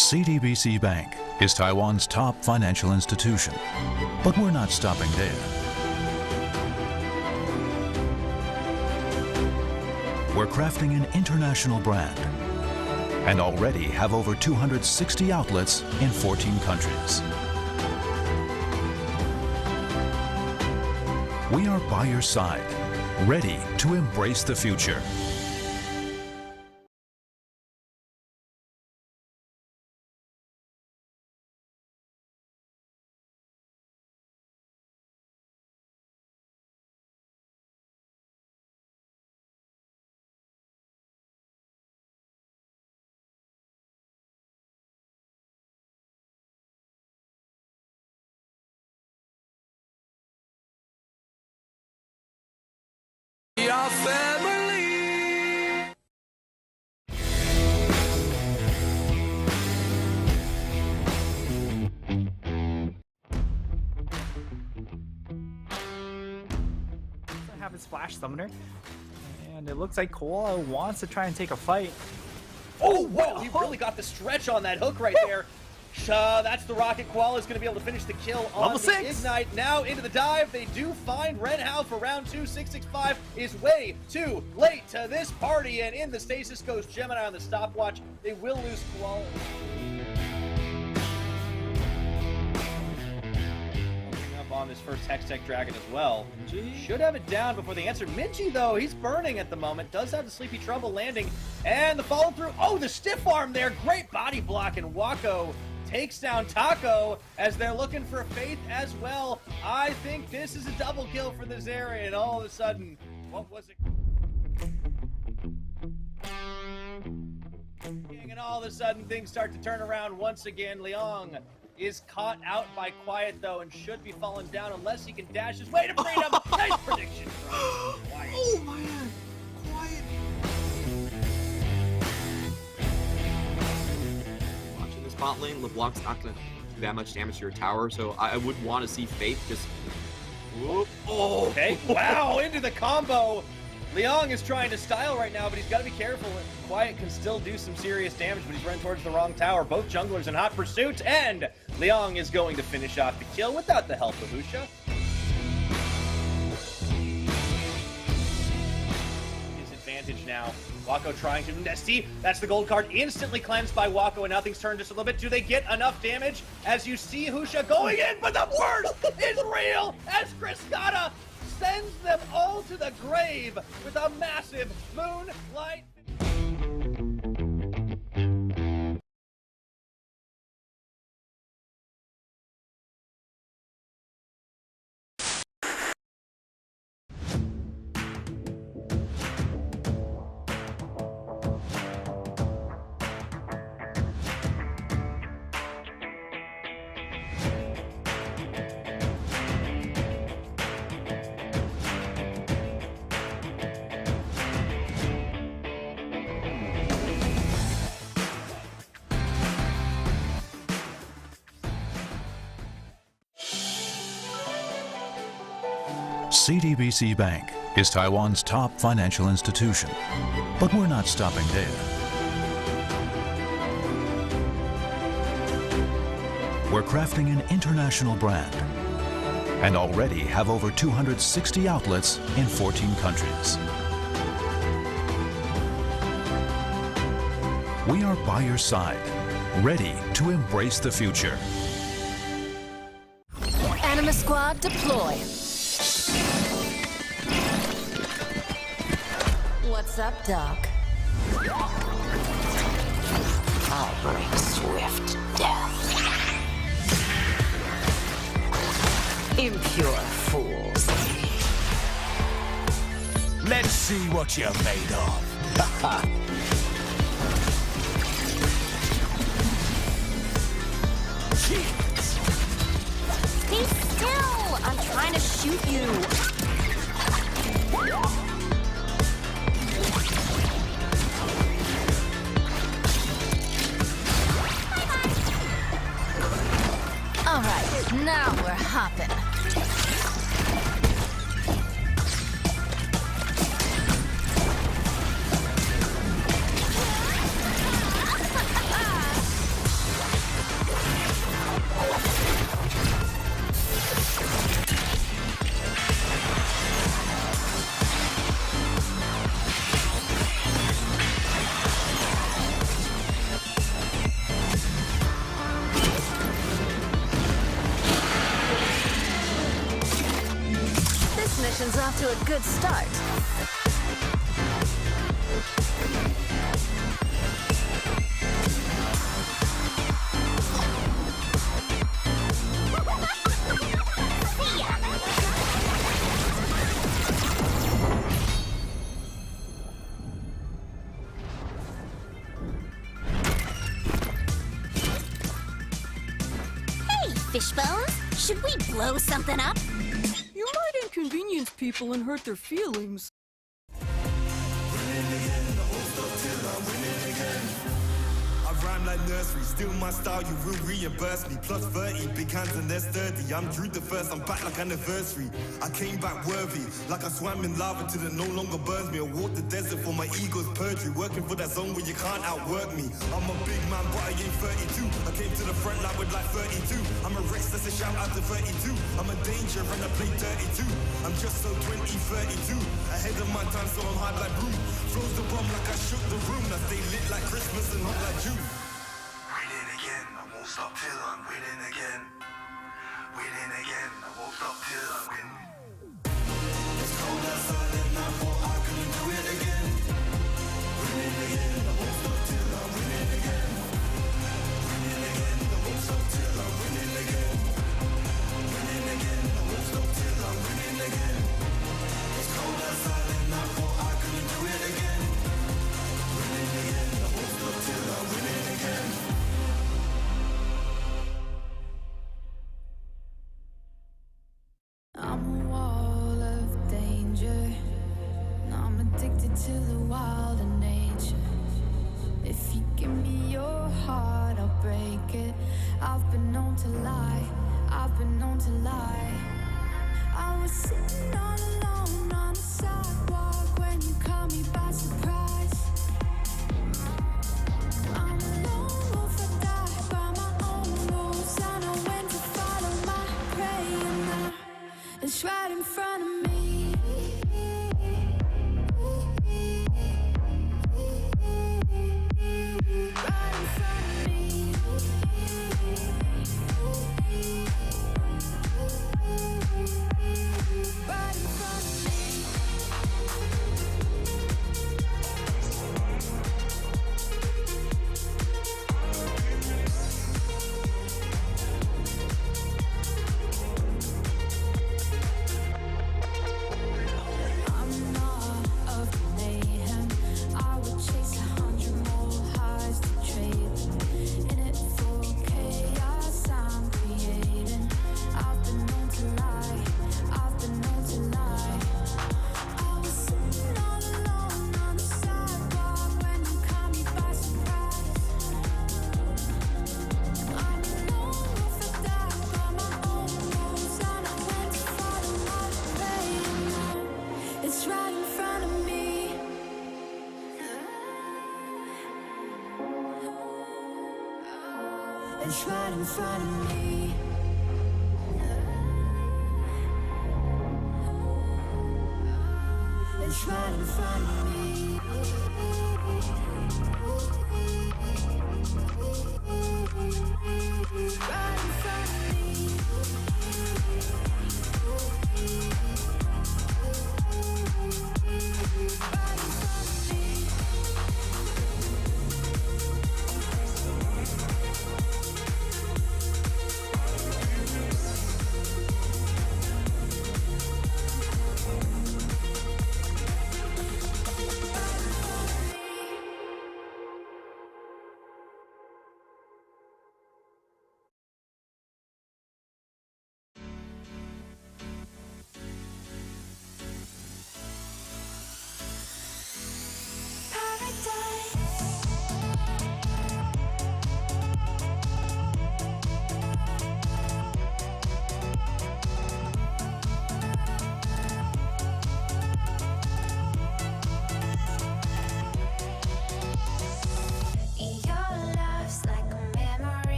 CTBC Bank is Taiwan's top financial institution, but we're not stopping there. We're crafting an international brand and already have over 260 outlets in 14 countries. We are by your side, ready to embrace the future. Our family. Have his Flash Summoner, and it looks like Koala wants to try and take a fight. Oh, whoa! He really got the stretch on that hook right there. That's the rocket. Koala is going to be able to finish the kill on Level the 6. Ignite. Now into the dive. They do find Red Howe for round 2. 665 is way too late to this party. And in the stasis goes Gemini on the stopwatch. They will lose Koala. Coming up on this first Hextech Dragon as well. Should have it down before the answer. Minji, though, he's burning at the moment. Does have the Sleepy Trouble landing. And the follow through. Oh, the stiff arm there. Great body block. And Wako takes down Taco as they're looking for Faith as well. I think this is a double kill for this area, and all of a sudden, what was it? And all of a sudden, things start to turn around once again. Liang is caught out by Quiet, though, and should be falling down unless he can dash his way to freedom. Nice prediction from Quiet. Oh man, Quiet. Watching this bot lane, LeBlanc's not going to do that much damage to your tower, so I would want to see Faith just... Whoop. Oh! Okay, wow, into the combo. Liang is trying to style right now, but he's got to be careful. Quiet can still do some serious damage, but he's running towards the wrong tower. Both junglers in hot pursuit, and Liang is going to finish off the kill without the help of Husha. His advantage now. Wako trying to Nesty. That's the gold card instantly cleansed by Wako, and now things turn just a little bit. Do they get enough damage? As you see Husha going in, but the worst is real as Criscata sends them all to the grave with a massive moonlight. CTBC Bank is Taiwan's top financial institution, but we're not stopping there. We're crafting an international brand and already have over 260 outlets in 14 countries. We are by your side, ready to embrace the future. Anima Squad deploy. What's up, Doc? I'll bring swift death. Impure fools. Let's see what you're made of. Be still! I'm trying to shoot you. All right, now we're hopping. to a good start. Hey, Fishbones! Should we blow something up? You might inconvenience people and hurt their feelings. I rhyme like nursery, still my style, you will reimburse me. Plus 30, big hands and they're sturdy. I'm Drew the first, I'm back like anniversary. I came back worthy, like I swam in lava till it no longer burns me. I walked the desert for my ego's perjury, working for that zone where you can't outwork me. I'm a big man, but I ain't 32. I came to the front line with like 32. I'm a Rex, that's a shout out to 32. I'm a danger and I play 32. I'm just so 2032. Ahead of my time, so I'm hard like broom. Flows the bomb like I shook the room. I stay lit like Christmas and hot like June. Winning again, I won't stop till I'm winning again. Winning again, I won't stop till I win. It's cold outside and I thought I couldn't do it again. Winning again, I won't stop till I'm winning again. Winning again, I won't stop till I'm winning again. Winning again, I won't stop till I'm winning again. It's cold outside and I thought I couldn't do it again. Winning again, I won't stop till I'm winning again. I'm a wall of danger. I'm addicted to the wild and nature. If you give me your heart, I'll break it. I've been known to lie. I've been known to lie. I was sitting all alone on the sidewalk when you caught me by surprise. I'm a lone wolf, I die by my own rules. I know when to follow my prey, and now it's right in front of me. Right in front of me. Right in front of me. I'm not of the mayhem. I would chase 100 more highs to trade them. In it for chaos I'm creating. I've been known to lie. I've been known to lie. I was sitting all alone on the sidewalk when you caught me by surprise. I'm a lone wolf, I die by my own rules. I know when to follow my prey, and now it's right in front of me. It's right in front of me. It's right in front of me. Right in front of me. Right in front of me.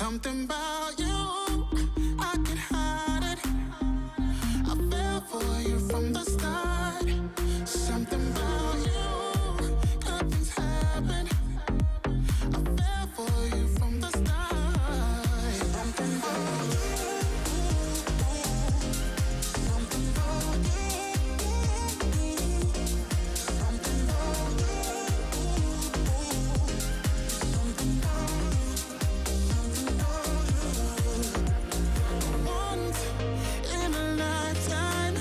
Something about you, I can hide it. I fell for you from the start. Something about you, good things happen. I fell for you from the start. Something about you, something about you, something about you, something about you. Once in a lifetime,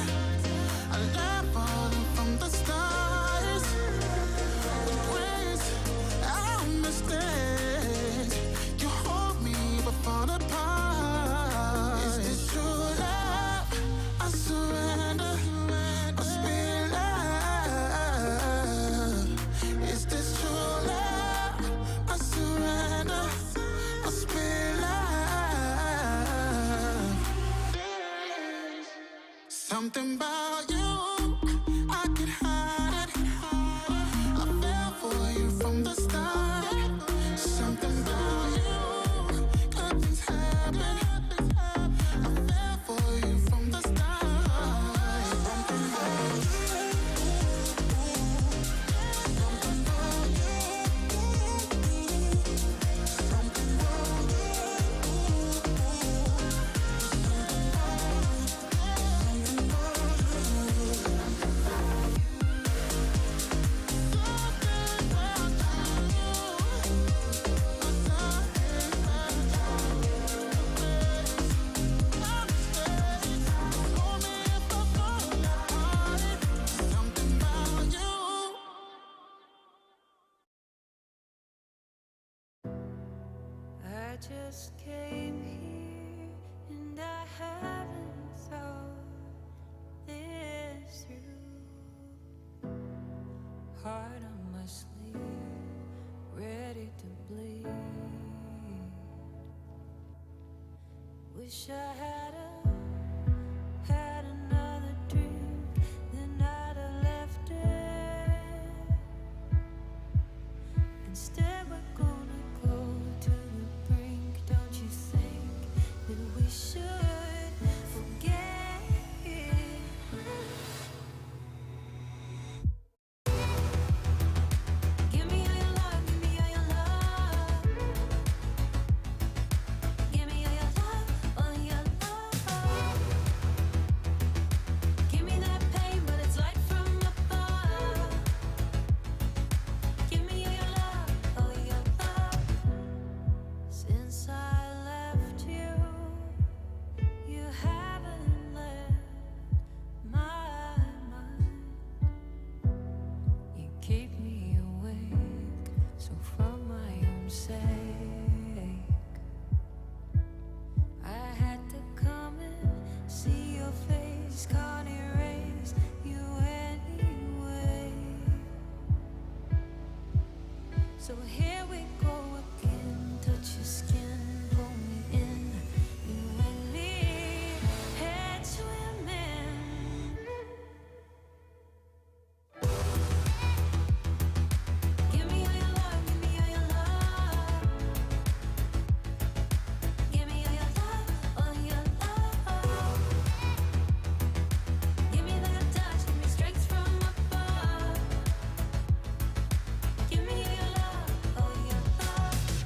I love falling from the stars. With grace, I mistakes. You hold me but fall apart. Is this true love? I surrender. I spill love. Is this true love? I surrender. I spill love. Something about you, I can hide it. I fell for you from the start. Something about you, good things happen. I fell for you from the start. Something about you, something about you, something about I just came here and I haven't thought this through. Heart on my sleeve, ready to bleed. Wish I had another drink, then I'd have left it. Instead we're gonna go to the brink. Don't you think that we should forget it? Give me all your love, give me all your love. Give me all your love, all your love. Give me that pain, but it's light from above. Give me all your love, all your love. Since I left you, you haven't left my mind. You keep me awake, so for my own sake, I had to come and see your face. Can't erase you anyway. So here we go again. Touch your skin, pull me in. You and me, head swimming. Give me all your love, give me all your love. Give me all your love, all your love. Give me that touch, give me strength from above. Give me all your love, all your love.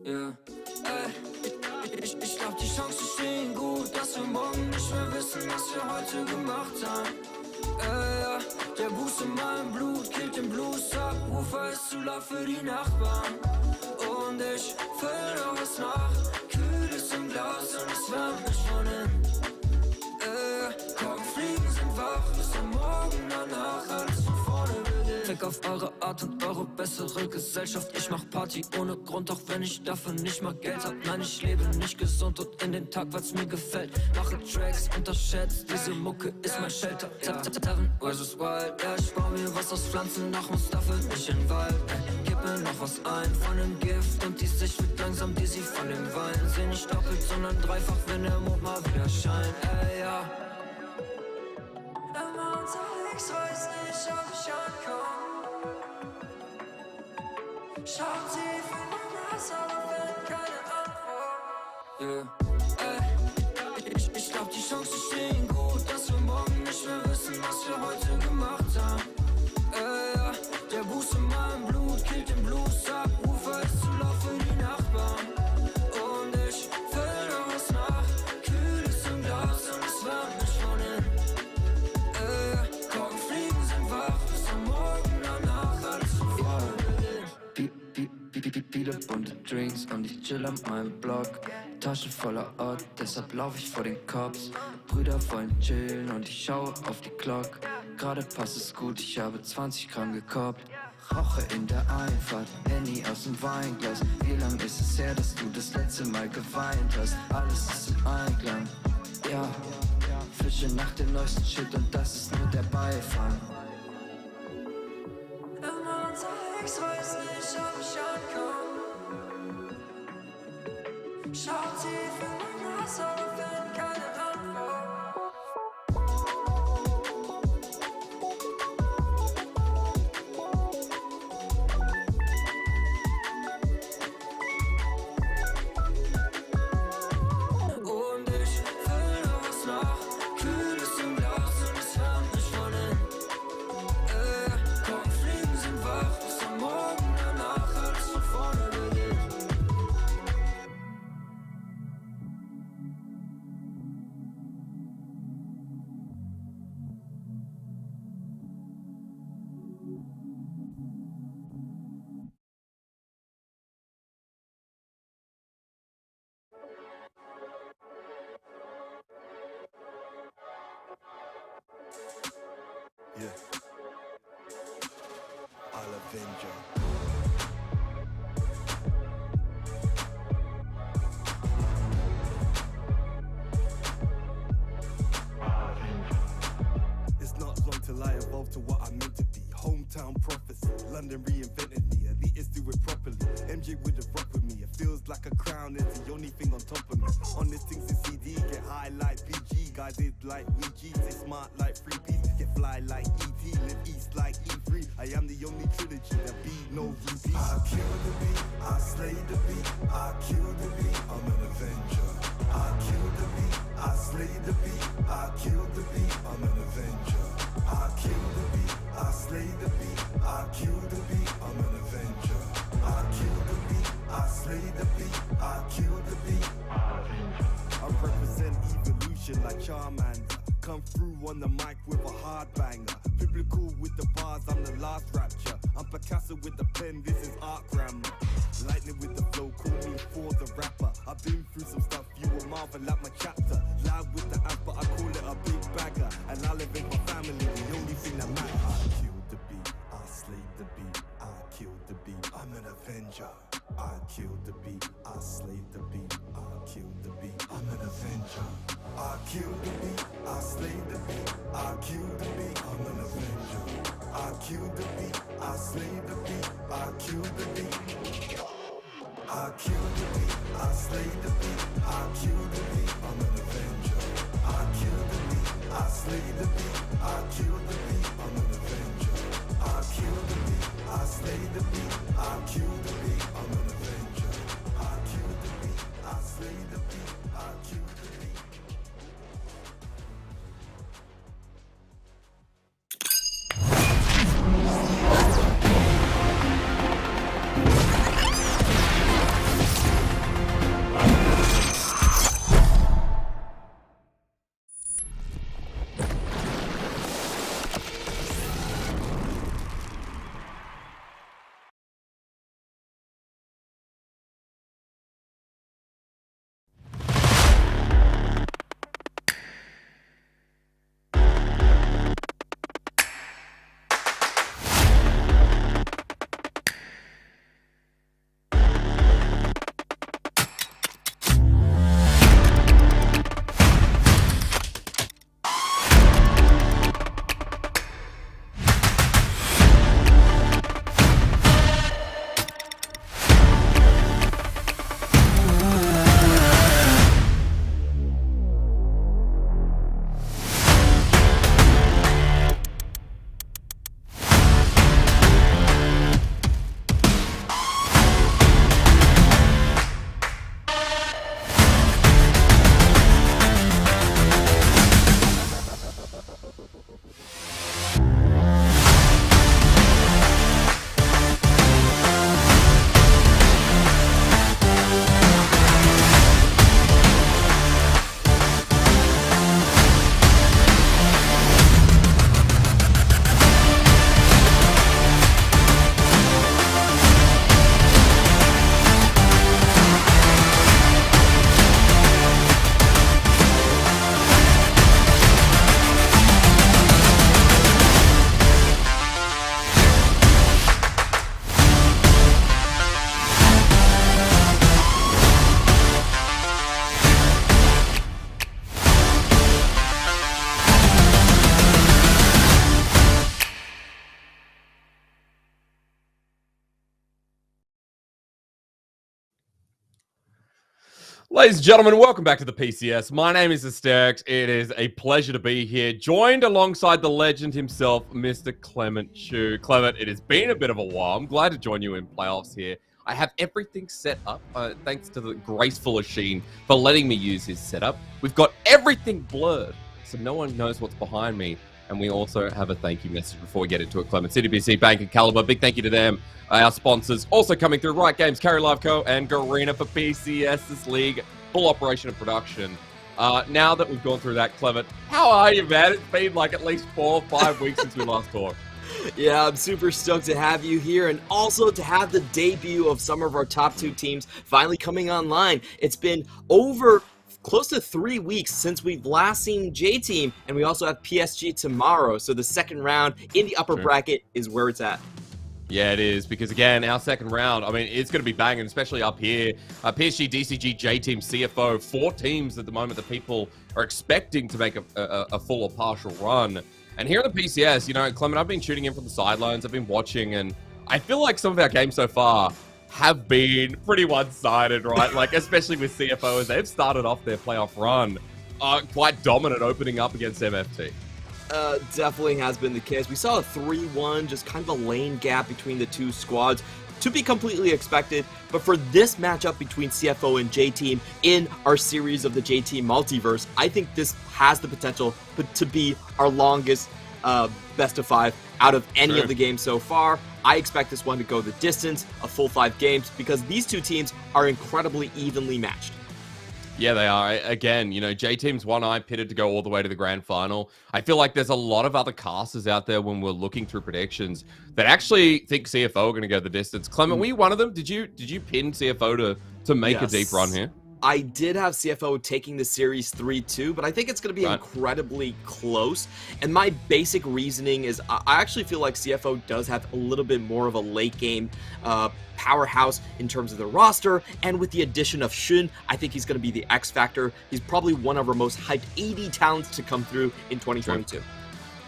Yeah. Ich glaub, die Chancen stehen gut, dass wir morgen nicht mehr wissen, was wir heute gemacht haben. Ja, der Boost in meinem Blut killt den Blues, Subwoofer ist zu laut für die Nachbarn. Und ich füll noch was nach, Kühles im Glas und es wärmt mich von innen. Korkenfliegen sind wach, bis am Morgen danach alles von vorne beginnt. Fick auf eure Art und eure bessere Gesellschaft. Ich mach Party ohne Grund, auch wenn ich dafür nicht mal Geld hab. Nein, ich lebe nicht gesund und in den Tag, weil's mir gefällt. Mache Tracks, unterschätzt, diese Mucke ist mein Shelter. Seven vs. Wild, ja, ich bau mir was aus Pflanzen nach, muss dafür nicht in den Wald. Gib mir noch was ein von dem Gift und die Sicht wird langsam dizzy von dem Wein. Seh nicht doppelt, sondern dreifach, wenn der Mond mal wieder scheint. Ja. Immer unterwegs, weiß nicht, ob ich ankomme. Schau tief in mein Herz, aber find keine Antwort. Yeah. Ich glaub, die Chancen stehen gut, dass wir morgen nicht mehr wissen, was wir heute gemacht haben. Ja, der Boost in meinem Blut killt den Blues, Subwoofer ist zu laut für die Nachbarn. Und ich füll noch was nach, Kühles im Glas und es wärmt mich von innen. Korkenfliegen sind wach, bis am Morgen danach alles von vorne beginnt. Viele bunte Drinks und ich chill an meinem Block. Tasche voller Ort, deshalb lauf ich vor den Cops. Brüder wollen chillen und ich schaue auf die Glock. Gerade passt es gut, ich habe 20 Gramm gekoppt. Rauche in der Einfahrt, Handy aus dem Weinglas. Wie lang ist es her, dass du das letzte Mal geweint hast? Alles ist im Einklang, ja. Fische nach dem neuesten Shit und das ist nur der Beifang. Immer unterwegs, weiß nicht, ob ich ankomme. Schau tief in mein Herz, aber find keine Antwort. Und ich füll noch was nach, Kühles im Glas und es wärmt mich von innen. Korkenfliegen sind wach, bis am Morgen danach alles von vorne beginnt. Yeah. I'll avenge you. It's not long till I evolve to what I'm meant to be. Hometown prophecy, London reinvented me. Elitists do it properly. MJ would have rocked with me. It feels like a crown is the only thing on top of me. Honest things in CD, get high like PG. Guys is like Ouija, stay smart like 3P. Get fly like ET, live east like E3. I am the only trilogy that be no repeat. I kill the beat, I slay the beat, I kill the beat, I'm an avenger. I kill the beat, I slay the beat, I kill the beat, I'm an avenger. I kill the beat, I slay the beat, I kill the beat, I'm an avenger. I kill the beat, I slay the beat, I kill the beat. I represent evolution like Charmander. Come through on the mic with a hard banger. Biblical with the bars, I'm the last rapture. I'm Picasso with the pen, this is art grammar. Lightning with the flow, call me for the rapper. I've been through some stuff, you will marvel at my chapter. Loud with the amp, but I call it a big bagger. And I'll elevate my family, the only thing that matters. I killed the beat, I slayed the beat, I killed the beat, I'm an avenger. I killed the beat, I slayed the beat, I killed the beat, I'm an avenger. I killed the beat, I slayed the beat, I killed the beat, I'm an avenger. I killed the beat, I slayed the beat, I killed the beat. I killed the beat, I slayed the beat, I killed the beat, I'm an avenger. I killed the beat, I slayed the beat, I killed the beat, I'm an avenger. I killed the beat, I slayed the beat, I killed the beat, I'm an avenger. I killed the beat, I slayed the beat, I killed the beat. Ladies and gentlemen, welcome back to the PCS. My name is Asterix. It is a pleasure to be here, joined alongside the legend himself, Mr. Clement Chu. Clement, it has been a bit of a while. I'm glad to join you in playoffs here. I have everything set up, thanks to the graceful Asheen for letting me use his setup. We've got everything blurred, so no one knows what's behind me. And we also have a thank you message before we get into it. Clement, CDBC, Bank, and Caliber. Big thank you to them. Our sponsors also coming through: Riot Games, Carry Live Co, and Garena for PCS's league. Full operation and production. Now that we've gone through that, Clement, how are you, man? It's been like at least 4 or 5 weeks since we last talked. Yeah, I'm super stoked to have you here and also to have the debut of some of our top 2 teams finally coming online. It's been over close to 3 weeks since we've last seen J-Team, and we also have PSG tomorrow, so the second round in the upper bracket is where it's at. Yeah, it is, because again, our second round, I mean, it's going to be banging, especially up here. PSG, DCG, J-Team, CFO, 4 teams at the moment that people are expecting to make a full or partial run. And here at the PCS, you know, Clement, I've been shooting in from the sidelines, I've been watching, and I feel like some of our games so far have been pretty one-sided, right? Like, especially with CFO, as they've started off their playoff run quite dominant, opening up against MFT. Definitely has been the case. We saw a 3-1, just kind of a lane gap between the 2 squads, to be completely expected. But for this matchup between CFO and J-Team in our series of the J-Team Multiverse, I think this has the potential to be our longest best of 5 out of any of the games so far. I expect this one to go the distance, a full 5 games, because these 2 teams are incredibly evenly matched. Yeah, they are. Again, you know, J-Team's one eye pitted to go all the way to the grand final. I feel like there's a lot of other casters out there when we're looking through predictions that actually think CFO are going to go the distance. Clement, were you one of them? Did you pin CFO to make a deep run here? I did have CFO taking the series 3-2, but I think it's going to be incredibly close. And my basic reasoning is I actually feel like CFO does have a little bit more of a late game powerhouse in terms of the roster, and with the addition of Shun, I think he's going to be the X factor. He's probably one of our most hyped 80 talents to come through in 2022.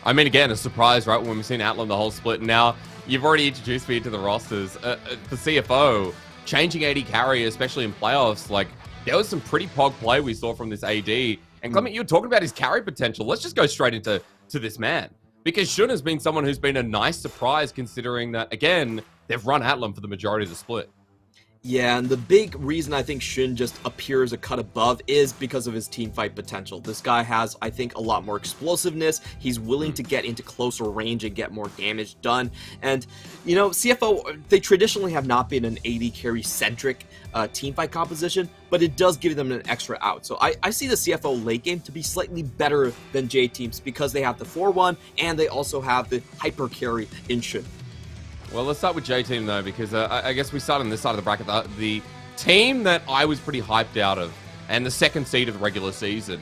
I mean, again, a surprise, right? When we've seen Atlan the whole split. Now, you've already introduced me into the rosters. For CFO, changing AD carry, especially in playoffs, like, there was some pretty pog play we saw from this AD. And Clement, you were talking about his carry potential. Let's just go straight into this man. Because Shun has been someone who's been a nice surprise, considering that, again, they've run Atlan for the majority of the split. Yeah, and the big reason I think Shun just appears a cut above is because of his team fight potential. This guy has, I think, a lot more explosiveness. He's willing to get into closer range and get more damage done. And, you know, CFO, they traditionally have not been an AD carry-centric team fight composition, but it does give them an extra out. So I see the CFO late game to be slightly better than J-Teams because they have the 4-1 and they also have the hyper carry in Shun. Well, let's start with J-Team, though, because I guess we start on this side of the bracket. The team that I was pretty hyped out of, and the second seed of the regular season.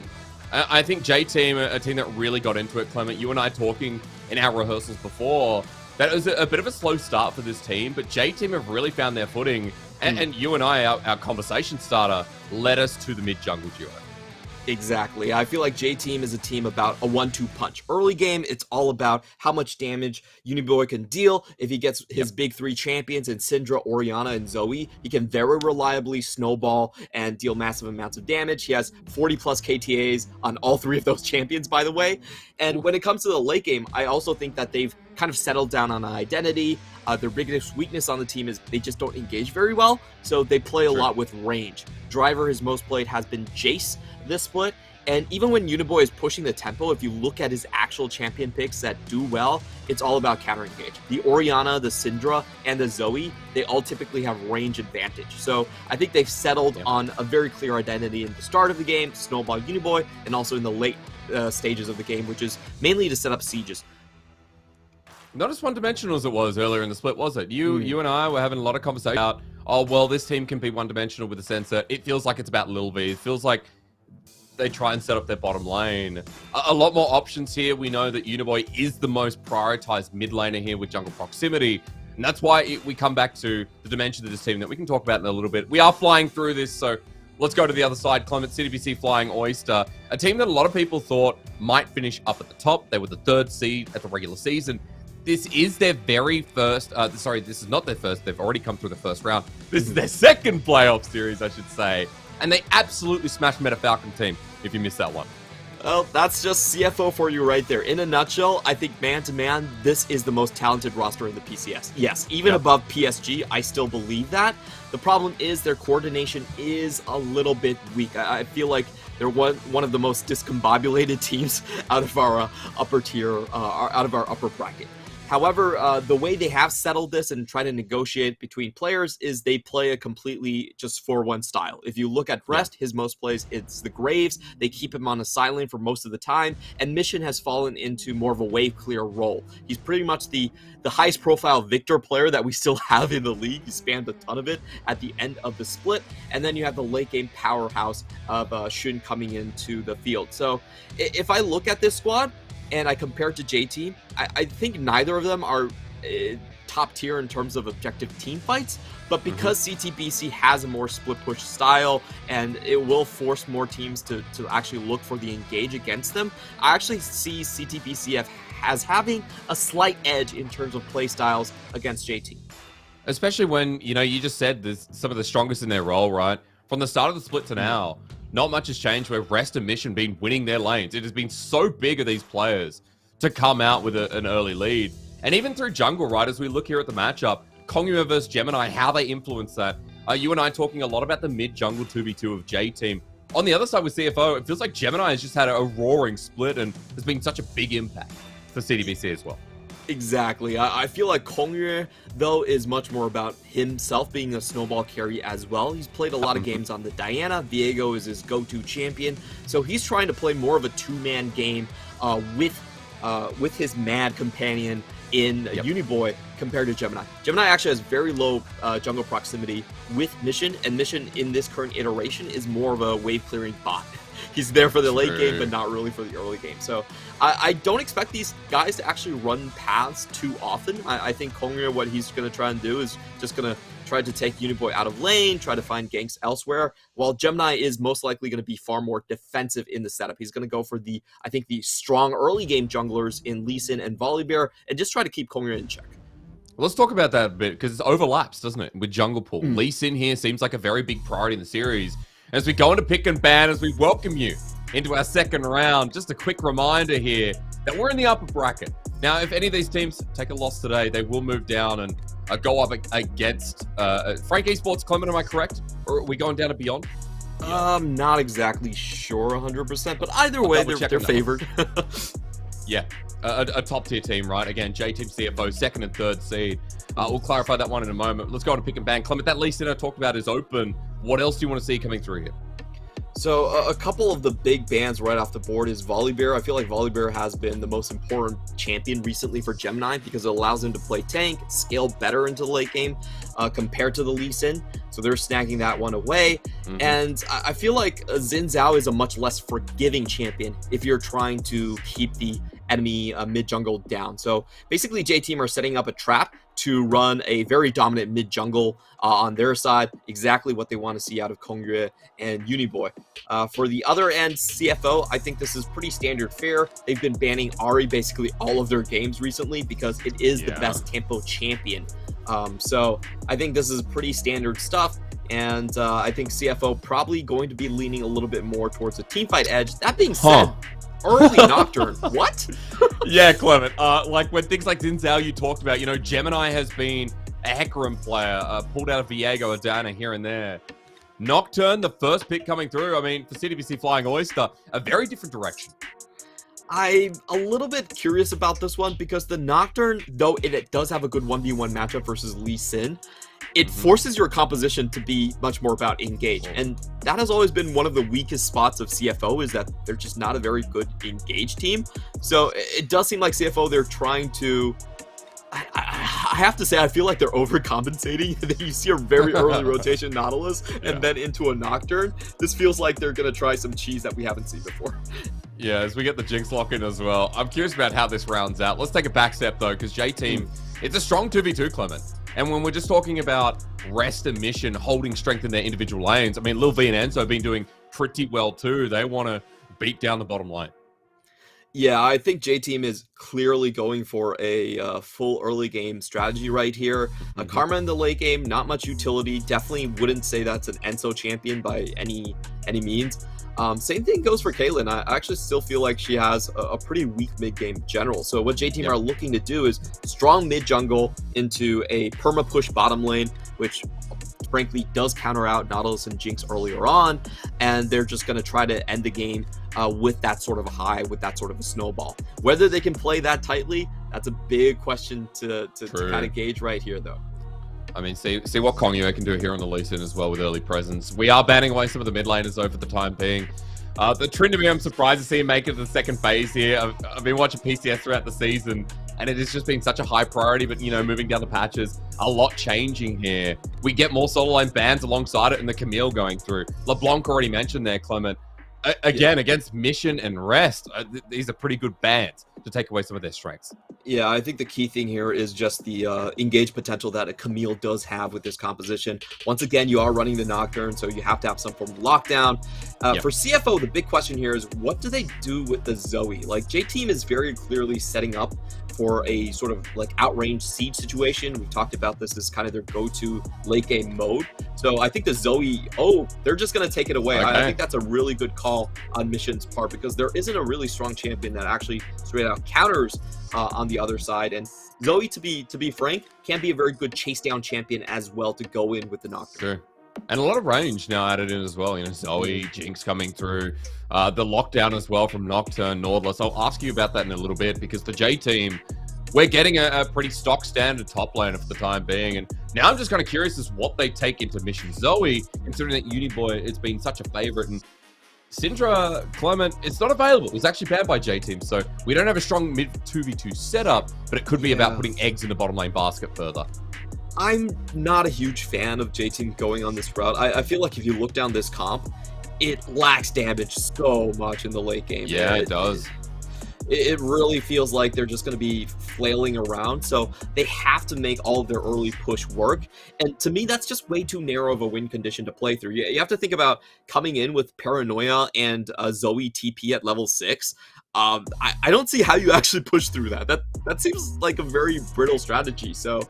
I think J-Team, a team that really got into it, Clement, you and I talking in our rehearsals before, that it was a bit of a slow start for this team, but J-Team have really found their footing, and you and I, our conversation starter, led us to the mid-jungle duo. Exactly. I feel like J-Team is a team about a 1-2 punch. Early game, it's all about how much damage Uniboy can deal. If he gets his big 3 champions in Syndra, Orianna, and Zoe, he can very reliably snowball and deal massive amounts of damage. He has 40-plus KTAs on all 3 of those champions, by the way. And when it comes to the late game, I also think that they've kind of settled down on an identity. Their biggest weakness on the team is they just don't engage very well, so they play a lot with range. Driver, his most played, has been Jace this split, and even when Uniboy is pushing the tempo, if you look at his actual champion picks that do well, it's all about counter engage. The Orianna, the Syndra, and the Zoe, they all typically have range advantage. So I think they've settled on a very clear identity in the start of the game, snowball Uniboy, and also in the late stages of the game, which is mainly to set up sieges. Not as one-dimensional as it was earlier in the split, was it? You and I were having a lot of conversation about, oh, well, this team can be one-dimensional with the sense that it feels like it's about Lil V. It feels like they try and set up their bottom lane. A lot more options here. We know that Uniboy is the most prioritized mid laner here with jungle proximity. And that's why we come back to the dimension of this team that we can talk about in a little bit. We are flying through this, so let's go to the other side. Clement, CDBC Flying Oyster, a team that a lot of people thought might finish up at the top. They were the 3rd seed at the regular season. This is their very first, this is not their first, they've already come through the first round. This is their second playoff series, I should say. and they absolutely smashed Meta Falcon team, if you missed that one. Well, that's just CFO for you right there. In a nutshell, I think man-to-man, this is the most talented roster in the PCS. Yes, even above PSG, I still believe that. The problem is their coordination is a little bit weak. I feel like they're one of the most discombobulated teams out of our upper tier, out of our upper bracket. However, the way they have settled this and try to negotiate between players is they play a completely just 4-1 style. If you look at Rest, his most plays, it's the Graves. They keep him on a sideline for most of the time, and Mission has fallen into more of a wave clear role. He's pretty much the highest profile Victor player that we still have in the league. He spammed a ton of it at the end of the split, and then you have the late game powerhouse of Shun coming into the field. So if I look at this squad, and I compare it to J-Team, I think neither of them are top tier in terms of objective team fights, but because CTBC has a more split push style and it will force more teams to actually look for the engage against them, I actually see CTBCF as having a slight edge in terms of play styles against J-Team. Especially when, you just said there's some of the strongest in their role, right? From the start of the split to now, not much has changed where Rest and Mission been winning their lanes. It has been so big of these players to come out with an early lead. And even through jungle, right, as we look here at the matchup, Kongyue versus Gemini, how they influence that. You and I talking a lot about the mid-jungle 2v2 of J-Team. On the other side with CFO, it feels like Gemini has just had a roaring split and there's been such a big impact for CTBC as well. Exactly. I feel like Kongyue, though, is much more about himself being a snowball carry as well. He's played a lot of games on the Diana. Viego is his go-to champion. So he's trying to play more of a two-man game with his mad companion in Uniboy compared to Gemini. Gemini actually has very low jungle proximity with Mission, and Mission in this current iteration is more of a wave-clearing bot. He's there for the late game, but not really for the early game. So I don't expect these guys to actually run paths too often. I think Kongyue, what he's going to try and do is just going to try to take Uniboy out of lane, try to find ganks elsewhere, while Gemini is most likely going to be far more defensive in the setup. He's going to go for the strong early game junglers in Lee Sin and Volibear and just try to keep Kongyue in check. Let's talk about that a bit, because it overlaps, doesn't it, with jungle pool. Lee Sin here seems like a very big priority in the series. As we go into pick and ban, as we welcome you into our second round, just a quick reminder here that we're in the upper bracket. Now, if any of these teams take a loss today, they will move down and go up against Frank Esports. Clement, am I correct? Or are we going down and beyond? I'm not exactly sure 100%, but either way, they're favored. Yeah, a top tier team, right? Again, J-Team CFO, second and third seed. We'll clarify that one in a moment. Let's go on to pick and ban. Clement, that Lee Sin I talked about is open. What else do you want to see coming through here? So a couple of the big bans right off the board is Volibear. I feel like Volibear has been the most important champion recently for Gemini because it allows him to play tank, scale better into the late game compared to the Lee Sin. So they're snagging that one away. And I feel like Xin Zhao is a much less forgiving champion if you're trying to keep the enemy mid-jungle down. So basically J-Team are setting up a trap to run a very dominant mid-jungle on their side, exactly what they want to see out of Kongyue and Uniboy. For the other end, CFO, I think this is pretty standard fare. They've been banning Ahri basically all of their games recently because it is the best tempo champion. So I think this is pretty standard stuff. And I think CFO probably going to be leaning a little bit more towards a teamfight edge. That being said, early Nocturne. What? Yeah, Clement. Like when things like Xin Zhao you talked about, Gemini has been a Hecarim player, pulled out of Viego, Adana here and there. Nocturne, the first pick coming through. I mean, for CTBC Flying Oyster, a very different direction. I'm a little bit curious about this one because the Nocturne, though it does have a good 1v1 matchup versus Lee Sin, it forces your composition to be much more about engage. And that has always been one of the weakest spots of CFO, is that they're just not a very good engage team. So it does seem like CFO, they're trying to... I have to say, I feel like they're overcompensating. You see a very early rotation Nautilus and then into a Nocturne. This feels like they're going to try some cheese that we haven't seen before. Yeah, as we get the Jinx lock in as well. I'm curious about how this rounds out. Let's take a back step, though, because J-Team, it's a strong 2v2, Clement. And when we're just talking about Rest and Mission holding strength in their individual lanes, I mean, Lil V and Enzo have been doing pretty well, too. They want to beat down the bottom lane. Yeah, I think J-Team is clearly going for a full early game strategy right here. Karma in the late game, not much utility. Definitely wouldn't say that's an Enso champion by any means. Same thing goes for Caitlyn. I actually still feel like she has a pretty weak mid-game general. So what J-Team are looking to do is strong mid-jungle into a perma-push bottom lane, which frankly does counter out Nautilus and Jinx earlier on, and they're just going to try to end the game with that sort of a high, with that sort of a snowball. Whether they can play that tightly, that's a big question to kind of gauge right here, though. I mean, see what Kongyue can do here on the Lee Sin as well with early presence. We are banning away some of the mid laners, though, for the time being. The Tryndamere, I'm surprised to see him make it to the second phase here. I've been watching PCS throughout the season, and it has just been such a high priority, but, you know, moving down the patches, a lot changing here. We get more solo lane bans alongside it, and the Camille going through. LeBlanc already mentioned there, Clement. Again, against Mission and Rest, these are pretty good bans to take away some of their strengths. Yeah, I think the key thing here is just the engage potential that a Camille does have with this composition. Once again, you are running the Nocturne, so you have to have some form of lockdown. For CFO, the big question here is, what do they do with the Zoe? Like, J-Team is very clearly setting up for a sort of like outranged siege situation. We've talked about this as kind of their go-to late game mode. So I think the Zoe, they're just going to take it away. Okay. I think that's a really good call on Mission's part, because there isn't a really strong champion that actually straight out counters on the other side. And Zoe, to be frank, can be a very good chase down champion as well to go in with the Nocturne. Sure. And a lot of range now added in as well. You know, Zoe, Jinx coming through, the lockdown as well from Nocturne, Nautilus. I'll ask you about that in a little bit, because the J-Team, we're getting a pretty stock standard top laner for the time being. And now I'm just kind of curious as what they take into Mission Zoe, considering that Uniboy has been such a favorite. And Syndra, Clement, it's not available. It was actually banned by J-Team. So we don't have a strong mid 2v2 setup, but it could be about putting eggs in the bottom lane basket further. I'm not a huge fan of J-Team going on this route. I feel like if you look down this comp, it lacks damage so much in the late game. Yeah, it does. It really feels like they're just going to be flailing around, so they have to make all of their early push work. And to me, that's just way too narrow of a win condition to play through. You have to think about coming in with Paranoia and Zoe TP at level 6. I don't see how you actually push through that. That seems like a very brittle strategy. So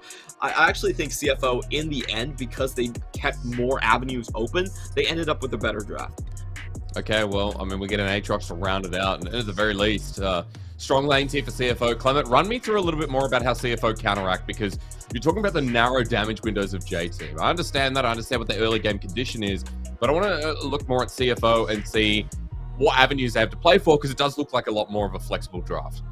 I actually think CFO, in the end, because they kept more avenues open, they ended up with a better draft. Okay, well, I mean, we get an Aatrox to round it out, and at the very least, strong lanes here for CFO. Clement, run me through a little bit more about how CFO counteract, because you're talking about the narrow damage windows of J-Team. I understand that. I understand what the early game condition is, but I want to look more at CFO and see what avenues they have to play for, because it does look like a lot more of a flexible draft.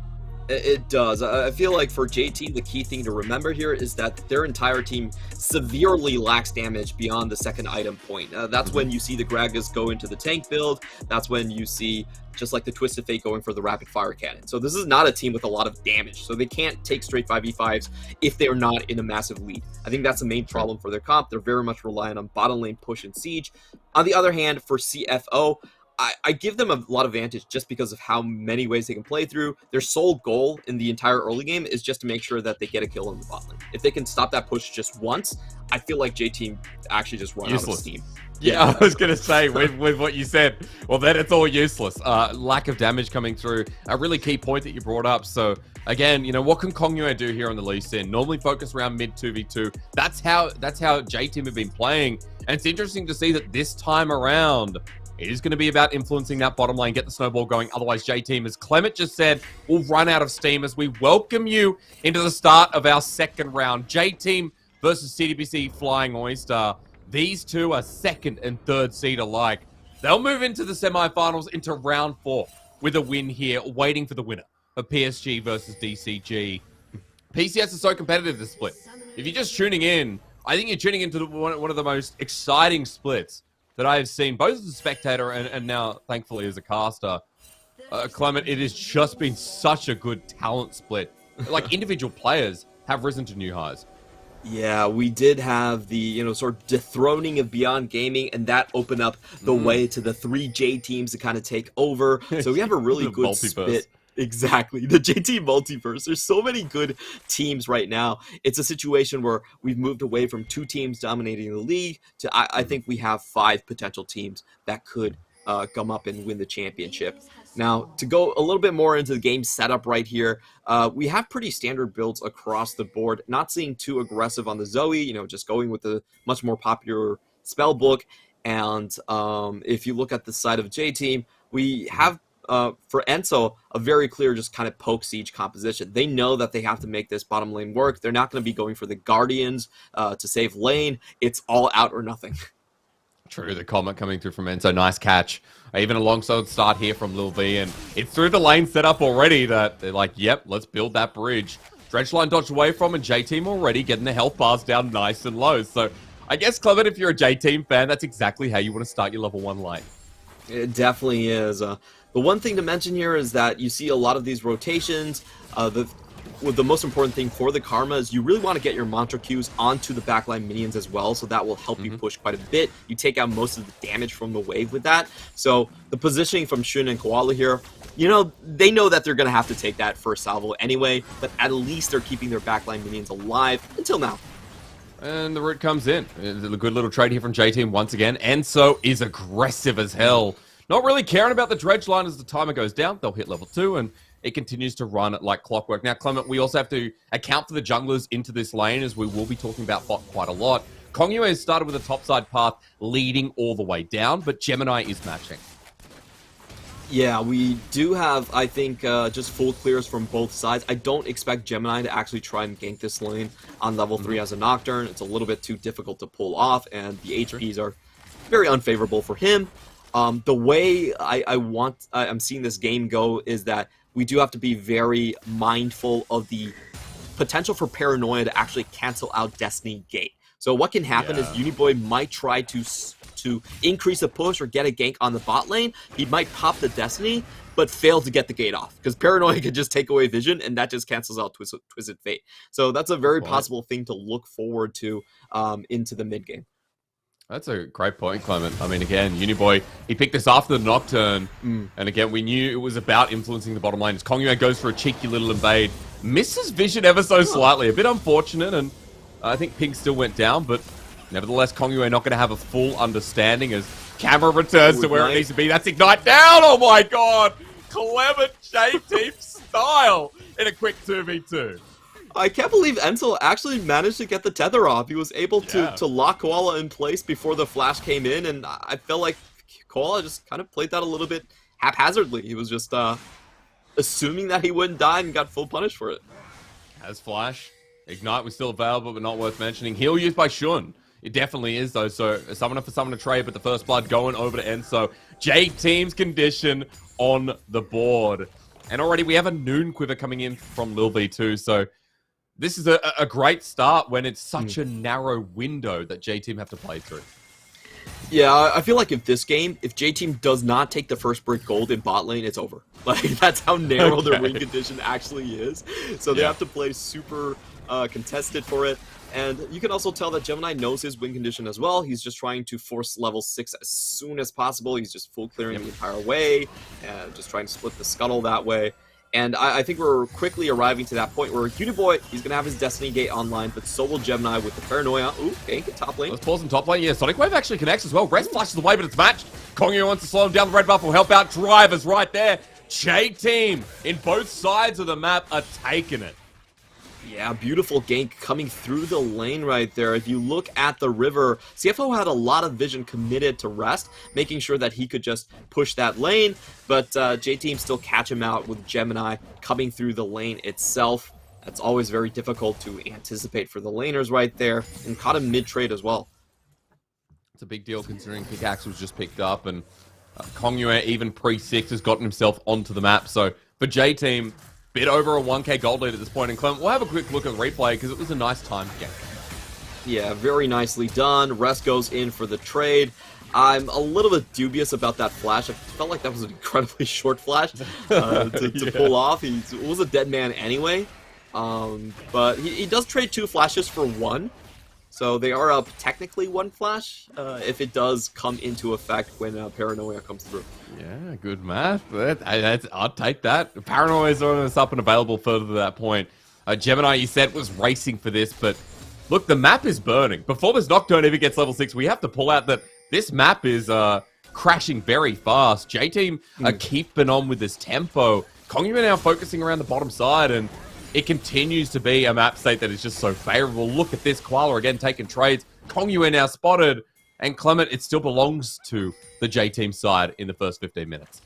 It does. I feel like for J-Team, the key thing to remember here is that their entire team severely lacks damage beyond the second item point. That's when you see the Gragas go into the tank build. That's when you see, just like the Twisted Fate, going for the rapid fire cannon. So this is not a team with a lot of damage. So they can't take straight 5v5s if they're not in a massive lead. I think that's the main problem for their comp. They're very much reliant on bottom lane push and siege. On the other hand, for CFO, I give them a lot of advantage just because of how many ways they can play through. Their sole goal in the entire early game is just to make sure that they get a kill on the bot lane. If they can stop that push just once, I feel like J-Team actually just run out of steam. Yeah, I was going to say, with what you said, well, then it's all useless. Lack of damage coming through, a really key point that you brought up. So, again, you know, what can Kongyue do here on the Lee Sin? Normally focus around mid 2v2. That's how J-Team have been playing. And it's interesting to see that this time around, it is going to be about influencing that bottom lane, get the snowball going. Otherwise, J-Team, as Clement just said, will run out of steam as we welcome you into the start of our second round. J-Team versus CDBC Flying Oyster. These two are second and third seed alike. They'll move into the semifinals, into round 4 with a win here, waiting for the winner of PSG versus DCG. PCS is so competitive this split. If you're just tuning in, I think you're tuning into one of the most exciting splits that I have seen, both as a spectator and now, thankfully, as a caster. Clement, it has just been such a good talent split. Like, individual players have risen to new highs. Yeah, we did have the, you know, sort of dethroning of Beyond Gaming, and that opened up the way to the 3 J teams to kind of take over. So we have a really good split. Exactly. The JT multiverse. There's so many good teams right now. It's a situation where we've moved away from 2 teams dominating the league to I think we have 5 potential teams that could come up and win the championship. Now, to go a little bit more into the game setup right here, we have pretty standard builds across the board. Not seeing too aggressive on the Zoe, just going with the much more popular spell book. And if you look at the side of J-Team, we have, for Enso, a very clear just kind of poke siege composition. They know that they have to make this bottom lane work. They're not going to be going for the Guardians to save lane. It's all out or nothing. True, the comment coming through from Enzo. Nice catch. Even a longsword start here from Lil V, and it's through the lane setup already that they're like, yep, let's build that bridge. Dredgeline dodged away from, and J-Team already getting the health bars down nice and low. So I guess, Clement, if you're a J-Team fan, that's exactly how you want to start your level 1 lane. It definitely is. The one thing to mention here is that you see a lot of these rotations. The most important thing for the Karma is you really want to get your mantra Qs onto the backline minions as well, so that will help you push quite a bit. You take out most of the damage from the wave with that. So the positioning from Shun and Koala here, they know that they're going to have to take that first salvo anyway, but at least they're keeping their backline minions alive until now. And the root comes in. It's a good little trade here from J-Team once again. Enso is aggressive as hell. Not really caring about the dredge line as the timer goes down. They'll hit level 2 and it continues to run like clockwork. Now, Clement, we also have to account for the junglers into this lane, as we will be talking about bot quite a lot. Kongyue has started with a topside path leading all the way down, but Gemini is matching. Yeah, we do have, I think, just full clears from both sides. I don't expect Gemini to actually try and gank this lane on level 3 as a Nocturne. It's a little bit too difficult to pull off, and the HPs are very unfavorable for him. The way I'm seeing this game go is that we do have to be very mindful of the potential for Paranoia to actually cancel out Destiny Gate. So what can happen is Uniboy might try to increase a push or get a gank on the bot lane. He might pop the Destiny, but fail to get the gate off, because Paranoia could just take away Vision, and that just cancels out Twisted Fate. So that's a very possible thing to look forward to into the mid game. That's a great point, Clement. I mean, again, Uniboy, he picked this after the Nocturne, and again, we knew it was about influencing the bottom lane. As Kongyue goes for a cheeky little invade, misses Vision ever so slightly. A bit unfortunate, and I think Pink still went down, but nevertheless, Kongyue not going to have a full understanding as camera returns to where it needs to be. That's Ignite down! Oh my god! Clement J-Team style in a quick 2v2. I can't believe Enzo actually managed to get the tether off. He was able to lock Koala in place before the flash came in, and I felt like Koala just kind of played that a little bit haphazardly. He was just assuming that he wouldn't die and got full punish for it. Has flash. Ignite was still available, but not worth mentioning. Heal used by Shun. It definitely is, though. So a summoner for summoner trade, but the first blood going over to Enzo. J-Team's condition on the board. And already we have a Noon Quiver coming in from Lil V too, so this is a great start when it's such a narrow window that J-Team have to play through. Yeah, I feel like if J-Team does not take the first brick gold in bot lane, it's over. Like, that's how narrow their win condition actually is. So they have to play super contested for it. And you can also tell that Gemini knows his win condition as well. He's just trying to force level 6 as soon as possible. He's just full clearing the entire way, and just trying to split the scuttle that way. And I think we're quickly arriving to that point where Uniboy, he's going to have his Destiny Gate online, but so will Gemini with the Paranoia. Ooh, gank at top lane. Let's pause in top lane. Yeah, Sonic Wave actually connects as well. Rez flashes away, but it's matched. Kongyue wants to slow him down. The red buff will help out. Drivers right there. J-Team in both sides of the map are taking it. Yeah, beautiful gank coming through the lane right there. If you look at the river, CFO had a lot of vision committed to rest, making sure that he could just push that lane, but J-Team still catch him out with Gemini coming through the lane itself. That's always very difficult to anticipate for the laners right there, and caught him mid-trade as well. It's a big deal considering Pickaxe was just picked up, and Kongyue, even pre-6, has gotten himself onto the map. So for J-Team, bit over a 1k gold lead at this point. And Clement, we'll have a quick look at the replay because it was a nice time game. Yeah, very nicely done. Rest goes in for the trade. I'm a little bit dubious about that flash. I felt like that was an incredibly short flash to pull off. He was a dead man anyway. But he does trade 2 flashes for 1. So they are up technically 1 flash if it does come into effect when Paranoia comes through. Yeah, good math. I'll take that. Paranoia is on us up and available further to that point. Gemini, you said, was racing for this, but look, the map is burning. Before this Nocturne even gets level 6, we have to pull out that this map is crashing very fast. J-Team are keeping on with this tempo. Kongyue now focusing around the bottom side, and it continues to be a map state that is just so favorable. Look at this. Koala again taking trades. Kongyue now spotted. And Clement, it still belongs to the J-Team side in the first 15 minutes.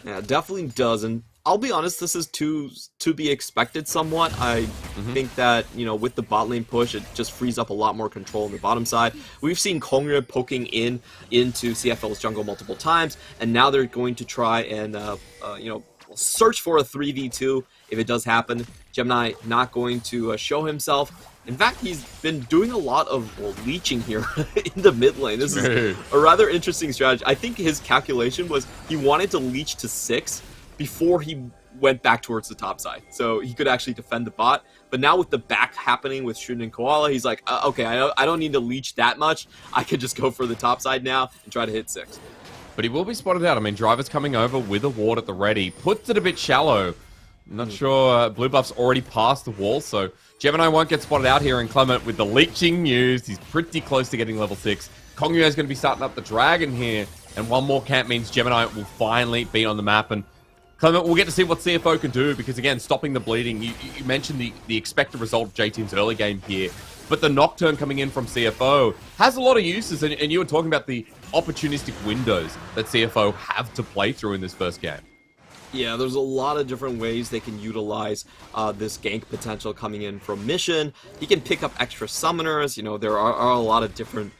Yeah, it definitely does. And I'll be honest, this is to be expected somewhat. I think that, you know, with the bot lane push, it just frees up a lot more control on the bottom side. We've seen Kongyue poking into CFL's jungle multiple times, and now they're going to try and, you know, search for a 3v2 if it does happen. Gemini not going to show himself. In fact, he's been doing a lot of leeching here in the mid lane. This is a rather interesting strategy. I think his calculation was he wanted to leech to 6 before he went back towards the top side, so he could actually defend the bot. But now with the back happening with Shun and Koala, he's like, okay, I don't need to leech that much. I could just go for the top side now and try to hit 6. But he will be spotted out. I mean, Driver's coming over with a ward at the ready. Puts it a bit shallow. I'm not sure. Blue buff's already past the wall, so Gemini won't get spotted out here. And Clement with the leeching news. He's pretty close to getting level 6. Kongyue is going to be starting up the dragon here. And one more camp means Gemini will finally be on the map. And Clement, we'll get to see what CFO can do, because, again, stopping the bleeding. You mentioned the expected result of J-Team's early game here. But the Nocturne coming in from CFO has a lot of uses. And you were talking about the opportunistic windows that CFO have to play through in this first game. Yeah, there's a lot of different ways they can utilize this gank potential coming in from Mission. He can pick up extra summoners. You know, there are a lot of different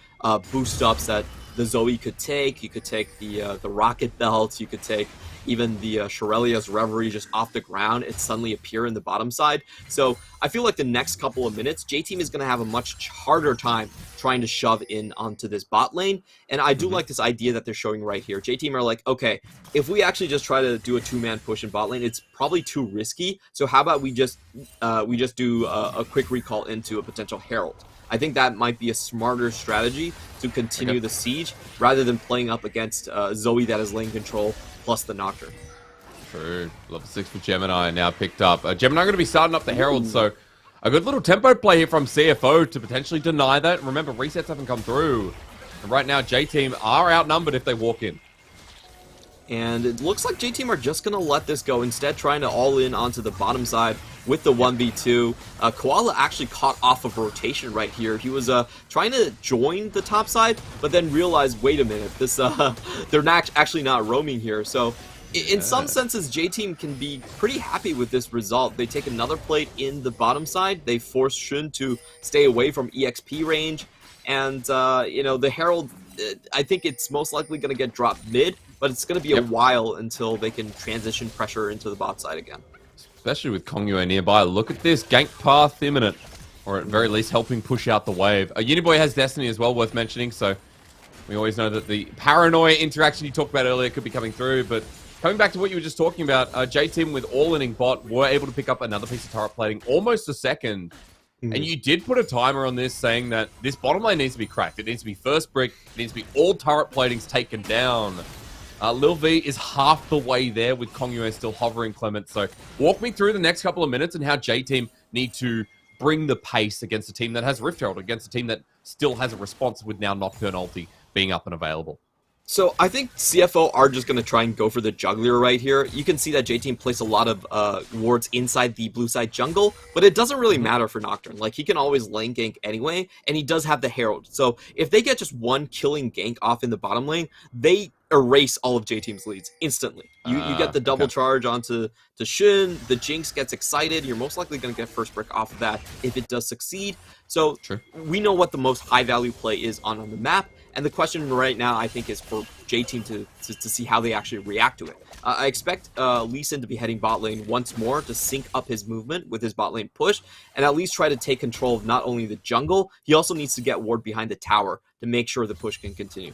boost ups that the Zoe could take. You could take the Rocket Belt. You could take even the Shirelia's Reverie just off the ground and suddenly appear in the bottom side. So I feel like the next couple of minutes, J-Team is going to have a much harder time trying to shove in onto this bot lane. And I do like this idea that they're showing right here. J-Team are like, okay, if we actually just try to do a 2-man push in bot lane, it's probably too risky. So how about we just do a quick recall into a potential Herald. I think that might be a smarter strategy to continue the siege rather than playing up against Zoe that is lane control plus the Nocturne. True. Level 6 for Gemini now picked up. Gemini going to be starting up the Herald, so a good little tempo play here from CFO to potentially deny that. Remember, resets haven't come through. And right now, J-Team are outnumbered if they walk in. And it looks like J-Team are just going to let this go, instead trying to all in onto the bottom side with the 1v2. Koala actually caught off of rotation right here. He was trying to join the top side, but then realized, wait a minute, this they're not actually not roaming here. So in some senses, J-Team can be pretty happy with this result. They take another plate in the bottom side. They force Shun to stay away from EXP range. And, you know, the Herald, I think it's most likely going to get dropped mid, but it's going to be a while until they can transition pressure into the bot side again. Especially with Kongyue nearby. Look at this. Gank path imminent. Or at very least helping push out the wave. Uniboy has Destiny as well, worth mentioning. So we always know that the paranoia interaction you talked about earlier could be coming through. But coming back to what you were just talking about, J-Team with all-inning bot were able to pick up another piece of turret plating almost a second. And you did put a timer on this saying that this bottom lane needs to be cracked. It needs to be first brick. It needs to be all turret platings taken down. Lil V is half the way there with Kongyue still hovering, Clement. So walk me through the next couple of minutes and how J-Team need to bring the pace against a team that has Rift Herald, against a team that still has a response with now Nocturne ulti being up and available. So I think CFO are just going to try and go for the juggler right here. You can see that J-Team placed a lot of wards inside the blue side jungle, but it doesn't really matter for Nocturne. Like, he can always lane gank anyway, and he does have the Herald. So if they get just one killing gank off in the bottom lane, they erase all of J-Team's leads instantly. You get the double charge onto Shin, the Jinx gets excited, you're most likely going to get first brick off of that if it does succeed. So we know what the most high value play is on the map, and the question right now, I think, is for J-Team to see how they actually react to it. I expect Lee Sin to be heading bot lane once more to sync up his movement with his bot lane push, and at least try to take control of not only the jungle, he also needs to get ward behind the tower to make sure the push can continue.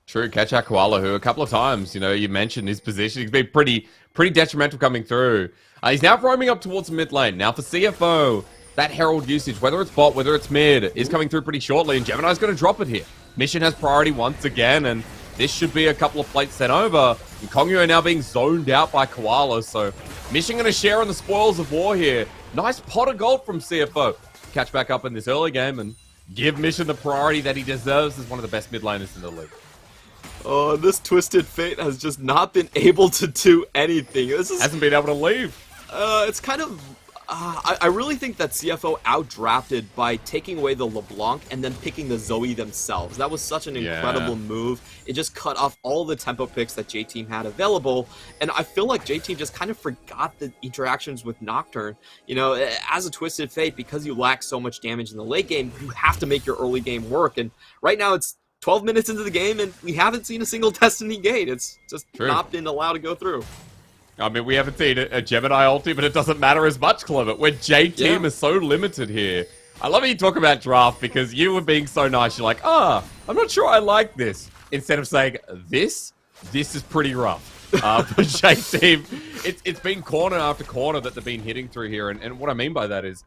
True, catch out Koala, who a couple of times, you know, you mentioned his position. He's been pretty detrimental coming through. He's now roaming up towards the mid lane. Now for CFO, that Herald usage, whether it's bot, whether it's mid, is coming through pretty shortly, and Gemini's going to drop it here. Mission has priority once again, and this should be a couple of plates sent over. And Kongyue now being zoned out by Koala, so Mission going to share on the spoils of war here. Nice pot of gold from CFO. Catch back up in this early game, and Give Mission the priority that he deserves as one of the best mid laners in the league. Oh, this Twisted Fate has just not been able to do anything. This hasn't been able to leave. It's kind of... I really think that CFO outdrafted by taking away the LeBlanc and then picking the Zoe themselves. That was such an incredible move. It just cut off all the tempo picks that J-Team had available, and I feel like J-Team just kind of forgot the interactions with Nocturne. You know, as a Twisted Fate, because you lack so much damage in the late game, you have to make your early game work, and right now it's 12 minutes into the game, and we haven't seen a single Destiny gate. It's just not been allowed to go through. I mean, we haven't seen a Gemini ulti, but it doesn't matter as much, Clement. Where J-Team is so limited here. I love how you talk about draft because you were being so nice. You're like, I'm not sure I like this. Instead of saying, this is pretty rough. For J-Team, it's been corner after corner that they've been hitting through here. And what I mean by that is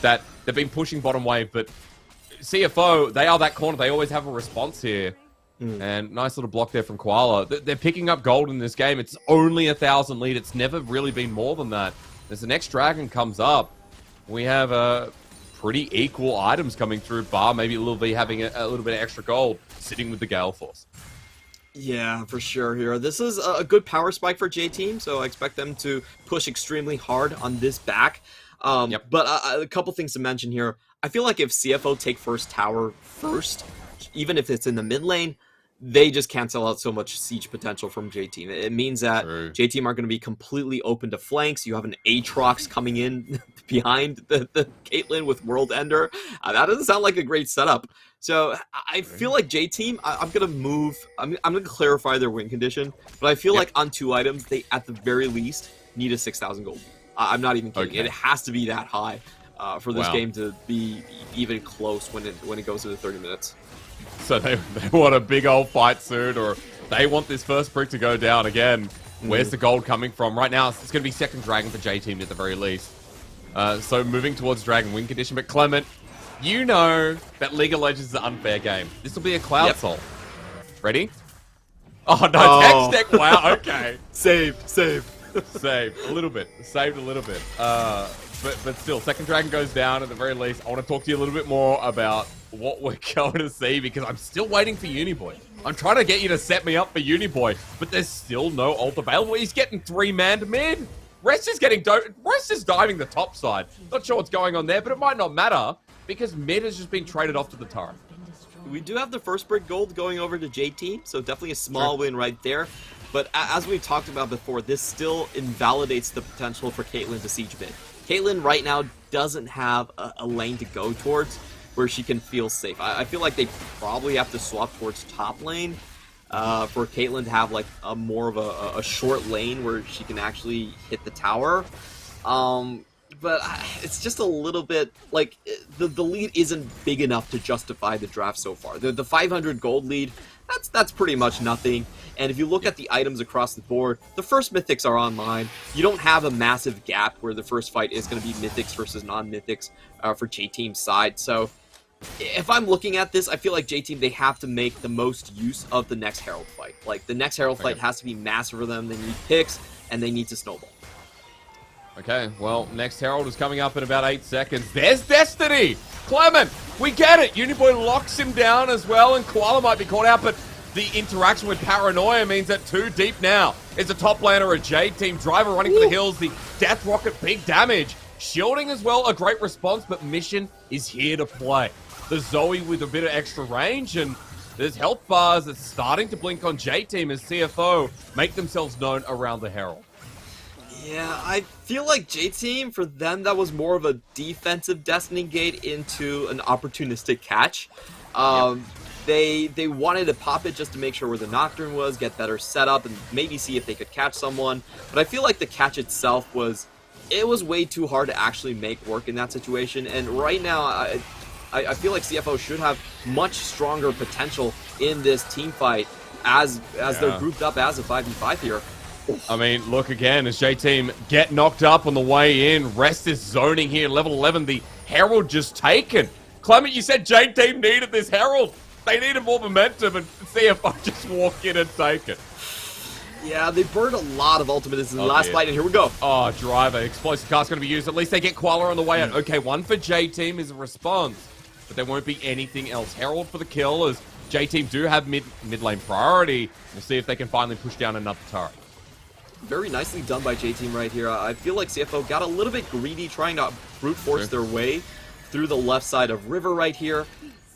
that they've been pushing bottom wave, but CFO, they are that corner. They always have a response here. And nice little block there from Koala. They're picking up gold in this game. It's only 1,000 lead. It's never really been more than that. As the next dragon comes up, we have pretty equal items coming through, bar maybe Lil V having a little bit of extra gold, sitting with the Gale Force. Yeah, for sure here. This is a good power spike for J-Team, so I expect them to push extremely hard on this back. But a couple things to mention here. I feel like if CFO take first tower first, even if it's in the mid lane, they just cancel out so much siege potential from J-Team. It means that J-Team are going to be completely open to flanks. You have an Aatrox coming in behind the Caitlyn with World Ender. That doesn't sound like a great setup. So I feel like J-Team, I'm going to move. I'm going to clarify their win condition. But I feel like on 2 items, they at the very least need a 6,000 gold. I'm not even kidding. It has to be that high for this game to be even close when it goes to the 30 minutes. So they want a big old fight soon, or they want this first brick to go down again. Where's the gold coming from? Right now, it's going to be second dragon for J-Team at the very least. So moving towards dragon win condition. But Clement, you know that League of Legends is an unfair game. This will be a Cloud Soul. Ready? Oh, no, text deck. Wow, okay. Saved. Saved a little bit. Saved a little bit. But still, second dragon goes down at the very least. I want to talk to you a little bit more about what we're going to see because I'm still waiting for Uniboy. I'm trying to get you to set me up for Uniboy, but there's still no ult available. He's getting 3-man mid. Rest is diving the top side. Not sure what's going on there, but it might not matter because mid has just been traded off to the turret. We do have the first brick gold going over to J-Team, so definitely a small win right there. But as we've talked about before, this still invalidates the potential for Caitlyn to siege mid. Caitlyn right now doesn't have a lane to go towards where she can feel safe. I feel like they probably have to swap towards top lane for Caitlyn to have like a more of a short lane where she can actually hit the tower. But it's just a little bit like the lead isn't big enough to justify the draft so far. The 500 gold lead, that's pretty much nothing. And if you look at the items across the board, the first mythics are online. You don't have a massive gap where the first fight is going to be mythics versus non-mythics for J-Team's side. So if I'm looking at this, I feel like J-Team, they have to make the most use of the next Herald fight. Like, the next Herald fight has to be massive for them. They need picks, and they need to snowball. Okay, well, next Herald is coming up in about 8 seconds. There's Destiny! Clement, we get it! Uniboy locks him down as well, and Koala might be caught out, but the interaction with Paranoia means that 2 deep now. It's a top laner, a J-Team driver running for the hills, the Death Rocket, big damage. Shielding as well, a great response, but Mission is here to play. The Zoe with a bit of extra range, and there's health bars that's starting to blink on J-Team as CFO make themselves known around the Herald. Yeah, I feel like J-Team, for them, that was more of a defensive Destiny gate into an opportunistic catch. They wanted to pop it just to make sure where the Nocturne was, get better setup, and maybe see if they could catch someone. But I feel like the catch itself was way too hard to actually make work in that situation. And right now, I feel like CFO should have much stronger potential in this team fight as they're grouped up as a 5v5 here. I mean, look again, as J-Team get knocked up on the way in. Rest is zoning here, level 11. The Herald just taken. Clement, you said J-Team needed this Herald. They needed more momentum, and CFO just walk in and take it. Yeah, they burned a lot of ultimates in the last fight, and here we go. Oh, driver. Explosive cast's going to be used. At least they get Koala on the way out. Okay, 1 for J-Team is a response. but there won't be anything else. Herald for the kill, as J-Team do have mid lane priority. We'll see if they can finally push down another turret. Very nicely done by J-Team right here. I feel like CFO got a little bit greedy trying to brute force their way through the left side of River right here.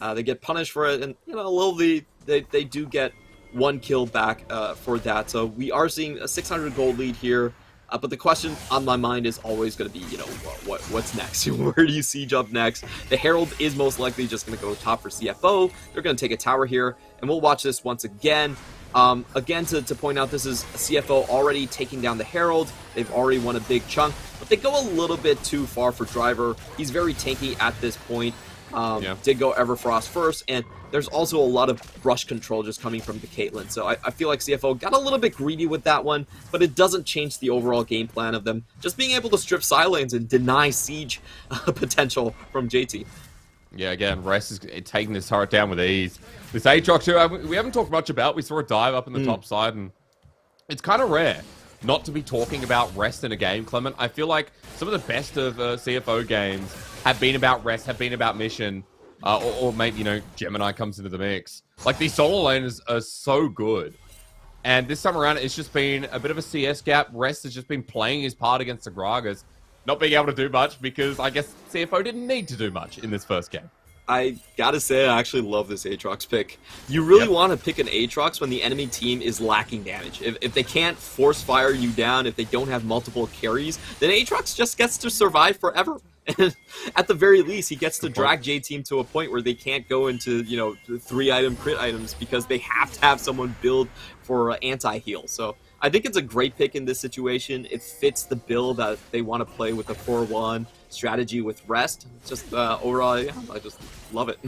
They get punished for it, and a little they do get one kill back for that. So we are seeing a 600 gold lead here. But the question on my mind is always going to be, what's next? Where do you siege up next? The Herald is most likely just going to go top for CFO. They're going to take a tower here, and we'll watch this once again. Again, to point out, this is CFO already taking down the Herald. They've already won a big chunk, but they go a little bit too far for Driver. He's very tanky at this point. Did go Everfrost first, and there's also a lot of brush control just coming from the Caitlyn. So I feel like CFO got a little bit greedy with that one, but it doesn't change the overall game plan of them just being able to strip side lanes and deny siege potential from JT. Yeah, again, Rest is taking this turret down with ease. This Aatrox too, we haven't talked much about. We saw a dive up in the top side, and it's kind of rare not to be talking about Rest in a game, Clement. I feel like some of the best of CFO games have been about Rest, have been about Mission, or maybe, Gemini comes into the mix. Like, these solo lanes are so good. And this time around, it's just been a bit of a CS gap. Rest has just been playing his part against the Gragas, not being able to do much because I guess CFO didn't need to do much in this first game. I gotta say, I actually love this Aatrox pick. You really want to pick an Aatrox when the enemy team is lacking damage. If they can't force fire you down, if they don't have multiple carries, then Aatrox just gets to survive forever. And at the very least, he gets to drag J-Team to a point where they can't go into, 3-item crit items because they have to have someone build for anti-heal. So I think it's a great pick in this situation. It fits the build that they want to play with a 4-1 strategy with Rest. Just overall, I just love it.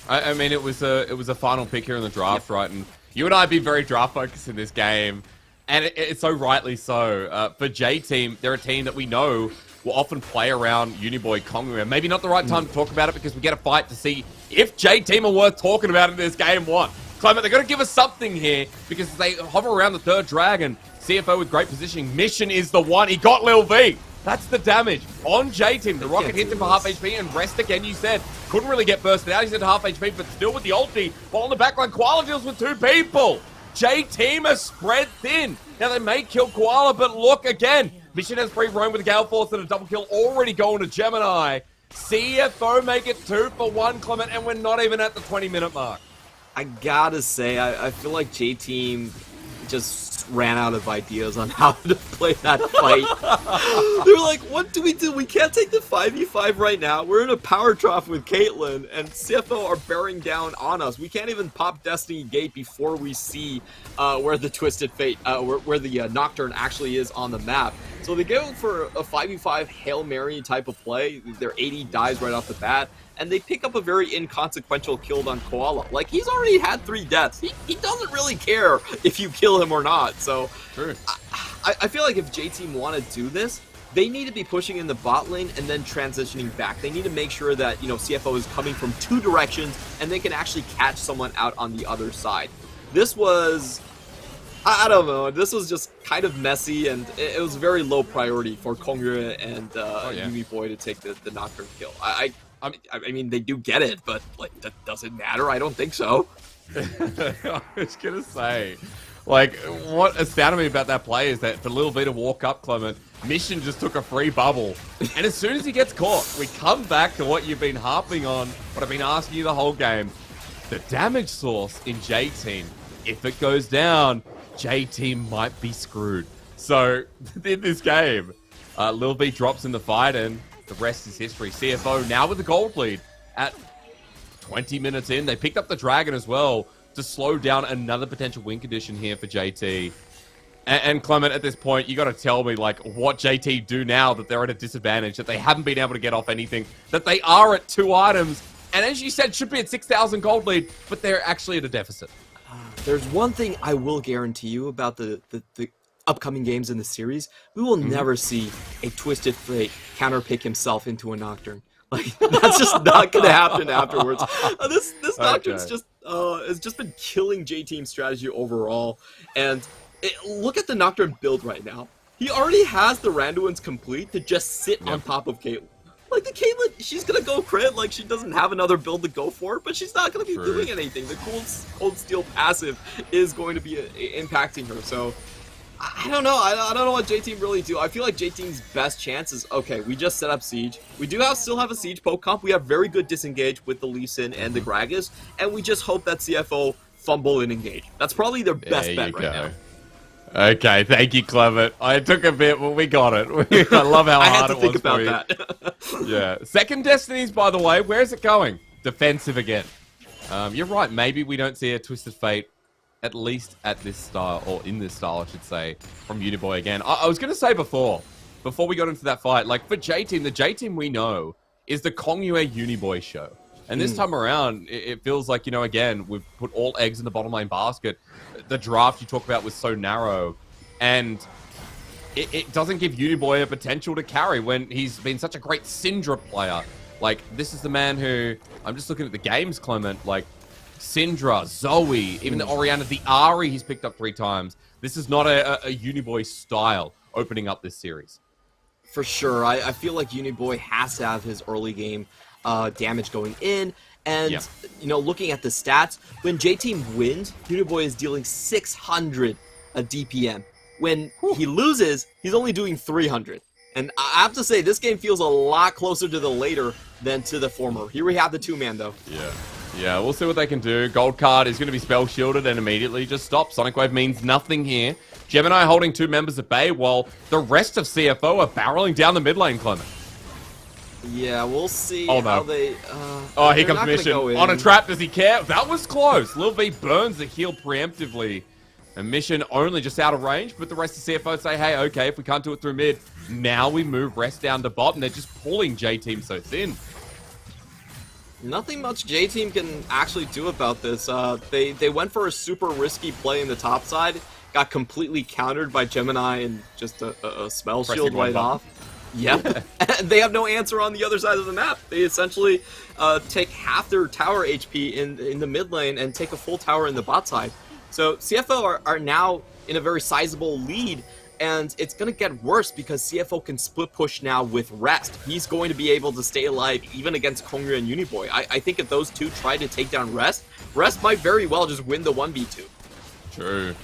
I mean, it was a final pick here in the draft, right? And you and I have been very draft focused in this game, and it's so rightly so. For J-Team, they're a team that we know will often play around Uniboy Kongru. Maybe not the right time to talk about it because we get a fight to see if J-Team are worth talking about in this game one. Clement, they're going to give us something here because they hover around the third dragon. CFO with great positioning. Mission is the one. He got Lil V. That's the damage on J-Team. The rocket hits him for half HP, and Rest again, you said, couldn't really get bursted out. He's at half HP, but still with the ulti. While on the backline, Koala deals with 2 people. J-Team are spread thin. Now, they may kill Koala, but look again. Mission has free roam with a Gale Force and a double kill already going to Gemini. CFO make it 2 for 1, Clement, and we're not even at the 20-minute mark. I gotta say, I feel like J-Team just ran out of ideas on how to play that fight. They were like, what do? We can't take the 5v5 right now. We're in a power trough with Caitlyn, and CFO are bearing down on us. We can't even pop Destiny Gate before we see where the Twisted Fate, where the Nocturne actually is on the map. So they go for a 5v5 Hail Mary type of play. Their 80 dies right off the bat, and they pick up a very inconsequential kill on Koala. Like, he's already had 3 deaths. He doesn't really care if you kill him or not. So I feel like if J-Team want to do this, they need to be pushing in the bot lane and then transitioning back. They need to make sure that, CFO is coming from 2 directions and they can actually catch someone out on the other side. This was, I don't know, this was just kind of messy, and it was very low priority for Kongre and Yumi Boy to take the Nocturne kill. I mean, they do get it, but, like, that doesn't matter. I don't think so. I was gonna say, like, what astounded me about that play is that for Lil V to walk up, Clement, Mission just took a free bubble. And as soon as he gets caught, we come back to what you've been harping on, what I've been asking you the whole game. The damage source in J-Team, if it goes down, J-Team might be screwed. So, in this game, Lil V drops in the fight, and the rest is history. CFO now with the gold lead at 20 minutes in. They picked up the Dragon as well to slow down another potential win condition here for JT. And Clement, at this point, you got to tell me, like, what JT do now that they're at a disadvantage, that they haven't been able to get off anything, that they are at 2 items, and as you said, should be at 6,000 gold lead, but they're actually at a deficit. There's one thing I will guarantee you about the upcoming games in the series. We will never see a Twisted Fate counterpick himself into a Nocturne. Like, that's just not going to happen afterwards. This Nocturne's just has just been killing J-Team's strategy overall. And look at the Nocturne build right now. He already has the Randuin's complete to just sit on top of Caitlyn. Like, the Caitlyn, she's gonna go crit, like, she doesn't have another build to go for, but she's not gonna be doing anything. The Cold Steel passive is going to be impacting her, so... I don't know. I don't know what J-Team really do. I feel like J-Team's best chance is, okay, we just set up Siege. We do still have a Siege poke comp. We have very good disengage with the Lee Sin and the Gragas, and we just hope that CFO fumble and engage. That's probably their best bet right now. Okay, thank you, Clement. I took a bit, but we got it. I love how hard it was for you. I had to think about that. Yeah. Second Destinies, by the way, where's it going? Defensive again. You're right. Maybe we don't see a Twisted Fate, at least at this style, or in this style, I should say, from Uniboy again. I was going to say before we got into that fight, like, for J-Team, the J-Team we know is the Kongyue Uniboy show. And this time around, it feels like, you know, again, we've put all eggs in the bottom lane basket. The draft you talk about was so narrow, and it doesn't give Uniboy a potential to carry when he's been such a great Syndra player. Like, this is the man who, I'm just looking at the games, Clement, like, Syndra, Zoe, even the Orianna, the Ahri he's picked up 3 times. This is not a Uniboy style opening up this series. For sure. I feel like Uniboy has to have his early game damage going in. And, you know, looking at the stats, when J-Team wins, Uniboy is dealing 600 a DPM. When he loses, he's only doing 300. And I have to say, this game feels a lot closer to the later than to the former. Here we have the 2-man, though. Yeah, we'll see what they can do. Gold card is going to be spell shielded and immediately just stop. Sonic Wave means nothing here. Gemini holding 2 members at bay while the rest of CFO are barreling down the mid lane, Clement. Yeah, we'll see how they... here comes Mission. On a trap, does he care? That was close. Lil V burns the heal preemptively. And Mission only just out of range, but the rest of CFO say, hey, okay, if we can't do it through mid, now we move rest down to bot, and they're just pulling J-Team so thin. Nothing much J-Team can actually do about this. They went for a super risky play in the top side, got completely countered by Gemini and just a spell shield right off. Yep. They have no answer on the other side of the map. They essentially take half their tower HP in the mid lane and take a full tower in the bot side. So CFO are now in a very sizable lead, and it's going to get worse because CFO can split push now with Rest. He's going to be able to stay alive even against Kongyue and Uniboy. I think if those two try to take down Rest might very well just win the 1v2. True.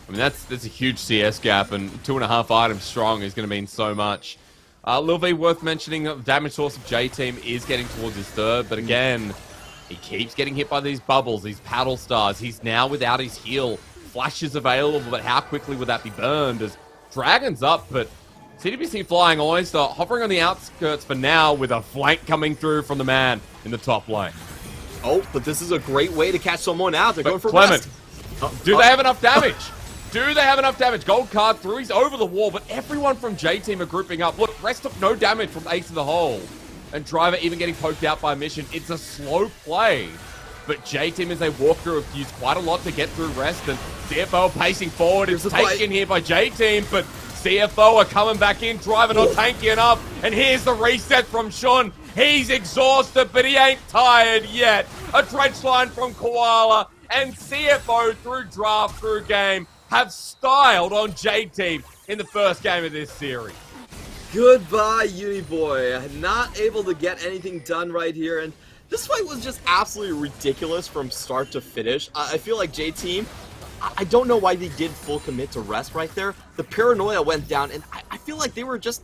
I mean, that's a huge CS gap, and 2.5 items strong is going to mean so much. Lil V, worth mentioning, the damage source of J-Team is getting towards his third, but again, he keeps getting hit by these bubbles, these paddle stars. He's now without his heal. Flash is available, but how quickly would that be burned? As Dragon's up, but CWC Flying Oyster hovering on the outskirts for now with a flank coming through from the man in the top lane. Oh, but this is a great way to catch someone out. They're going for Clement, Rest. Do they have enough damage? Do they have enough damage? Gold card through, he's over the wall, but everyone from J-Team are grouping up. Look, Rest took no damage from Ace in the hole. And Driver even getting poked out by Mission. It's a slow play. But J-Team, as they walk through, have used quite a lot to get through Rest. And CFO pacing forward. It's taken here by J-Team, but CFO are coming back in. Driver not tanky enough. And here's the reset from Shun. He's exhausted, but he ain't tired yet. A drench line from Koala. And CFO, through draft, through game, have styled on J-Team in the first game of this series. Goodbye, Uniboy. Not able to get anything done right here, and this fight was just absolutely ridiculous from start to finish. I feel like J-Team, I don't know why they did full commit to Rest right there. The paranoia went down, and I feel like they were just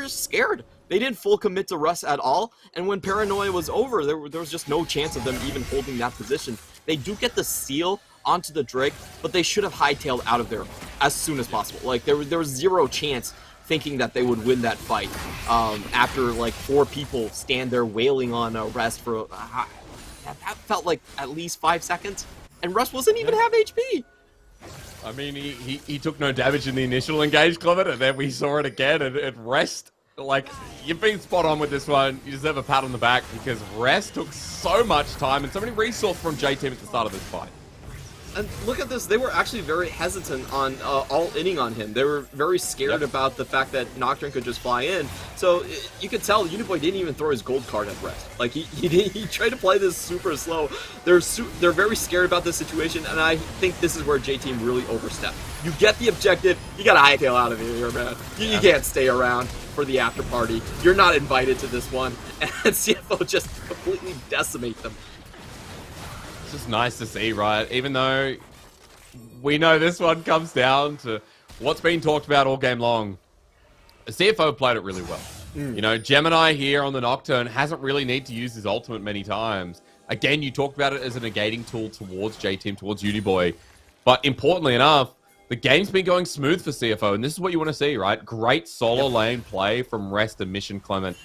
scared. They didn't full commit to Rest at all, and when paranoia was over, there was just no chance of them even holding that position. They do get the seal onto the Drake, but they should have hightailed out of there as soon as possible. Like, there was zero chance thinking that they would win that fight after like 4 people stand there wailing on Rest for that felt like at least 5 seconds, and Rest wasn't even half HP. I mean, he took no damage in the initial engage, Clement, and then we saw it again, and Rest, like, you've been spot on with this one. You deserve a pat on the back because Rest took so much time and so many resources from J-Team at the start of this fight. And look at this, they were actually very hesitant on all-inning on him. They were very scared about the fact that Nocturne could just fly in. So you could tell Uniboy didn't even throw his gold card at Rest. Like, he tried to play this super slow. They're very scared about this situation, and I think this is where J-Team really overstepped. You get the objective, you gotta hightail out of here, man. You can't stay around for the after party. You're not invited to this one. And CFO just completely decimate them. It's just nice to see, right? Even though we know this one comes down to what's been talked about all game long. CFO played it really well. You know, Gemini here on the Nocturne hasn't really need to use his ultimate many times. Again, you talked about it as a negating tool towards J-Team, towards Uniboy. But importantly enough, the game's been going smooth for CFO, and this is what you want to see, right? Great solo lane play from Rest and Mission Clement.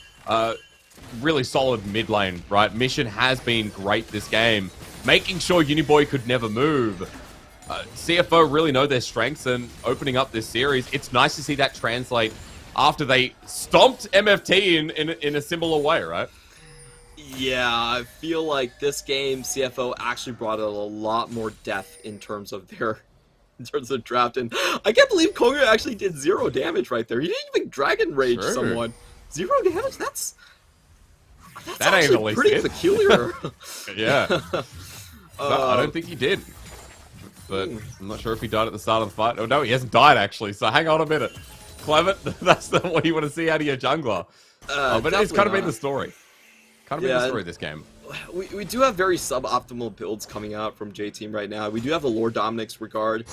Really solid mid lane, right? Mission has been great this game, making sure Uniboy could never move. CFO really know their strengths, and opening up this series, it's nice to see that translate after they stomped MFT in a similar way, right? Yeah, I feel like this game, CFO actually brought a lot more depth in terms of their draft, and I can't believe Koga actually did 0 damage right there. He didn't even Dragon Rage someone. 0 damage? That's actually pretty peculiar. Yeah. I don't think he did. But I'm not sure if he died at the start of the fight. Oh, no, he hasn't died, actually. So hang on a minute. Clement, that's not what you want to see out of your jungler. But it's kind of been the story. Kind of been the story of this game. We do have very suboptimal builds coming out from J-Team right now. We do have a Lord Dominic's regard,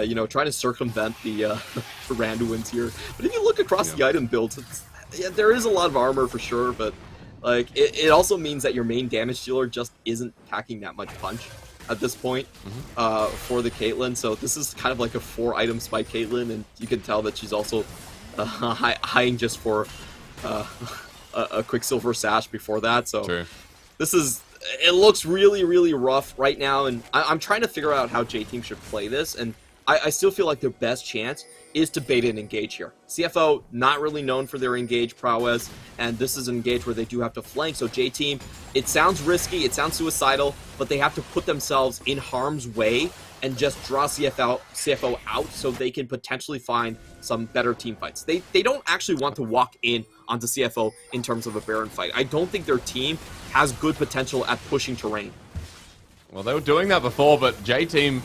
you know, trying to circumvent the Randuins here. But if you look across the item builds, there is a lot of armor for sure, but like it also means that your main damage dealer just isn't packing that much punch at this point for the Caitlyn. So this is kind of like a 4-item spike Caitlyn, and you can tell that she's also eyeing just for a Quicksilver Sash before that. So this is, it looks really, really rough right now, and I'm trying to figure out how J-Team should play this, and I still feel like their best chance is to bait and engage here. CFO, not really known for their engage prowess, and this is an engage where they do have to flank, so J-Team, it sounds risky, it sounds suicidal, but they have to put themselves in harm's way and just draw CFO out so they can potentially find some better team fights. They don't actually want to walk in onto CFO in terms of a Baron fight. I don't think their team has good potential at pushing terrain. Well, they were doing that before, but J-Team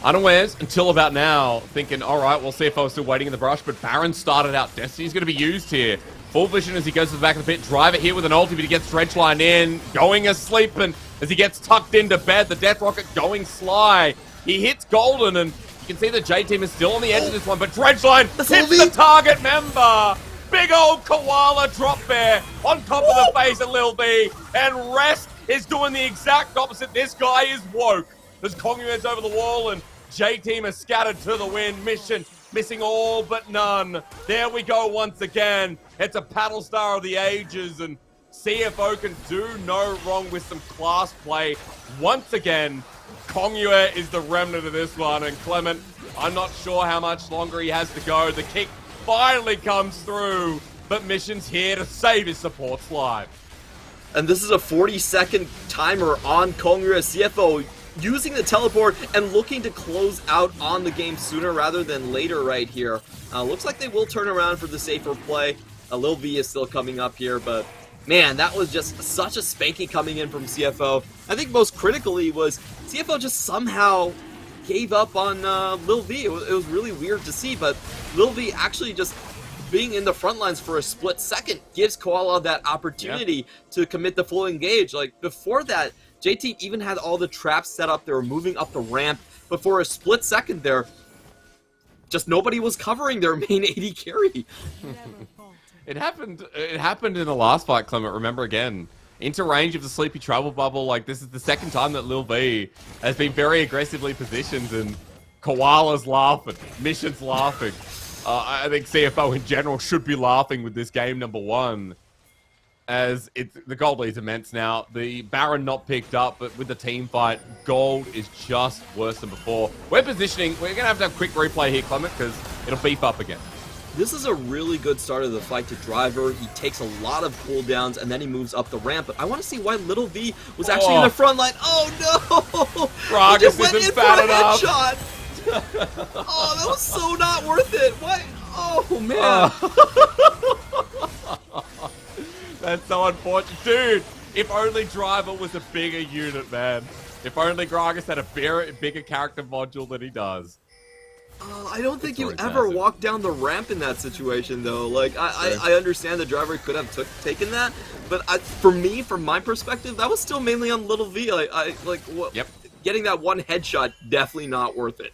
unawares until about now, thinking, all right, well, CFO is still waiting in the brush, but Baron started out. Destiny's going to be used here. Full vision as he goes to the back of the pit. Driver here with an ulti, but he gets Dredgeline in, going asleep, and as he gets tucked into bed, the Death Rocket going sly. He hits Golden, and you can see the J-Team is still on the edge of this one, but Dredgeline hits the target member. Big old koala drop bear on top of the face of Lil B, and Rest is doing the exact opposite. This guy is woke. There's Kongyuan's over the wall, and J-Team is scattered to the wind. Mission missing all but none. There we go once again. It's a paddle star of the ages, and CFO can do no wrong with some class play. Once again, Kongyue is the remnant of this one, and Clement, I'm not sure how much longer he has to go. The kick finally comes through, but Mission's here to save his support's life. And this is a 40-second timer on Kongyue. CFO using the teleport and looking to close out on the game sooner rather than later right here. Looks like they will turn around for the safer play. Lil V is still coming up here, but man, that was just such a spanking coming in from CFO. I think most critically was CFO just somehow gave up on Lil V. It was really weird to see, but Lil V actually just being in the front lines for a split second gives Koala that opportunity to commit the full engage. Like, before that, J-Team even had all the traps set up. They were moving up the ramp, but for a split second there, just nobody was covering their main AD carry. It happened in the last fight, Clement. Remember again, into range of the Sleepy Travel Bubble. Like, this is the second time that Lil V has been very aggressively positioned, and Koala's laughing, Mission's laughing. I think CFO in general should be laughing with this game number one, as the gold lead's immense now. The Baron not picked up, but with the team fight, gold is just worse than before. We're positioning. We're going to have a quick replay here, Clement, because it'll beef up again. This is a really good start of the fight to Driver. He takes a lot of cooldowns, and then he moves up the ramp. But I want to see why Little V was actually in the front line. Oh, no! Gragas isn't fat enough. Oh, that was so not worth it. What? Oh, man. That's so unfortunate. Dude, if only Driver was a bigger unit, man. If only Gragas had a bigger character module than he does. I don't think you Victoria's ever massive. walk down the ramp in that situation, though. Like, I understand the driver could have taken that, but for me, from my perspective, that was still mainly on Little V. Yep. Getting that one headshot, definitely not worth it.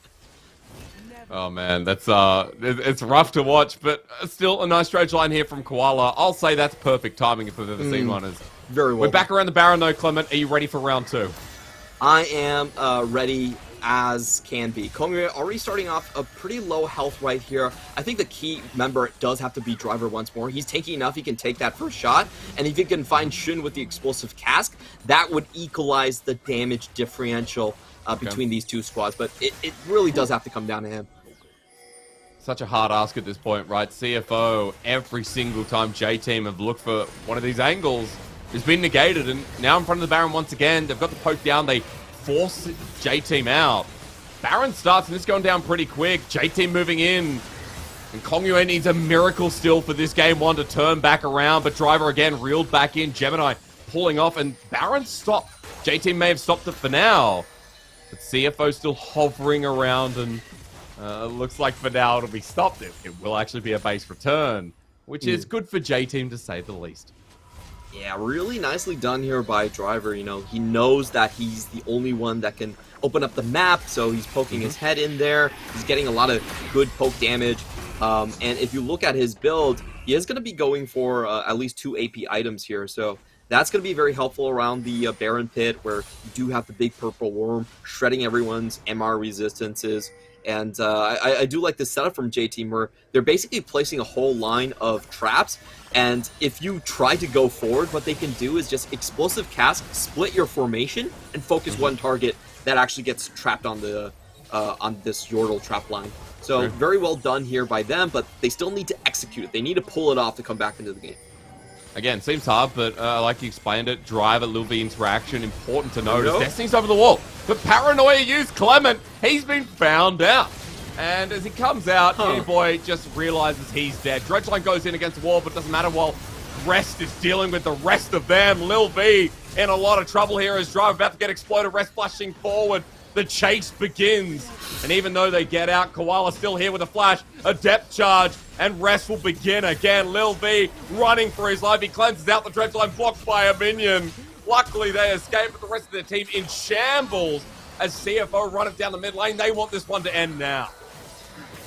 Oh man, that's it's rough to watch, but still a nice dredge line here from Koala. I'll say that's perfect timing if I've ever seen one. Very well. We're back around the Baron though, Clement. Are you ready for round 2? I am ready as can be. Kongre already starting off a pretty low health right here. I think the key member does have to be Driver once more. He's tanky enough, he can take that first shot, and if he can find Shun with the explosive cask, that would equalize the damage differential between these two squads, but it really does have to come down to him. Such a hard ask at this point, right? CFO, every single time J-Team have looked for one of these angles, has been negated, and now in front of the Baron once again. They've got the poke down, they force J-Team out. Baron starts, and it's going down pretty quick. J-Team moving in, and Kongyue needs a miracle still for this game 1 to turn back around, but Driver again reeled back in. Gemini pulling off, and Baron stopped. J-Team may have stopped it for now, but CFO still hovering around, and looks like for now it'll be stopped. It will actually be a base return, which is good for J-Team to say the least. Yeah, really nicely done here by Driver. You know, he knows that he's the only one that can open up the map, so he's poking his head in there. He's getting a lot of good poke damage. And if you look at his build, he is going to be going for at least 2 AP items here. So that's going to be very helpful around the Baron Pit, where you do have the big purple worm shredding everyone's MR resistances. And I do like this setup from J-Team, where they're basically placing a whole line of traps. And if you try to go forward, what they can do is just explosive cask, split your formation, and focus one target that actually gets trapped on the on this Yordle trap line. So very well done here by them, but they still need to execute it. They need to pull it off to come back into the game. Again, seems hard, but like you explained it, Driver, Lil V interaction, important to notice. Destiny's over the wall. But Paranoia used Clement. He's been found out. And as he comes out, Boy just realizes he's dead. Dredgeline goes in against the wall, but doesn't matter while Rest is dealing with the rest of them. Lil V in a lot of trouble here as Driver about to get exploded. Rest flashing forward. The chase begins. And even though they get out, Koala still here with a flash, a depth charge, and Rest will begin again. Lil V running for his life. He cleanses out the dredge line, blocked by a minion. Luckily, they escape, but the rest of their team in shambles as CFO run it down the mid lane. They want this one to end now.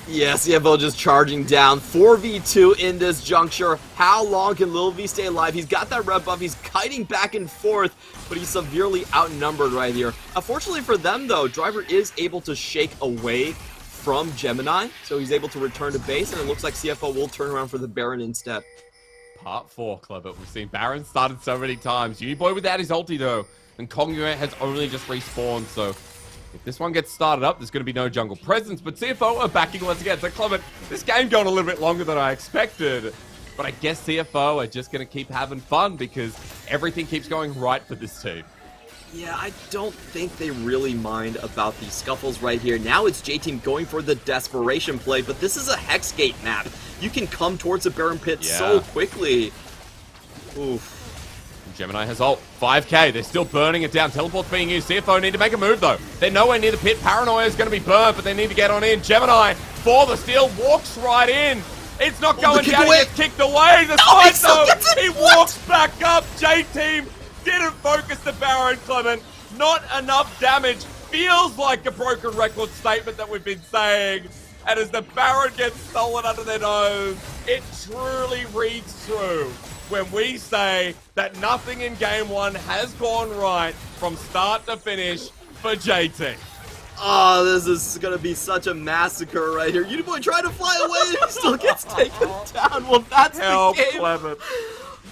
Yeah, CFO just charging down. 4v2 in this juncture. How long can Lil V stay alive? He's got that red buff. He's kiting back and forth, but he's severely outnumbered right here. Unfortunately for them, though, Driver is able to shake away from Gemini, so he's able to return to base, and it looks like CFO will turn around for the Baron instead. Part 4, Clever. We've seen Baron started so many times. Uniboy without his ulti, though, and Kongyue has only just respawned, so if this one gets started up, there's going to be no jungle presence, but CFO are backing once again. So, Clement, this game going a little bit longer than I expected, but I guess CFO are just going to keep having fun because everything keeps going right for this team. Yeah, I don't think they really mind about these scuffles right here. Now it's J-Team going for the desperation play, but this is a Hex Gate map. You can come towards the Baron Pit so quickly. Oof. Gemini has ult. 5k. They're still burning it down. Teleport's being used. CFO need to make a move, though. They're nowhere near the pit. Paranoia is going to be burnt, but they need to get on in. Gemini, for the steal, walks right in. It's not going down. He gets kicked away. The side, though, he walks back up. J-Team didn't focus the Baron, Clement. Not enough damage. Feels like a broken record statement that we've been saying. And as the Baron gets stolen under their nose, it truly reads true when we say that nothing in Game 1 has gone right from start to finish for J-Team. Oh, this is going to be such a massacre right here. Uniboy trying to fly away and he still gets taken down. Well, that's the game. Clement.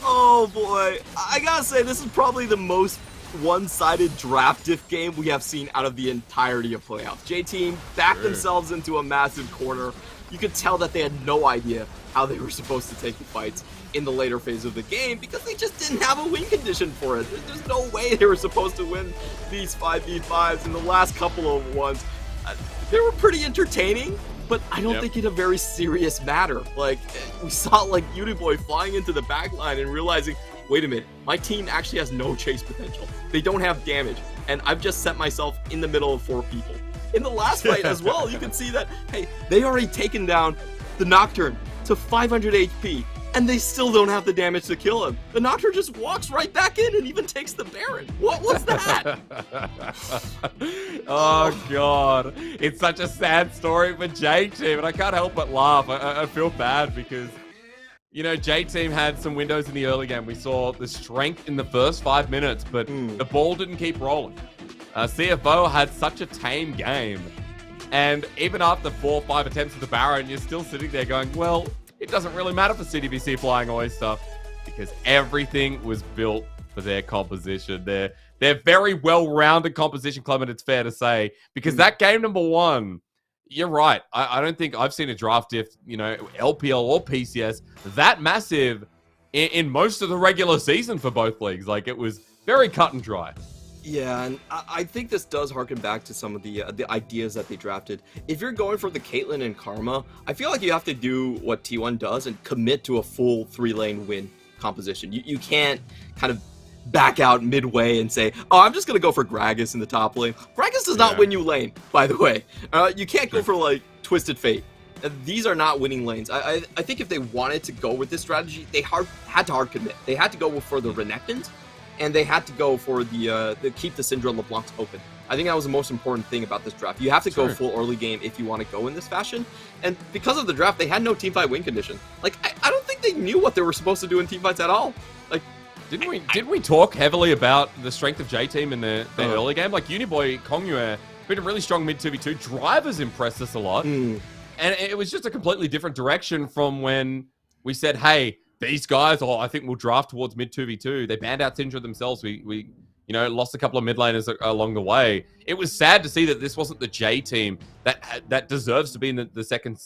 Oh, boy. I gotta say, this is probably the most one-sided draft diff game we have seen out of the entirety of playoffs. J-Team backed themselves into a massive corner. You could tell that they had no idea how they were supposed to take the fights in the later phase of the game because they just didn't have a win condition for it. There's no way they were supposed to win these 5v5s in the last couple of ones. They were pretty entertaining, but I don't think it's a very serious matter. Like, we saw like Uniboy flying into the backline and realizing, wait a minute, my team actually has no chase potential. They don't have damage, and I've just set myself in the middle of 4 people. in the last fight as well. You can see that, hey, they already taken down the Nocturne to 500 HP, and they still don't have the damage to kill him. The Nocturne just walks right back in and even takes the Baron. What was that? Oh, God. It's such a sad story for J-Team, and I can't help but laugh. I feel bad because, you know, J-Team had some windows in the early game. We saw the strength in the first 5 minutes, but the ball didn't keep rolling. CFO had such a tame game, and even after 4 or 5 attempts at the Baron, you're still sitting there going, well, it doesn't really matter for CDBC Flying Oyster because everything was built for their composition. They're very well-rounded composition, Clement, it's fair to say, because that game number 1, you're right. I don't think I've seen a draft diff, you know, LPL or PCS, that massive in most of the regular season for both leagues. Like, it was very cut and dry. Yeah, and I think this does harken back to some of the ideas that they drafted. If you're going for the Caitlyn and Karma, I feel like you have to do what T1 does and commit to a full 3-lane win composition. You can't kind of back out midway and say, oh, I'm just going to go for Gragas in the top lane. Gragas does not win you lane, by the way. You can't go for, like, Twisted Fate. These are not winning lanes. I think if they wanted to go with this strategy, they had to hard commit. They had to go for the Renekton, and they had to go for the keep the Syndra LeBlancs open. I think that was the most important thing about this draft. You have to go full early game if you want to go in this fashion. And because of the draft, they had no teamfight win condition. Like, I don't think they knew what they were supposed to do in teamfights at all. Like, didn't we talk heavily about the strength of J-Team in the early game? Like, Uniboy, Kongyue, been a really strong mid 2v2. Drivers impressed us a lot. And it was just a completely different direction from when we said, hey, these guys, I think we'll draft towards mid 2v2. They banned out Syndra themselves. We lost a couple of mid laners along the way. It was sad to see that this wasn't the J team that deserves to be in the second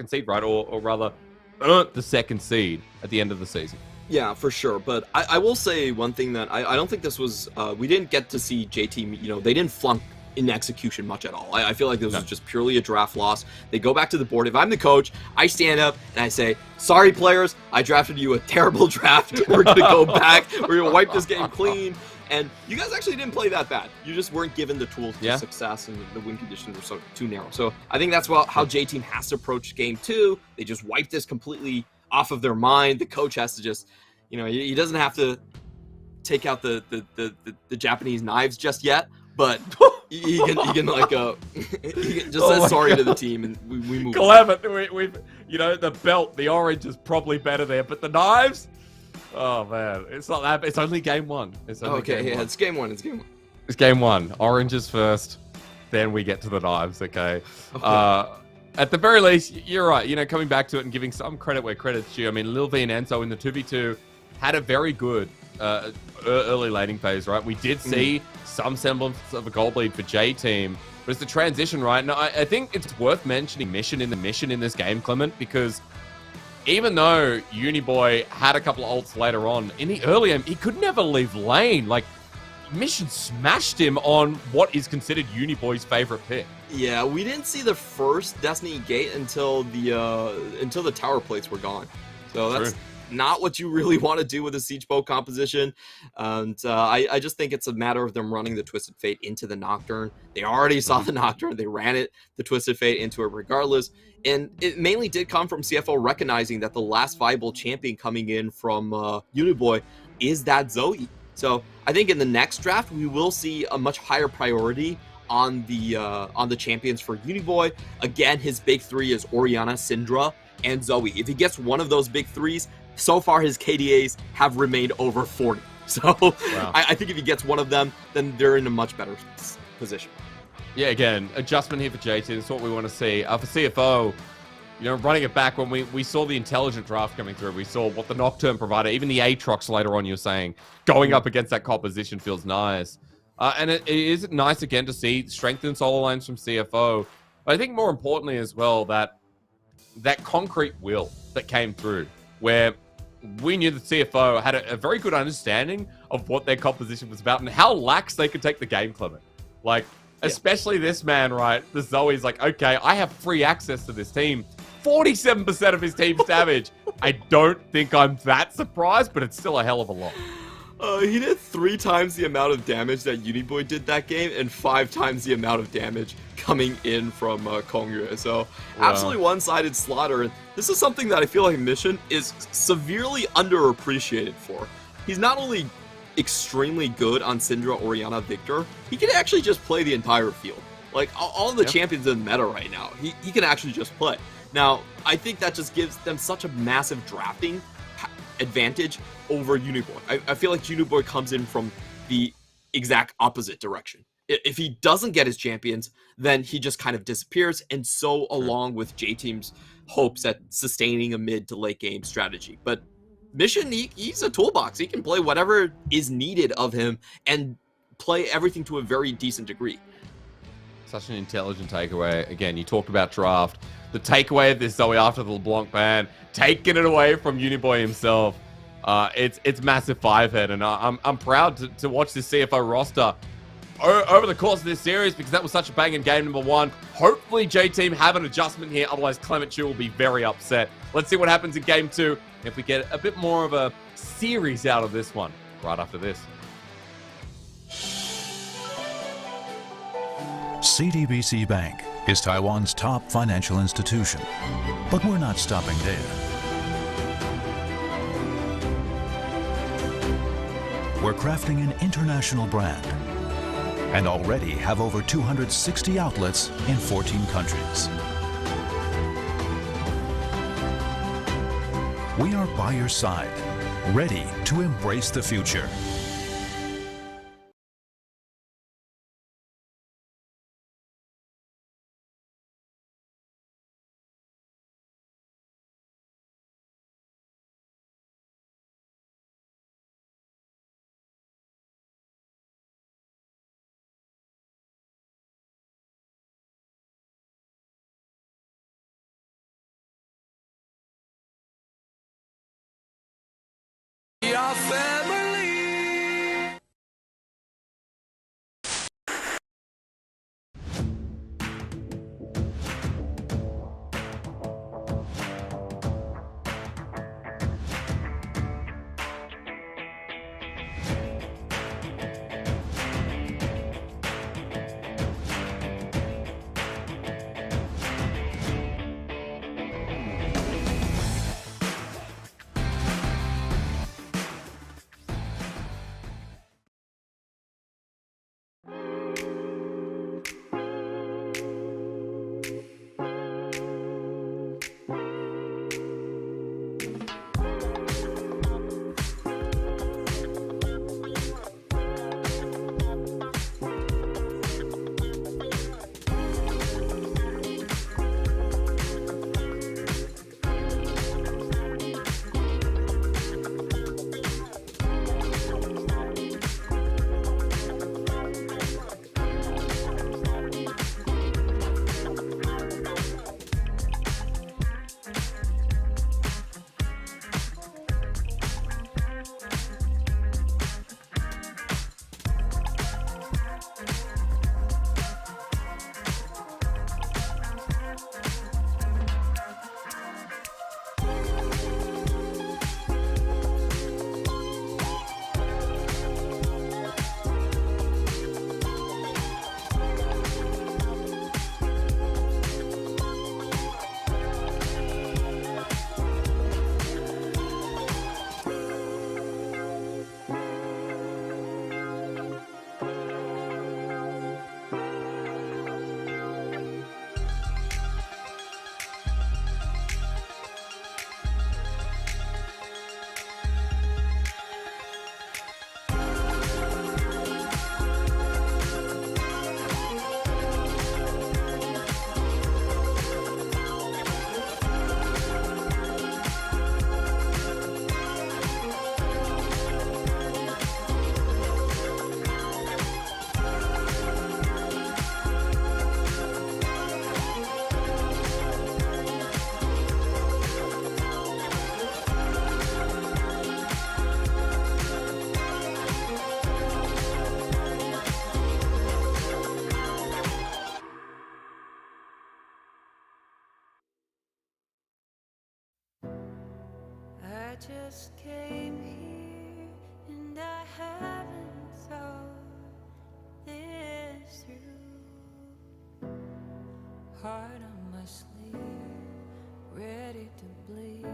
seed, right? Or rather, the second seed at the end of the season. Yeah, for sure. But I will say one thing that I don't think this was, we didn't get to see J team, they didn't flunk in execution much at all. I feel like this was just purely a draft loss. They go back to the board. If I'm the coach, I stand up and I say, sorry players, I drafted you a terrible draft. We're going to go back. We're going to wipe this game clean. And you guys actually didn't play that bad. You just weren't given the tools to success, and the win conditions were too narrow. So I think that's how J-Team has to approach game 2. They just wipe this completely off of their mind. The coach has to just, he doesn't have to take out the Japanese knives just yet, but he can just say sorry to the team, and we move. Clement, we've the belt, the orange is probably better there, but the knives, oh man, it's not that. It's only game 1. It's game 1. It's game 1. Oranges first, then we get to the knives. Okay. At the very least, you're right. Coming back to it and giving some credit where credit's due. I mean, Lil V and Enzo in the 2v2 had a very good early laning phase, right? We did see some semblance of a gold lead for J-Team, but it's the transition, right? And I think it's worth mentioning Mission in this game, Clement, because even though Uniboy had a couple of ults later on, in the early game, he could never leave lane. Like, Mission smashed him on what is considered Uniboy's favorite pick. Yeah, we didn't see the first Destiny Gate until the tower plates were gone. So that's not what you really want to do with a Siege Bow composition. And I just think it's a matter of them running the Twisted Fate into the Nocturne. They already saw the Nocturne. They ran the Twisted Fate into it regardless. And it mainly did come from CFO recognizing that the last viable champion coming in from Uniboy is that Zoe. So I think in the next draft, we will see a much higher priority on the champions for Uniboy. Again, his big 3 is Orianna, Syndra, and Zoe. If he gets one of those big 3s, so far his KDAs have remained over 40. So I think if he gets one of them, then they're in a much better position. Yeah, again, adjustment here for JT. That's what we want to see. For CFO, running it back when we saw the intelligent draft coming through, we saw what the Nocturne provided, even the Aatrox later on, you're saying, going up against that composition feels nice. And it is nice, again, to see strengthened solo lines from CFO. But I think more importantly as well, that concrete will that came through, where we knew that CFO had a very good understanding of what their composition was about and how lax they could take the game, Clement. Like, especially this man, right? The Zoe's like, okay, I have free access to this team. 47% of his team's damage. I don't think I'm that surprised, but it's still a hell of a lot. He did 3 times the amount of damage that Uniboy did that game, and 5 times the amount of damage coming in from Kongyue. So, absolutely one-sided slaughter. And this is something that I feel like Mission is severely underappreciated for. He's not only extremely good on Syndra, Orianna, Victor, he can actually just play the entire field. Like, all the champions in the meta right now, he can actually just play. Now, I think that just gives them such a massive drafting advantage over Uniboy. I feel like Uniboy comes in from the exact opposite direction. If he doesn't get his champions, then he just kind of disappears, and so along with J-Team's hopes at sustaining a mid to late game strategy. But Mission, he's a toolbox. He can play whatever is needed of him and play everything to a very decent degree. Such an intelligent takeaway. Again, you talked about draft. The takeaway of this Zoe after the LeBlanc ban, taking it away from Uniboy himself. It's massive 5-head, and I'm proud to watch this CFO roster over the course of this series, because that was such a banging game number 1. Hopefully J-Team have an adjustment here, otherwise Clement Chu will be very upset. Let's see what happens in game 2, if we get a bit more of a series out of this one right after this. CDBC Bank is Taiwan's top financial institution, but we're not stopping there. We're crafting an international brand and already have over 260 outlets in 14 countries. We are by your side, ready to embrace the future. Your family. I just came here and I haven't thought this through. Heart on my sleeve, ready to bleed.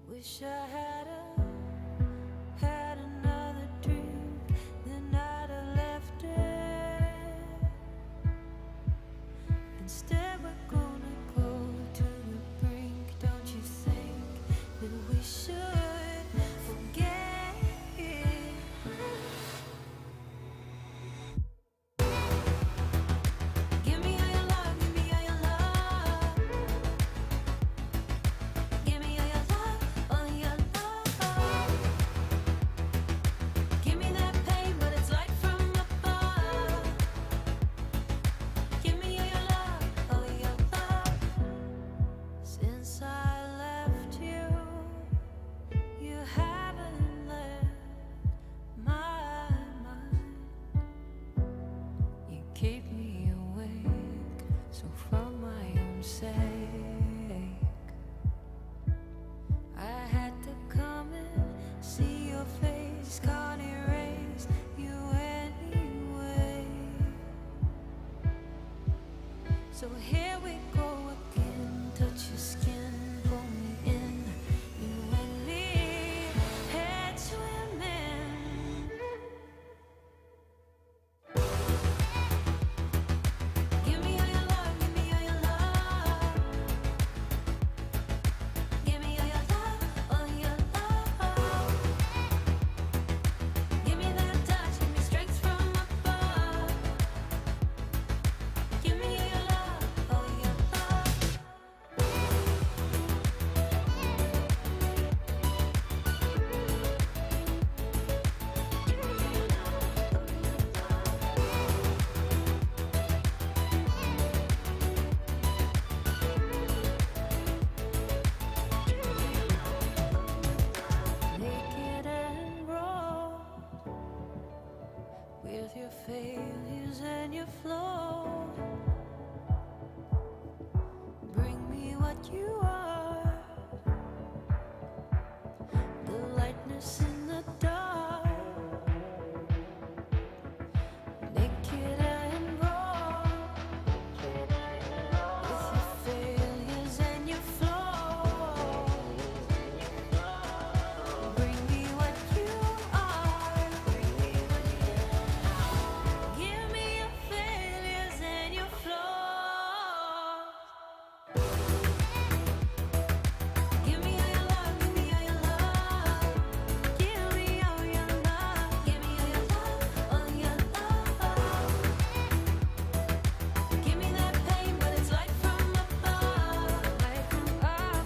Wish I had another drink, then I'd have left it. Instead we're gonna go to the brink. Don't you think that we should forget it? Give me all your love, give me all your love. Give me all your love, all your love. Give me that pain, but it's light from above. Give me all your love, all your love. Since I left you, you haven't left my mind. You keep me awake, so for my own sake, I had to come and see your face. Can't erase you anyway. So here we go again. Touch your skin, pull me in. You and me, head swimming. Give me all your love, give me all your love. Give me all your love, all your love. Give me that touch, give me strength from above. Give me all your love, all your love. Naked and raw, with your failures and your flaws. Bring me what you are, the lightness in the dark. Naked and raw, with your failures and your flaws. Bring me what you are. Give me your failures and your flaws. Give me all your love, give me all your love. Give me all your love, give me all your love, all your love. Give me that pain, but it's light from above. Light from above.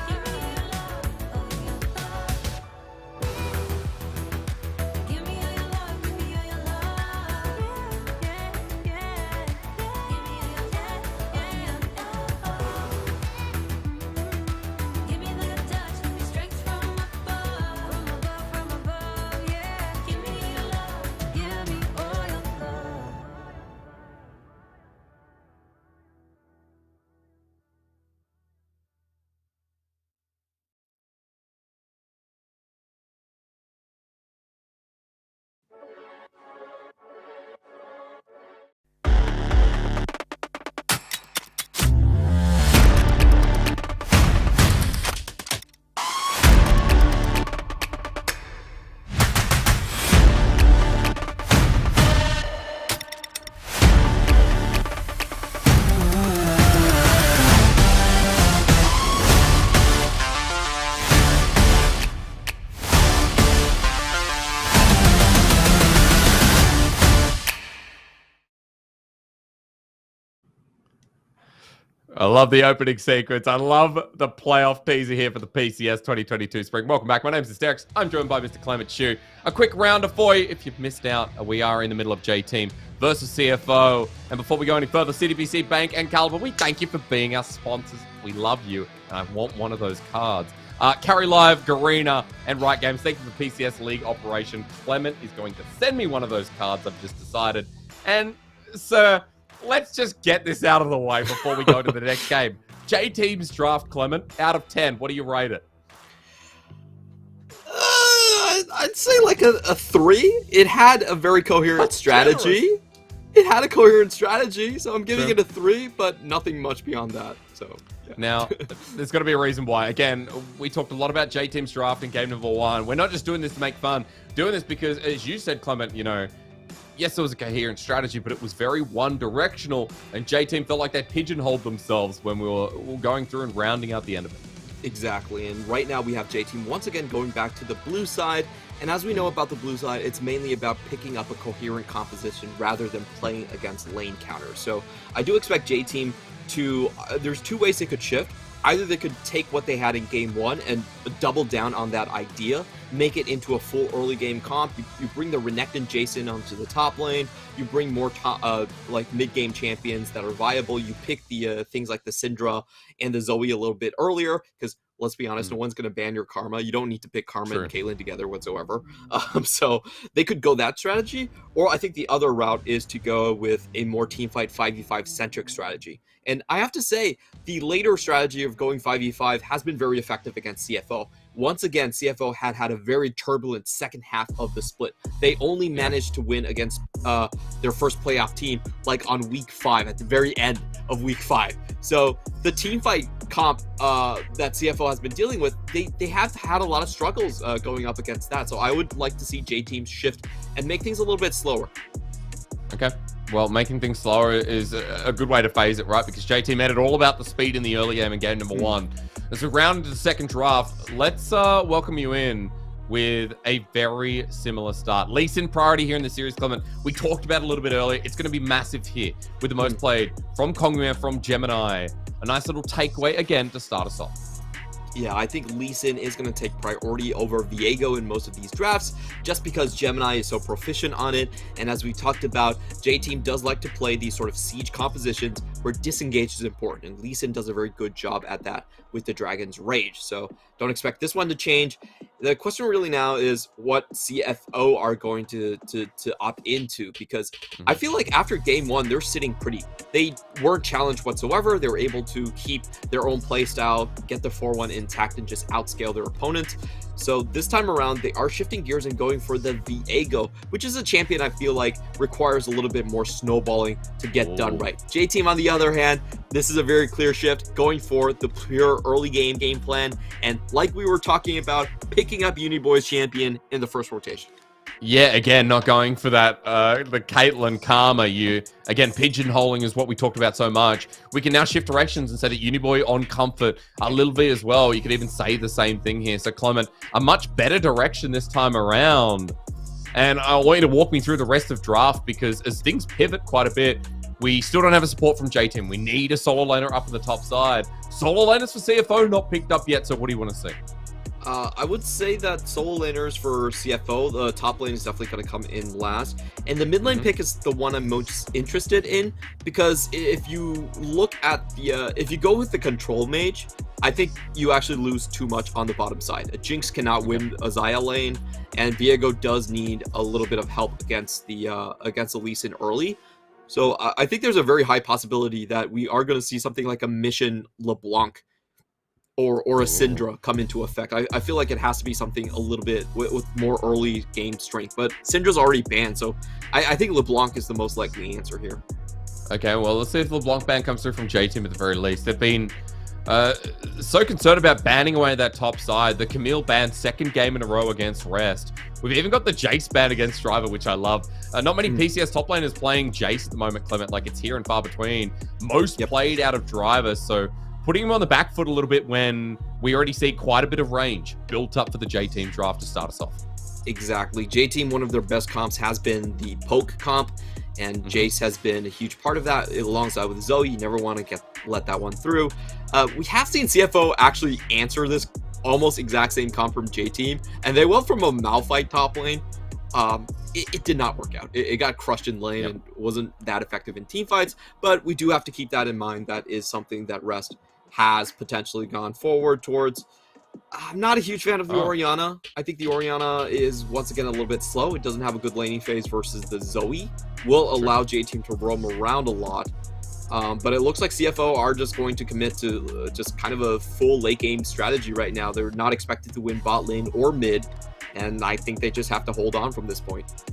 Give me all your love, all your love. Give me all your love, give me all your love. Yeah, yeah, yeah. Give me all your love, all your love. Give me that touch, give me strength from above. From above, yeah. Give me all your love, give me all your love. I love the opening sequence. I love the playoff teaser here for the PCS 2022 Spring. Welcome back. My name's Hysterics. I'm joined by Mr. Clement Chu. A quick rounder for you if you've missed out. We are in the middle of J-Team versus CFO. And before we go any further, CDBC Bank and Caliber, we thank you for being our sponsors. We love you, and I want one of those cards. Carry Live, Garena, and Right Games. Thank you for PCS League Operation. Clement is going to send me one of those cards, I've just decided. And, sir, let's just get this out of the way before we go to the next game. J-Team's draft, Clement, out of 10, what do you rate it? I'd say like a 3. It had a very coherent That's strategy. generous. It had a coherent strategy, so I'm giving True. it a 3, but nothing much beyond that. So yeah. Now, there's got to be a reason why. Again, we talked a lot about J-Team's draft in game number 1. We're not just doing this to make fun. Doing this because, as you said, Clement, you know, yes, there was a coherent strategy, but it was very one-directional, and J-Team felt like they pigeonholed themselves when we were going through and rounding out the end of it. Exactly, and right now we have J-Team once again going back to the blue side, and as we know about the blue side, it's mainly about picking up a coherent composition rather than playing against lane counters. So I do expect J-Team to, there's 2 ways they could shift. Either they could take what they had in game 1 and double down on that idea, make it into a full early game comp. You bring the Renekton Jason onto the top lane. You bring more like mid game champions that are viable. You pick the things like the Syndra and the Zoe a little bit earlier because let's be honest, no one's going to ban your Karma. You don't need to pick Karma and Caitlyn together whatsoever. So they could go that strategy, or I think the other route is to go with a more teamfight 5v5 centric strategy. And I have to say, the later strategy of going 5v5 has been very effective against CFO. Once again, CFO had a very turbulent second half of the split. They only managed to win against their first playoff team like on week 5, at the very end of week 5. So the teamfight comp that CFO has been dealing with, they have had a lot of struggles going up against that. So I would like to see J-Team shift and make things a little bit slower. Okay. Well, making things slower is a good way to phase it, right? Because J-Team made it all about the speed in the early game in game number 1. As we round into the second draft, let's welcome you in with a very similar start. Lee Sin priority here in the series, Clement. We talked about it a little bit earlier. It's going to be massive here with the most played from Kongmere, from Gemini. A nice little takeaway, again, to start us off. Yeah, I think Lee Sin is going to take priority over Viego in most of these drafts, just because Gemini is so proficient on it. And as we talked about, J-Team does like to play these sort of siege compositions where disengage is important, and Lee Sin does a very good job at that with the Dragon's Rage. So don't expect this one to change. The question really now is what CFO are going to opt into, because I feel like after game 1, they're sitting pretty. They weren't challenged whatsoever. They were able to keep their own play style, get the 4-1 intact, and just outscale their opponents. So this time around, they are shifting gears and going for the Viego, which is a champion I feel like requires a little bit more snowballing to get done right. J-Team, on the other hand, this is a very clear shift, going for the pure early game plan, and like we were talking about, picking up Uniboy's champion in the first rotation. Yeah, again, not going for that, the Caitlyn Karma. Again, pigeonholing is what we talked about so much. We can now shift directions and say that Uniboy on comfort, Lil V as well. You could even say the same thing here. So, Clement, a much better direction this time around. And I want you to walk me through the rest of draft, because as things pivot quite a bit, we still don't have a support from J-Team. We need a solo laner up on the top side. Solo laners for CFO not picked up yet, so what do you want to see? I would say that solo laners for CFO, the top lane is definitely going to come in last. And the mid lane pick is the one I'm most interested in, because if you look at the, if you go with the control mage, I think you actually lose too much on the bottom side. A Jinx cannot win a Xayah lane, and Viego does need a little bit of help against the Lee Sin early. So I think there's a very high possibility that we are going to see something like a Mission LeBlanc or a Syndra come into effect. I feel like it has to be something a little bit with more early game strength, but Syndra's already banned, so I think LeBlanc is the most likely answer here. Okay, well, let's see if the LeBlanc ban comes through from J-Team at the very least. They've been so concerned about banning away that top side. The Camille ban, second game in a row against Rest. We've even got the Jace ban against Driver, which I love. Not many PCS top laners playing Jace at the moment, Clement. Like, it's here and far between. Most played out of Driver, so putting him on the back foot a little bit when we already see quite a bit of range built up for the J-Team draft to start us off. Exactly. J-Team, one of their best comps has been the poke comp, and Jace has been a huge part of that alongside with Zoe. You never want to let that one through. We have seen CFO actually answer this almost exact same comp from J-Team, and they went from a Malphite top lane. It did not work out. It got crushed in lane and wasn't that effective in team fights, but we do have to keep that in mind. That is something that Rest has potentially gone forward towards. I'm not a huge fan of the Orianna. I think the Orianna is, once again, a little bit slow. It doesn't have a good laning phase versus the Zoe. Will allow J-Team to roam around a lot. But it looks like CFO are just going to commit to just kind of a full late game strategy right now. They're not expected to win bot lane or mid. and I think they just have to hold on from this point.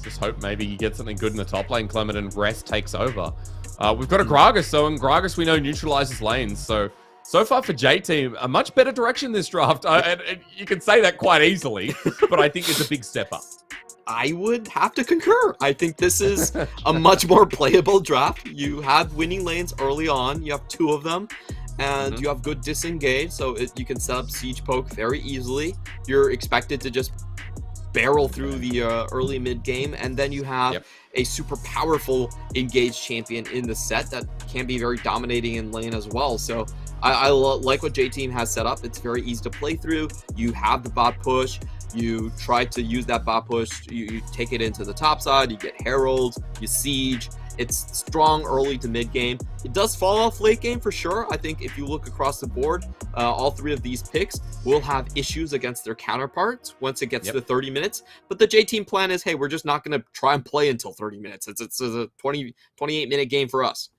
Just hope maybe you get something good in the top lane, Clement, and rest takes over. We've got a Gragas, so and Gragas we know neutralizes lanes, so far for J-Team, a much better direction this draft. And you can say that quite easily, but I think it's a big step up. I would have to concur. I think this is a much more playable draft. You have winning lanes early on. You have 2 of them, and you have good disengage, so you can set up siege poke very easily. You're expected to just barrel through the early mid game, and then you have a super powerful engaged champion in the set that can be very dominating in lane as well. So I like what J-Team has set up. It's very easy to play through. You have the bot push. You try to use that bot push. You take it into the top side. You get heralds. You siege. It's strong early to mid game. It does fall off late game for sure. I think if you look across the board, all 3 of these picks will have issues against their counterparts once it gets to 30 minutes. But the J-Team plan is, hey, we're just not going to try and play until 30 minutes. It's a 28-minute game for us.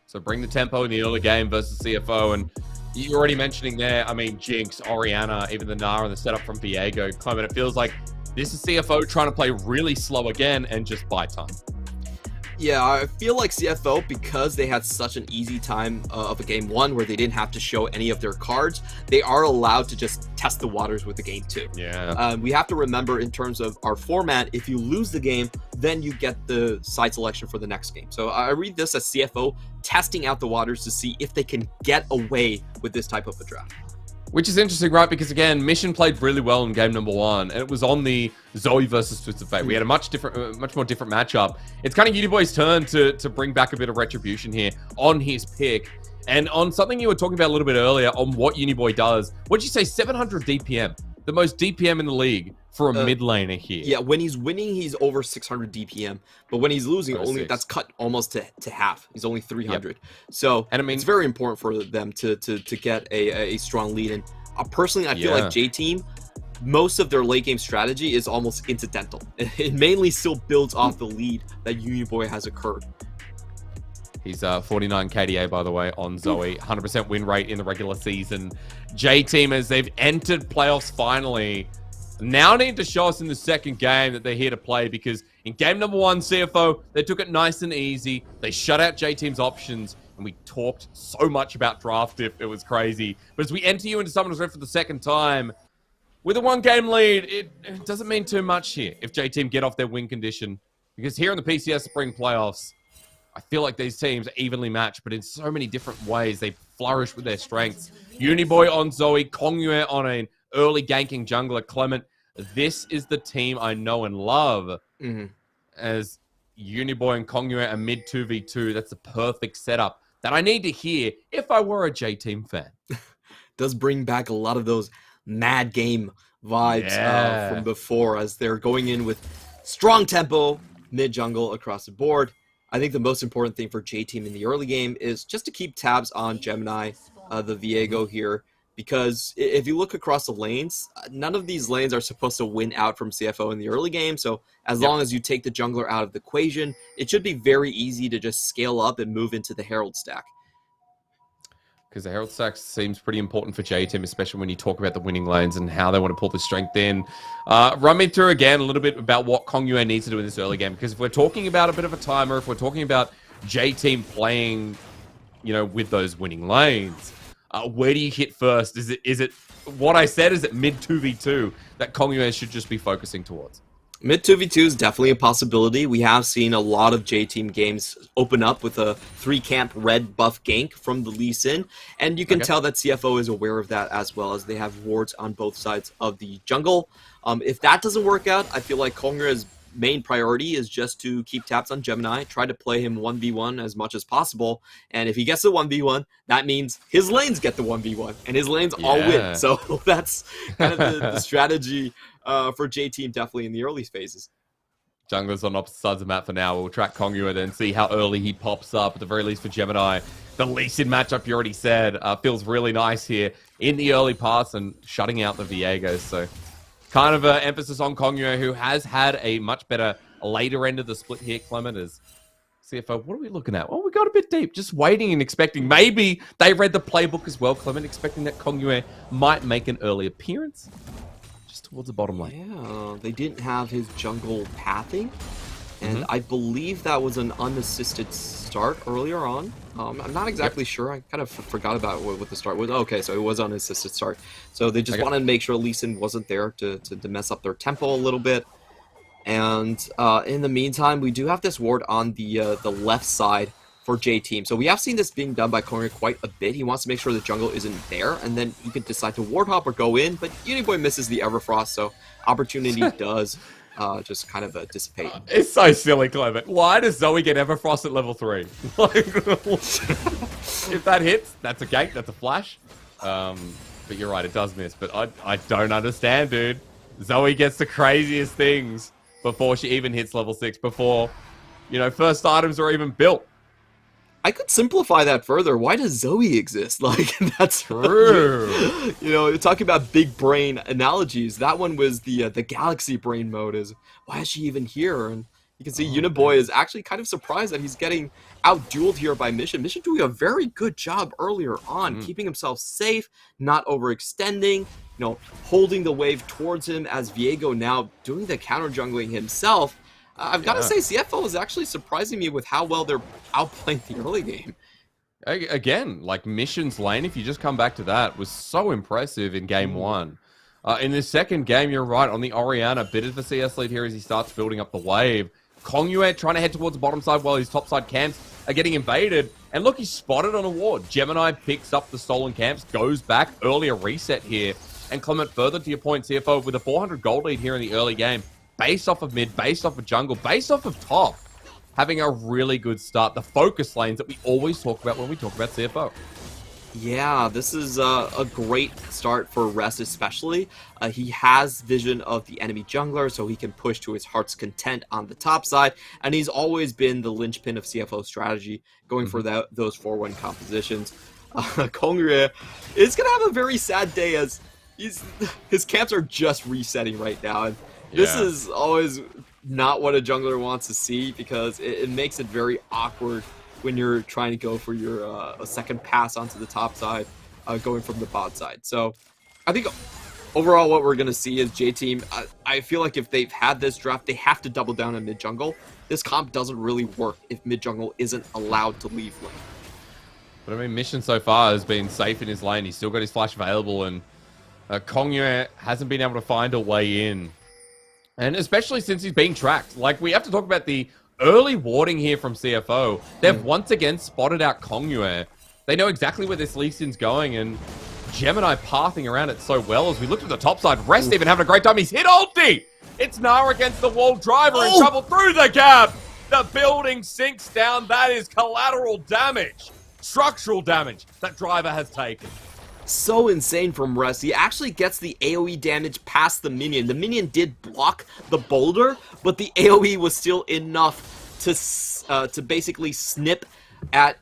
So bring the tempo in the early game versus CFO. And you're already mentioning there, I mean, Jinx, Orianna, even the Nara and the setup from Viego. Clement, it feels like this is CFO trying to play really slow again and just buy time. Yeah, I feel like CFO, because they had such an easy time of a game 1 where they didn't have to show any of their cards, they are allowed to just test the waters with the game 2. Yeah. We have to remember in terms of our format, if you lose the game, then you get the side selection for the next game. So I read this as CFO testing out the waters to see if they can get away with this type of a draft. Which is interesting, right? Because again, Mission played really well in game number 1, and it was on the Zoe versus Twisted Fate. We had a much more different matchup. It's kind of Uniboy's turn to bring back a bit of retribution here on his pick. And on something you were talking about a little bit earlier on what Uniboy does, what'd you say, 700 DPM? The most DPM in the league for a mid laner here. Yeah, when he's winning, he's over 600 DPM. But when he's losing, that's cut almost to half. He's only 300. So and I mean, it's very important for them to get a strong lead. And personally, I feel like J-Team, most of their late game strategy is almost incidental. It mainly still builds off the lead that Uniboy has occurred. He's 49 KDA, by the way, on Zoe. 100% win rate in the regular season. J-Team, as they've entered playoffs finally, now need to show us in the second game that they're here to play, because in game number 1, CFO, they took it nice and easy. They shut out J-Team's options, and we talked so much about draft if it was crazy. But as we enter you into Summoners Rift for the second time, with a 1-game lead, it doesn't mean too much here if J-Team get off their win condition. Because here in the PCS Spring Playoffs, I feel like these teams are evenly matched, but in so many different ways, they flourish with their strengths. Uniboy on Zoe, Kongyue on an early ganking jungler, Clement. This is the team I know and love. As Uniboy and Kongyue are mid 2v2, that's the perfect setup that I need to hear if I were a J-Team fan. Does bring back a lot of those mad game vibes from before, as they're going in with strong tempo, mid jungle across the board. I think the most important thing for J-Team in the early game is just to keep tabs on Gemini, the Viego here, because if you look across the lanes, none of these lanes are supposed to win out from CFO in the early game, so as long as you take the jungler out of the equation, it should be very easy to just scale up and move into the Herald stack. Because the Herald stack seems pretty important for J-Team, especially when you talk about the winning lanes and how they want to pull the strength in. Run me through again a little bit about what Kongyue needs to do in this early game. Because if we're talking about a bit of a timer, if we're talking about J-Team playing, with those winning lanes, where do you hit first? Is it what I said? Is it mid 2v2 that Kongyue should just be focusing towards? Mid 2v2 is definitely a possibility. We have seen a lot of J-Team games open up with a 3-camp red buff gank from the Lee Sin, and you can tell that CFO is aware of that as well, as they have wards on both sides of the jungle. If that doesn't work out, I feel like Kongyue's main priority is just to keep tabs on Gemini, try to play him 1v1 as much as possible, and if he gets the 1v1, that means his lanes get the 1v1, and his lanes all win. So that's kind of the strategy for J-Team definitely in the early phases. Junglers on opposite sides of the map for now. We'll track Kongyue then, see how early he pops up, at the very least for Gemini. The Lee Sin matchup, you already said, feels really nice here in the early pass and shutting out the Viego. So kind of an emphasis on Kongyue, who has had a much better later end of the split here, Clement, as CFO. What are we looking at? Well, we got a bit deep, just waiting and expecting. Maybe they read the playbook as well, Clement, expecting that Kongyue might make an early appearance. just towards the bottom lane. Yeah, they didn't have his jungle pathing, and I believe that was an unassisted start earlier on. I'm not exactly sure. I kind of forgot about what the start was. Okay, so it was unassisted start. So they just wanted to make sure Lee Sin wasn't there to mess up their tempo a little bit. And in the meantime, we do have this ward on the left side for J Team. So we have seen this being done by Corner quite a bit. He wants to make sure the jungle isn't there, and then he can decide to ward hop or go in, but Uniboy misses the Everfrost, so opportunity does just kind of dissipate. It's so silly, Clement. Why does Zoe get Everfrost at level 3? If that hits, that's a gank, that's a flash. But you're right, it does miss. But I don't understand, dude. Zoe gets the craziest things before she even hits level 6, before, you know, first items are even built. I could simplify that further. Why does Zoe exist? Like, that's true. You know, talking about big brain analogies, that one was the galaxy brain mode. Is why is she even here? And you can see Uniboy is actually kind of surprised that he's getting out-dueled here by Mission. Mission doing a very good job earlier on, keeping himself safe, not overextending, you know, holding the wave towards him, as Viego now doing the counter jungling himself. I've got to say, CFO is actually surprising me with how well they're outplaying the early game. Again, like Mission's lane, if you just come back to that, was so impressive in game 1. In the second game, you're right, on the Orianna, bit of the CS lead here as he starts building up the wave. Kongyue trying to head towards the bottom side while his top side camps are getting invaded. And look, he's spotted on a ward. Gemini picks up the stolen camps, goes back, earlier reset here. And Clement, further to your point, CFO, with a 400 gold lead here in the early game, based off of mid, based off of jungle, based off of top, having a really good start. The focus lanes that we always talk about when we talk about CFO. Yeah, this is a great start for Rest especially. He has vision of the enemy jungler, so he can push to his heart's content on the top side, and he's always been the linchpin of CFO strategy, going for those 4-1 compositions. Kongyue is going to have a very sad day as his camps are just resetting right now, and this is always not what a jungler wants to see, because it makes it very awkward when you're trying to go for your a second pass onto the top side, going from the bot side. So I think overall what we're going to see is J-Team, I feel like if they've had this draft, they have to double down on mid-jungle. This comp doesn't really work if mid-jungle isn't allowed to leave lane. But I mean, Mission so far has been safe in his lane. He's still got his flash available, and Kongyue hasn't been able to find a way in. And especially since he's being tracked. Like, we have to talk about the early warding here from CFO. They've once again spotted out Kongyue. They know exactly where this Lee Sin's going, and Gemini pathing around it so well. As we look at the top side, Rest even having a great time. He's hit ulti! It's Nara against the wall. Driver in trouble through the gap. The building sinks down. That is collateral damage. Structural damage that Driver has taken. So insane from Rest. He actually gets the AoE damage past the minion. The minion did block the boulder, but the AoE was still enough to basically snip at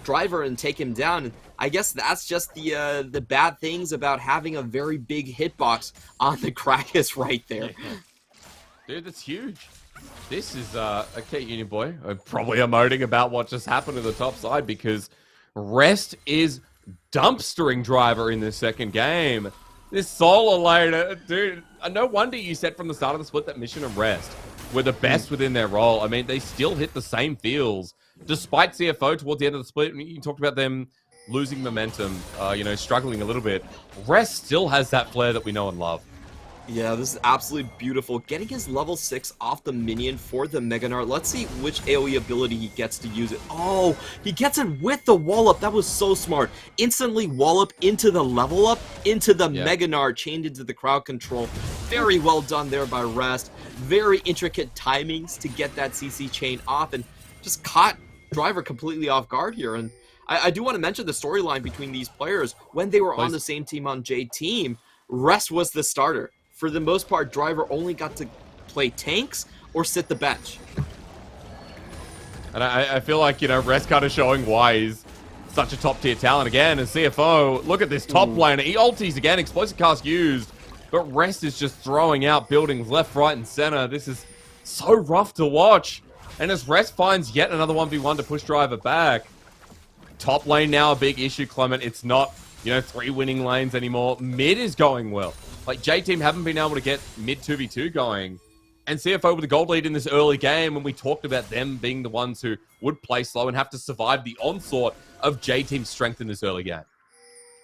Driver and take him down. I guess that's just the bad things about having a very big hitbox on the Krakus right there. Dude, that's huge. This is okay, Uniboy. I'm probably emoting about what just happened to the top side, because Rest is dumpstering Driver in the second game. This solo laner, dude, no wonder you said from the start of the split that Mission and Rest were the best within their role. I mean, they still hit the same feels, despite CFO towards the end of the split. You talked about them losing momentum, you know, struggling a little bit. Rest still has that flair that we know and love. Yeah, this is absolutely beautiful. Getting his level 6 off the minion for the Mega Gnar. Let's see which AoE ability he gets to use it. Oh, he gets it with the wall up. That was so smart. Instantly wall up into the level up, into the Mega Gnar, chained into the crowd control. Very well done there by Rest. Very intricate timings to get that CC chain off, and just caught Driver completely off guard here. And I do want to mention the storyline between these players. When they were on the same team on J-Team, Rest was the starter. For the most part, Driver only got to play tanks or sit the bench. And I feel like, you know, Rest kind of showing why he's such a top-tier talent again. And CFO, look at this top laner. He ultis again, explosive cast used. But Rest is just throwing out buildings left, right, and center. This is so rough to watch. And as Rest finds yet another 1v1 to push Driver back. Top lane now a big issue, Clement. It's not, you know, 3 winning lanes anymore. Mid is going well. Like, J-Team haven't been able to get mid 2v2 going. And CFO with the gold lead in this early game, when we talked about them being the ones who would play slow and have to survive the onslaught of J-Team's strength in this early game.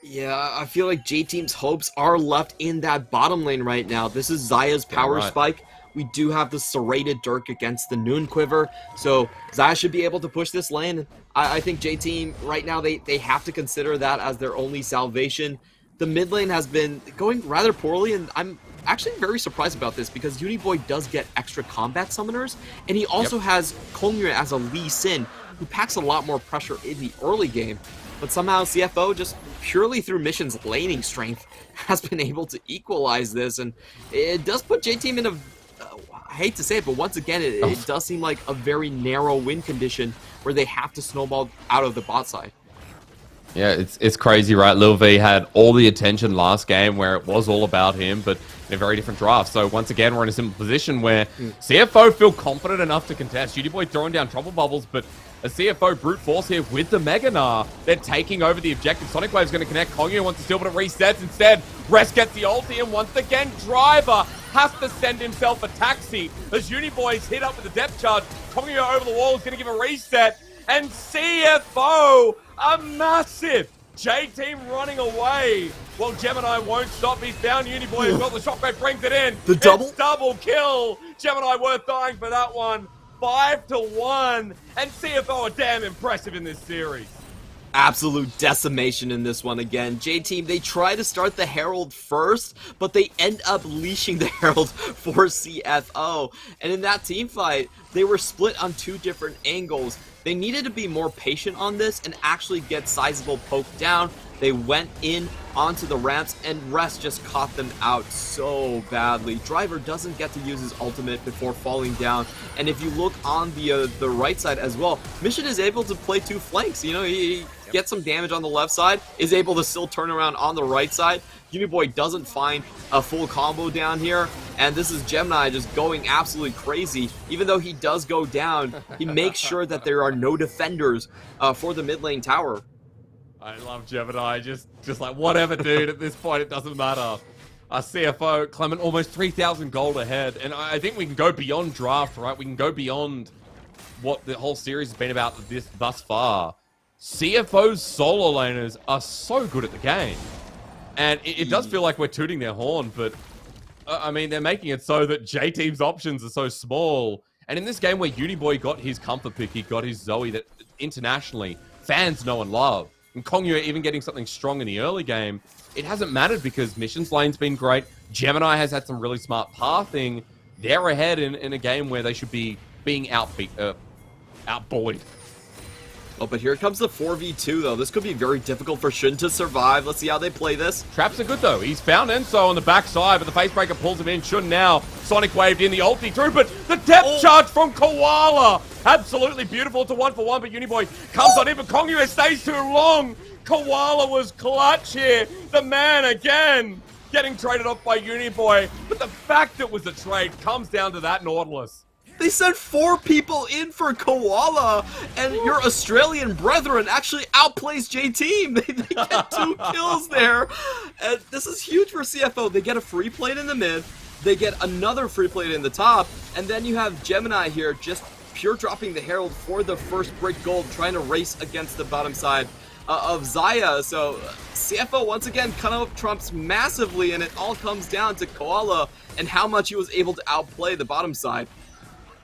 Yeah, I feel like J-Team's hopes are left in that bottom lane right now. This is Xayah's power spike. We do have the serrated Dirk against the Noon Quiver, so Xayah should be able to push this lane. I think J-Team, right now, they have to consider that as their only salvation. The mid lane has been going rather poorly, and I'm actually very surprised about this because Uniboy does get extra combat summoners, and he also has Kongyue as a Lee Sin, who packs a lot more pressure in the early game. But somehow CFO, just purely through Mission's laning strength, has been able to equalize this, and it does put J-Team in a, I hate to say it, but once again, it does seem like a very narrow win condition where they have to snowball out of the bot side. Yeah, it's crazy, right? Lil V had all the attention last game where it was all about him, but in a very different draft. So once again, we're in a simple position where CFO feel confident enough to contest. Uniboy throwing down trouble bubbles, but a CFO brute force here with the Mega Gnar. They're taking over the objective. Sonic Wave's going to connect. Kongyue wants to steal, but it resets instead. Rest gets the ulti, and once again, Driver has to send himself a taxi as Uniboy's hit up with the depth charge. Kongyue over the wall is going to give a reset, and CFO, a massive J-Team running away. Well, Gemini won't stop. He's found Uniboy as well. The shockwave brings it in. The double? It's double kill. Gemini worth dying for that one. 5-1. And CFO are damn impressive in this series. Absolute decimation in this one again. J-Team, they try to start the Herald first, but they end up leashing the Herald for CFO. And in that team fight, they were split on two different angles. They needed to be more patient on this and actually get sizable poke down. They went in onto the ramps, and Rest just caught them out so badly. Driver doesn't get to use his ultimate before falling down. And if you look on the right side as well, Mission is able to play two flanks. You know, he gets some damage on the left side, is able to still turn around on the right side. Uniboy doesn't find a full combo down here, and this is Gemini just going absolutely crazy. Even though he does go down, he makes sure that there are no defenders for the mid lane tower. I love Gemini, just like, whatever, dude, at this point, it doesn't matter. CFO, Clement, almost 3,000 gold ahead, and I think we can go beyond draft, right? We can go beyond what the whole series has been about thus far. CFO's solo laners are so good at the game. And it does feel like we're tooting their horn, but, I mean, they're making it so that J-Team's options are so small. And in this game where Uniboy got his comfort pick, he got his Zoe that internationally fans know and love. And Kongyue even getting something strong in the early game, it hasn't mattered because Mission's lane's been great. Gemini has had some really smart pathing. They're ahead in a game where they should be being outbullied. Oh, but here comes the 4v2, though. This could be very difficult for Shun to survive. Let's see how they play this. Traps are good, though. He's found Enso on the backside, but the Facebreaker pulls him in. Shun now. Sonic waved in the ulti through, but the depth charge from Koala. Absolutely beautiful. It's a 1-for-1, but Uniboy comes on in, but Kongyue stays too long. Koala was clutch here. The man again getting traded off by Uniboy. But the fact it was a trade comes down to that Nautilus. They sent 4 people in for Koala, and your Australian brethren actually outplays J-Team. They get 2 kills there. And this is huge for CFO. They get a free plate in the mid, they get another free plate in the top, and then you have Gemini here just pure dropping the Herald for the first brick gold, trying to race against the bottom side of Xayah. So CFO once again cut up trumps massively, and it all comes down to Koala and how much he was able to outplay the bottom side.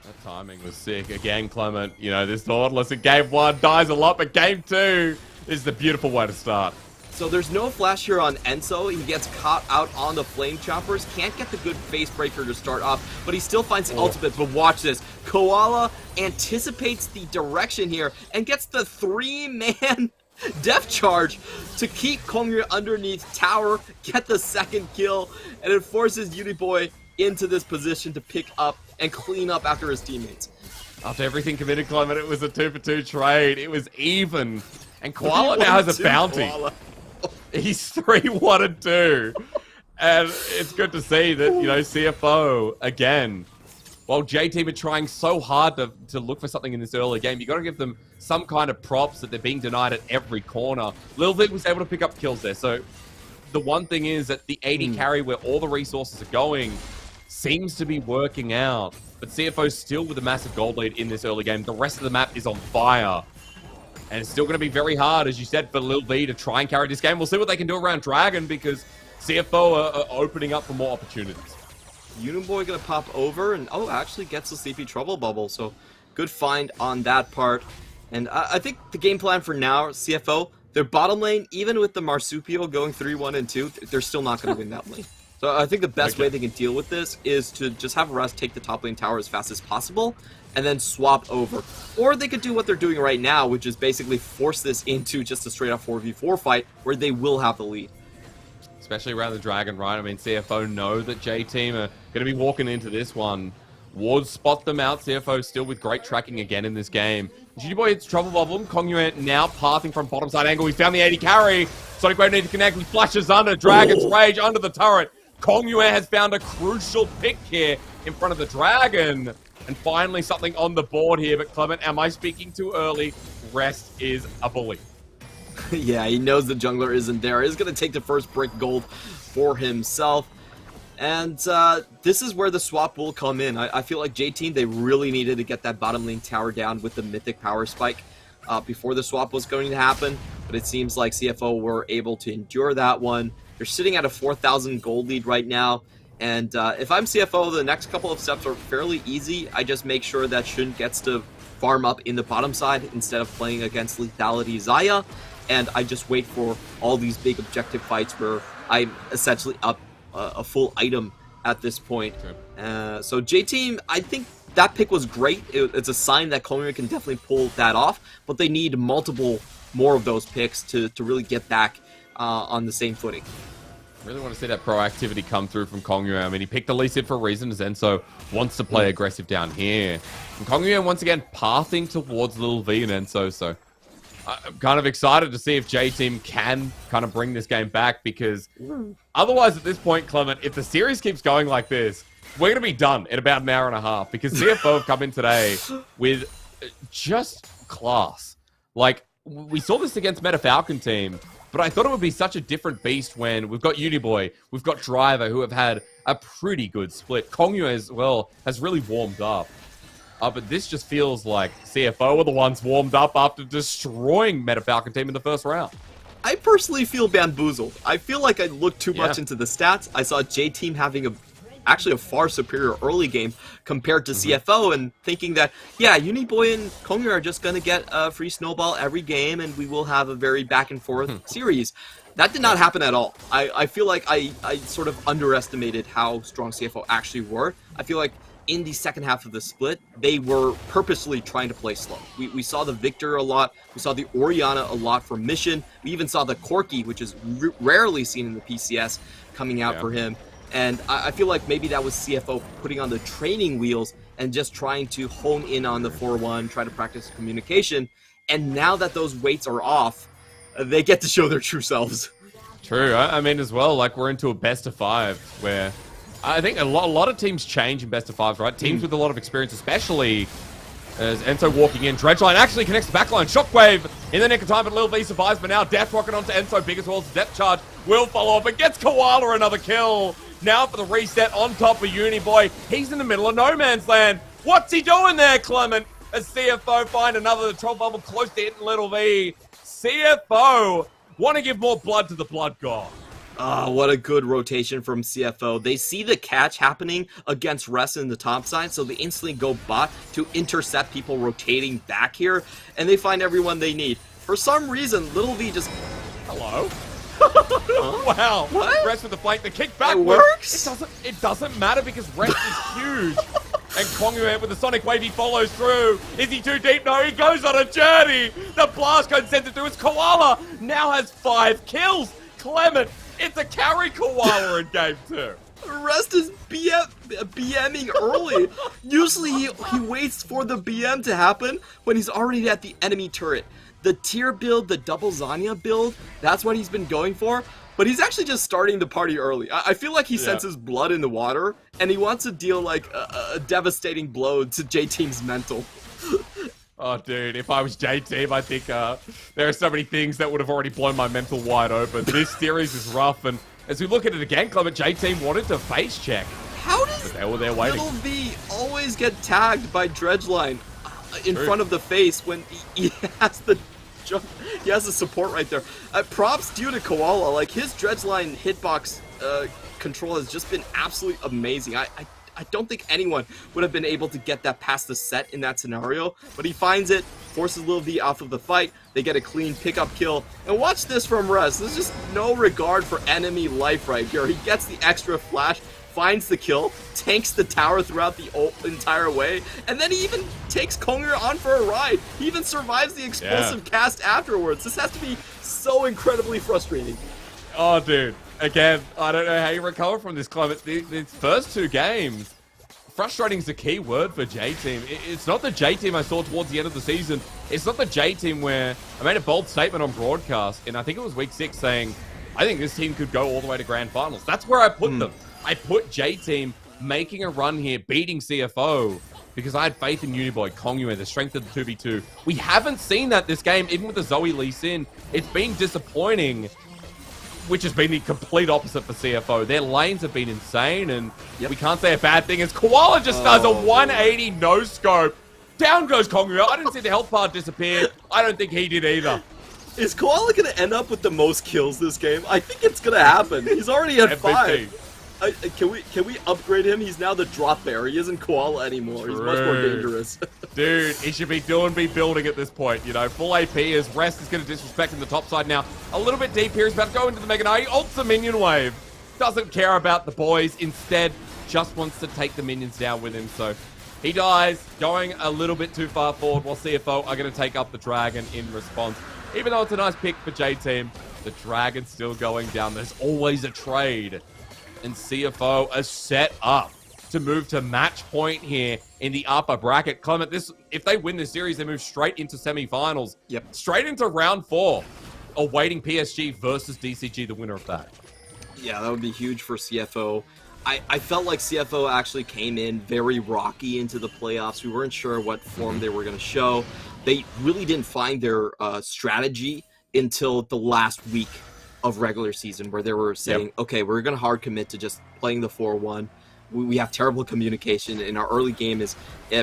That timing was sick. Again, Clement, you know, this Nautilus in game 1 dies a lot, but game 2 is the beautiful way to start. So there's no flash here on Enso. He gets caught out on the Flame Choppers. Can't get the good face breaker to start off, but he still finds the ultimate. But watch this. Koala anticipates the direction here and gets the 3-man depth charge to keep Kongyue underneath tower, get the second kill, and it forces Uniboy into this position to pick up and clean up after his teammates. After everything committed, Clement, it was a 2-for-2 trade. It was even. And Koala now has a bounty. He's 3-1-2. And it's good to see that, you know, CFO, again, while J-Team are trying so hard to look for something in this early game, you got to give them some kind of props that they're being denied at every corner. Lil Vic was able to pick up kills there, so the one thing is that the AD carry where all the resources are going seems to be working out. But CFO's still with a massive gold lead in this early game. The rest of the map is on fire. And it's still going to be very hard, as you said, for Lil V to try and carry this game. We'll see what they can do around Dragon, because CFO are opening up for more opportunities. Uniboy going to pop over, and actually gets the Sleepy Trouble Bubble. So good find on that part. And I think the game plan for now, CFO, their bottom lane, even with the Marsupial going 3-1 and 2, they're still not going to win that lane. So I think the best way they can deal with this is to just have Rust take the top lane tower as fast as possible and then swap over. Or they could do what they're doing right now, which is basically force this into just a straight up 4v4 fight where they will have the lead. Especially around the Dragon, right? I mean, CFO know that J-Team are going to be walking into this one. Wards spot them out. CFO still with great tracking again in this game. Uniboy hits Trouble Bubble. Kongyue now pathing from bottom side angle. He found the AD carry. Sonic Wave needs to connect. He flashes under. Dragon's Rage under the turret. Kongyue has found a crucial pick here in front of the Dragon. And finally something on the board here. But Clement, am I speaking too early? Rest is a bully. Yeah, he knows the jungler isn't there. He's going to take the first brick gold for himself. And this is where the swap will come in. I feel like J-Team, they really needed to get that bottom lane tower down with the Mythic Power Spike before the swap was going to happen. But it seems like CFO were able to endure that one. They're sitting at a 4,000 gold lead right now. And if I'm CFO, the next couple of steps are fairly easy. I just make sure that Shun gets to farm up in the bottom side instead of playing against Lethality Xayah. And I just wait for all these big objective fights where I'm essentially up a full item at this point. So J-Team, I think that pick was great. It's a sign that Kongyue can definitely pull that off, but they need multiple more of those picks to really get back on the same footing. Really want to see that proactivity come through from Kongyue. I mean, he picked the Lee Sin for a reason. Zenso wants to play aggressive down here. And Kongyue once again pathing towards Lil V and Enso. So I'm kind of excited to see if J-Team can kind of bring this game back, because otherwise at this point, Clement, if the series keeps going like this, we're going to be done in about an hour and a half, because CFO have come in today with just class. Like, we saw this against Meta Falcon team, but I thought it would be such a different beast when we've got Uniboy, we've got Driver, who have had a pretty good split. Kongyue as well has really warmed up. But this just feels like CFO are the ones warmed up after destroying Meta Falcon team in the first round. I personally feel bamboozled. I feel like I looked too much into the stats. I saw J-Team having actually a far superior early game compared to CFO, and thinking that, yeah, Uniboy and Kongyue are just going to get a free snowball every game and we will have a very back and forth series. That did not happen at all. I feel like I sort of underestimated how strong CFO actually were. I feel like in the second half of the split, they were purposely trying to play slow. We saw the Victor a lot. We saw the Orianna a lot for Mission. We even saw the Corki, which is rarely seen in the PCS, coming out for him. And I feel like maybe that was CFO putting on the training wheels and just trying to hone in on the 4-1, try to practice communication. And now that those weights are off, they get to show their true selves. True. I mean, as well, like, we're into a best of 5 where I think a lot of teams change in best of 5s, right? Teams with a lot of experience, especially as Enso walking in. Dredgeline actually connects the backline. Shockwave in the nick of time, but Lil V survives. But now Death Rocket onto Enso. Big as well as Depth Charge will follow up and gets Koala another kill. Now for the reset on top of Uniboy. He's in the middle of no man's land. What's he doing there, Clement? As CFO find another troll bubble close to hitting Little V. CFO want to give more blood to the Blood God. What a good rotation from CFO. They see the catch happening against Rest in the top side, so they instantly go bot to intercept people rotating back here, and they find everyone they need. For some reason, Little V just... Hello? Wow. What? Rest with the flank, the kick back. It works? It doesn't matter because Rest is huge. And Kongyue with the Sonic Wave, he follows through. Is he too deep? No, he goes on a journey. The blast code sends it through. His Koala now has 5 kills. Clement, it's a carry Koala in game 2. Rest is BMing early. Usually he waits for the BM to happen when he's already at the enemy turret. The tier build, the double Zanya build, that's what he's been going for. But he's actually just starting the party early. I feel like he senses blood in the water, and he wants to deal like a devastating blow to J-Team's mental. Oh, dude, if I was J-Team, I think there are so many things that would have already blown my mental wide open. This series is rough, and as we look at it again, Clement, J-Team wanted to face check. How does they were there waiting. Little V always get tagged by Dredgeline in front of the face when he has the jump? He has the support right there. Props due to Koala. Like, his Dredgeline hitbox control has just been absolutely amazing. I don't think anyone would have been able to get that past the set in that scenario, but he finds it, forces Lil V off of the fight, they get a clean pickup kill, and watch this from Rez. There's just no regard for enemy life right here. He gets the extra flash, finds the kill, tanks the tower throughout the entire way, and then he even takes Kongir on for a ride. He even survives the explosive cast afterwards. This has to be so incredibly frustrating. Oh, dude. Again, I don't know how you recover from this, Clement. These first two games, frustrating is the key word for J-Team. It's not the J-Team I saw towards the end of the season. It's not the J-Team where I made a bold statement on broadcast, and I think it was week 6, saying, I think this team could go all the way to grand finals. That's where I put them. I put J-Team making a run here, beating CFO, because I had faith in Uniboy, Kongyue, the strength of the 2v2. We haven't seen that this game, even with the Zoe Lee Sin. It's been disappointing, which has been the complete opposite for CFO. Their lanes have been insane, and we can't say a bad thing as Koala just does a 180 no-scope. Down goes Kongyue. I didn't see the health bar disappear. I don't think he did either. Is Koala going to end up with the most kills this game? I think it's going to happen. He's already at 5. Can we upgrade him? He's now the drop bear. He isn't Koala anymore. He's much more dangerous. Dude, he should be building at this point, you know. Full AP as Rest is going to disrespect in the top side now. A little bit deep here. He's about to go into the Mega Knight. He ults the minion wave. Doesn't care about the boys. Instead, just wants to take the minions down with him. So he dies, going a little bit too far forward, while CFO are going to take up the Dragon in response. Even though it's a nice pick for J-Team, the Dragon's still going down. There's always a trade. And CFO are set up to move to match point here in the upper bracket. Clement, if they win this series, they move straight into semifinals. Yep. Straight into round 4, awaiting PSG versus DCG, the winner of that. Yeah, that would be huge for CFO. I felt like CFO actually came in very rocky into the playoffs. We weren't sure what form they were going to show. They really didn't find their strategy until the last week of regular season, where they were saying, okay, we're going to hard commit to just playing the 4-1. We have terrible communication, and our early game is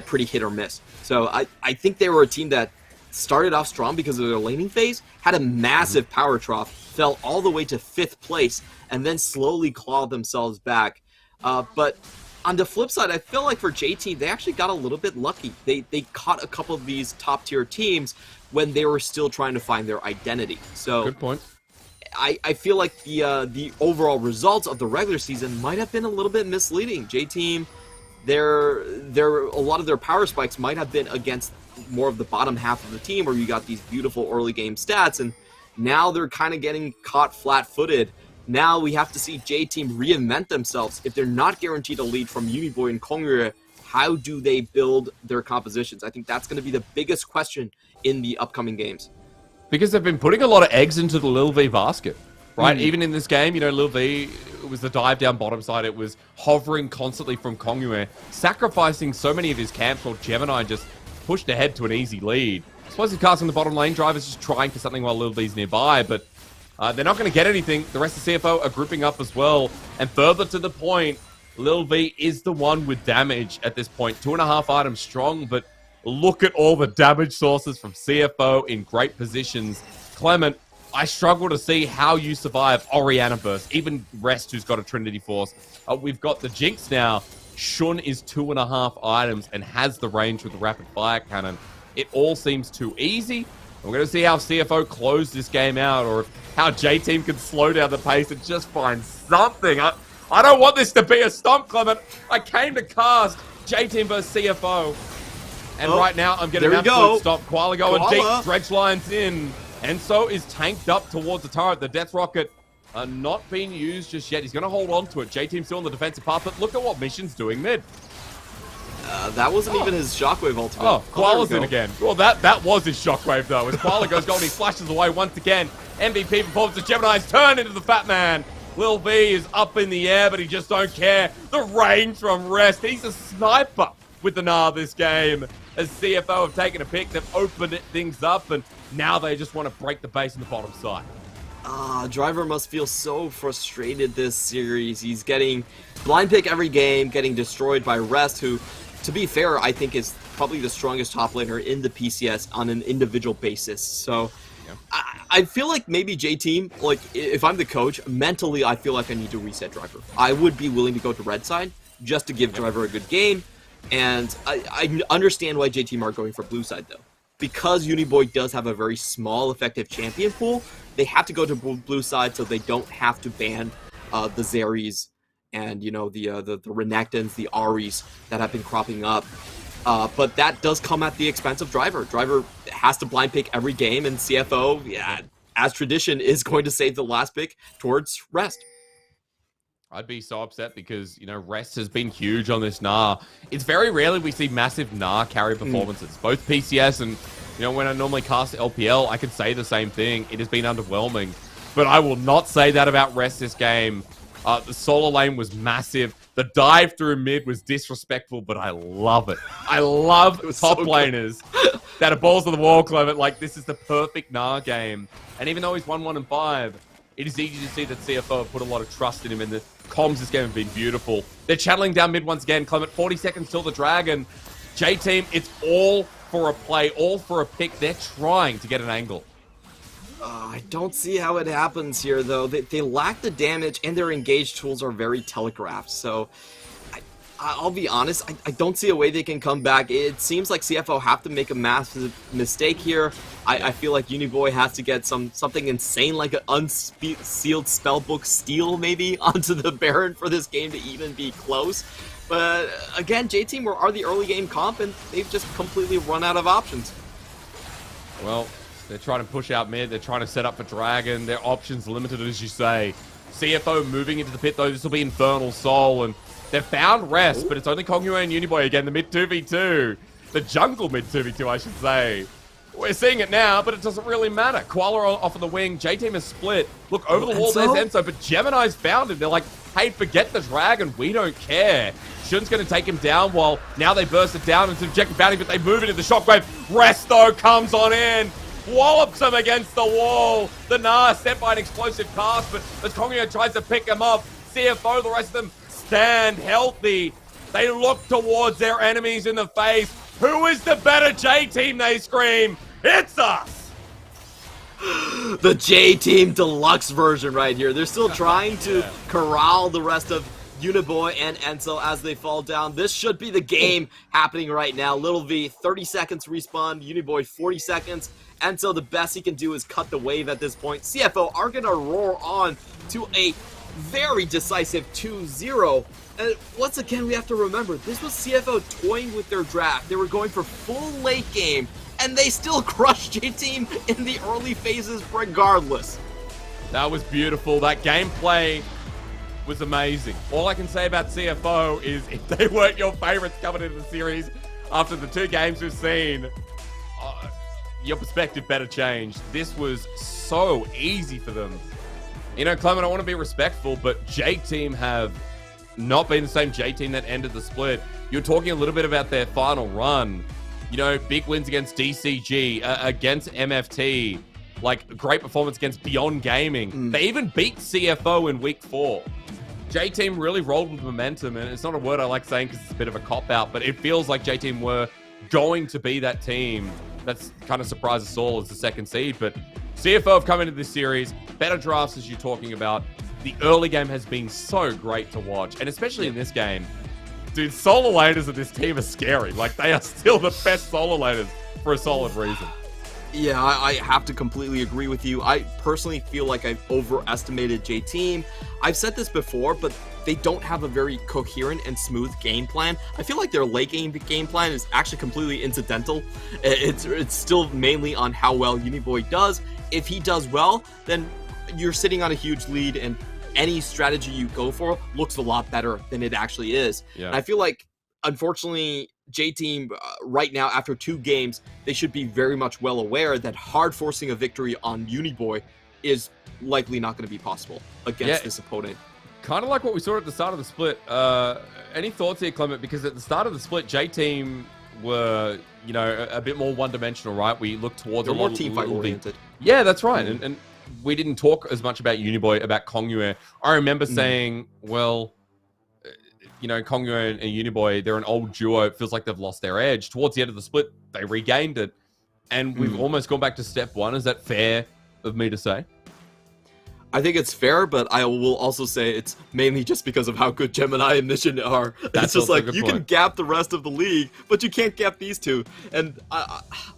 pretty hit or miss. So I think they were a team that started off strong because of their laning phase, had a massive power trough, fell all the way to 5th place, and then slowly clawed themselves back. But on the flip side, I feel like for J-Team, they actually got a little bit lucky. They caught a couple of these top-tier teams when they were still trying to find their identity. So good point. I feel like the overall results of the regular season might have been a little bit misleading. J-Team, a lot of their power spikes might have been against more of the bottom half of the team, where you got these beautiful early game stats, and now they're kind of getting caught flat-footed. Now we have to see J-Team reinvent themselves. If they're not guaranteed a lead from Uniboy and Kongyue, how do they build their compositions? I think that's going to be the biggest question in the upcoming games. Because they've been putting a lot of eggs into the Lil V basket, right? Even in this game, you know, Lil V, it was the dive down bottom side. It was hovering constantly from Kongyue, sacrificing so many of his camps while Gemini just pushed ahead to an easy lead. I suppose he's casting the bottom lane drivers, just trying for something while Lil V's nearby, but they're not going to get anything. The rest of CFO are grouping up as well. And further to the point, Lil V is the one with damage at this point. 2.5 items strong, but look at all the damage sources from CFO in great positions. Clement, I struggle to see how you survive Orianna Burst, even Rest, who's got a Trinity Force. We've got the Jinx now. Shun is 2.5 items and has the range with the Rapid Fire Cannon. It all seems too easy. We're going to see how CFO close this game out, or how J-Team can slow down the pace and just find something. I don't want this to be a stomp, Clement. I came to cast J-Team versus CFO. And right now, I'm getting an absolute stop. Koala going deep. Dredge lines in. Enso is tanked up towards the turret. The Death Rocket not being used just yet. He's going to hold on to it. J-Team still on the defensive path, but look at what Mission's doing mid. That wasn't even his Shockwave ultimate. Oh, Koala's in again. Well, that was his Shockwave, though. As Koala goes gold, he flashes away once again. MVP performs the Gemini's turn into the Fat Man. Lil V is up in the air, but he just don't care. The range from Rest. He's a sniper with the Gnar this game. as CFO have taken a pick. They've opened things up, and now they just want to break the base in the bottom side. Driver must feel so frustrated this series. He's getting blind pick every game, getting destroyed by Rest, who, to be fair, I think is probably the strongest top laner in the PCS on an individual basis. So I feel like maybe J-Team, like, if I'm the coach, mentally I feel like I need to reset Driver. I would be willing to go to red side just to give Driver a good game, and I understand why J-Team are going for blue side, though. Because Uniboy does have a very small effective champion pool, they have to go to blue side so they don't have to ban the Zeris and, you know, the Renekton's, the Aries that have been cropping up. But that does come at the expense of Driver. Driver has to blind pick every game, and CFO, yeah, as tradition, is going to save the last pick towards Rest. I'd be so upset because, you know, Rest has been huge on this Gnar. It's very rarely we see massive Gnar carry performances. Both PCS and, you know, when I normally cast LPL, I can say the same thing. It has been underwhelming. But I will not say that about Rest this game. The solo lane was massive. The dive through mid was disrespectful, but I love it. I love top laners that are balls to the wall, Clement. Like, this is the perfect Gnar game. And even though he's 1-1-5, it is easy to see that CFO have put a lot of trust in him, and the comms this game have been beautiful. They're channeling down mid once again. Clement, 40 seconds till the Dragon. J-Team, it's all for a play, all for a pick. They're trying to get an angle. I don't see how it happens here, though. They lack the damage, and their engage tools are very telegraphed. So, I'll be honest, I don't see a way they can come back. It seems like CFO have to make a massive mistake here. I feel like Uniboy has to get something insane, like an unsealed spellbook steal, maybe, onto the Baron for this game to even be close. But, again, J-Team are the early game comp, and they've just completely run out of options. Well, they're trying to push out mid. They're trying to set up for Dragon. Their options limited, as you say. CFO moving into the pit, though. This will be Infernal Soul, and they've found Rest, but it's only Kongyue and Uniboy again, the mid 2v2. The jungle mid 2v2, I should say. We're seeing it now, but it doesn't really matter. Koala off of the wing. J-Team is split. Look, over the wall, there's Enzo, but Gemini's found him. They're like, hey, forget the Dragon. We don't care. Shun's going to take him down while now they burst it down into Objective Bounty, but they move into the Shockwave. Rest, though, comes on in. Wallops him against the wall. The Gnar sent by an explosive cast, but as Kongyue tries to pick him up, CFO, the rest of them stand healthy. They look towards their enemies in the face. Who is the better J-Team, they scream. It's us! The J-Team Deluxe version right here. They're still trying to corral the rest of Uniboy and Enzo as they fall down. This should be the game happening right now. Little V, 30 seconds respawn. Uniboy, 40 seconds. Enzo, the best he can do is cut the wave at this point. CFO are going to roar on to a very decisive 2-0. And once again, we have to remember, this was CFO toying with their draft. They were going for full late game, and they still crushed J-Team in the early phases regardless. That was beautiful. That gameplay was amazing. All I can say about CFO is if they weren't your favorites coming into the series after the 2 games we've seen, your perspective better change. This was so easy for them. You know, Clement, I want to be respectful, but J-Team have not been the same J-Team that ended the split. You're talking a little bit about their final run. You know, big wins against DCG, against MFT, like great performance against Beyond Gaming. They even beat CFO in week 4. J-Team really rolled with momentum, and it's not a word I like saying because it's a bit of a cop-out, but it feels like J-Team were going to be that team that's kind of surprised us all as the 2nd seed. But CFO have come into this series, better drafts as you're talking about. The early game has been so great to watch, and especially in this game. Dude, solo laners of this team are scary. Like, they are still the best solo laners for a solid reason. Yeah, I have to completely agree with you. I personally feel like I've overestimated J-Team. I've said this before, but they don't have a very coherent and smooth game plan. I feel like their late game plan is actually completely incidental. It's still mainly on how well Uniboy does. If he does well, then you're sitting on a huge lead, and any strategy you go for looks a lot better than it actually is. Yeah. And I feel like, unfortunately, J-Team right now, after 2 games, they should be very much well aware that hard forcing a victory on Uniboy is likely not going to be possible against this opponent. Kind of like what we saw at the start of the split. Any thoughts here, Clement? Because at the start of the split, J-Team were, you know, a bit more one-dimensional, right? We looked towards They're a more lot- team fight oriented. Yeah, that's right. And we didn't talk as much about Uniboy, about Kongyue. I remember saying, well, you know, Kongyue and Uniboy, they're an old duo. It feels like they've lost their edge. Towards the end of the split, they regained it. And we've almost gone back to step one. Is that fair of me to say? I think it's fair, but I will also say it's mainly just because of how good Gemini and Mission are. That's It's just also a like good you point. can gap the rest of the league, but you can't gap these two. And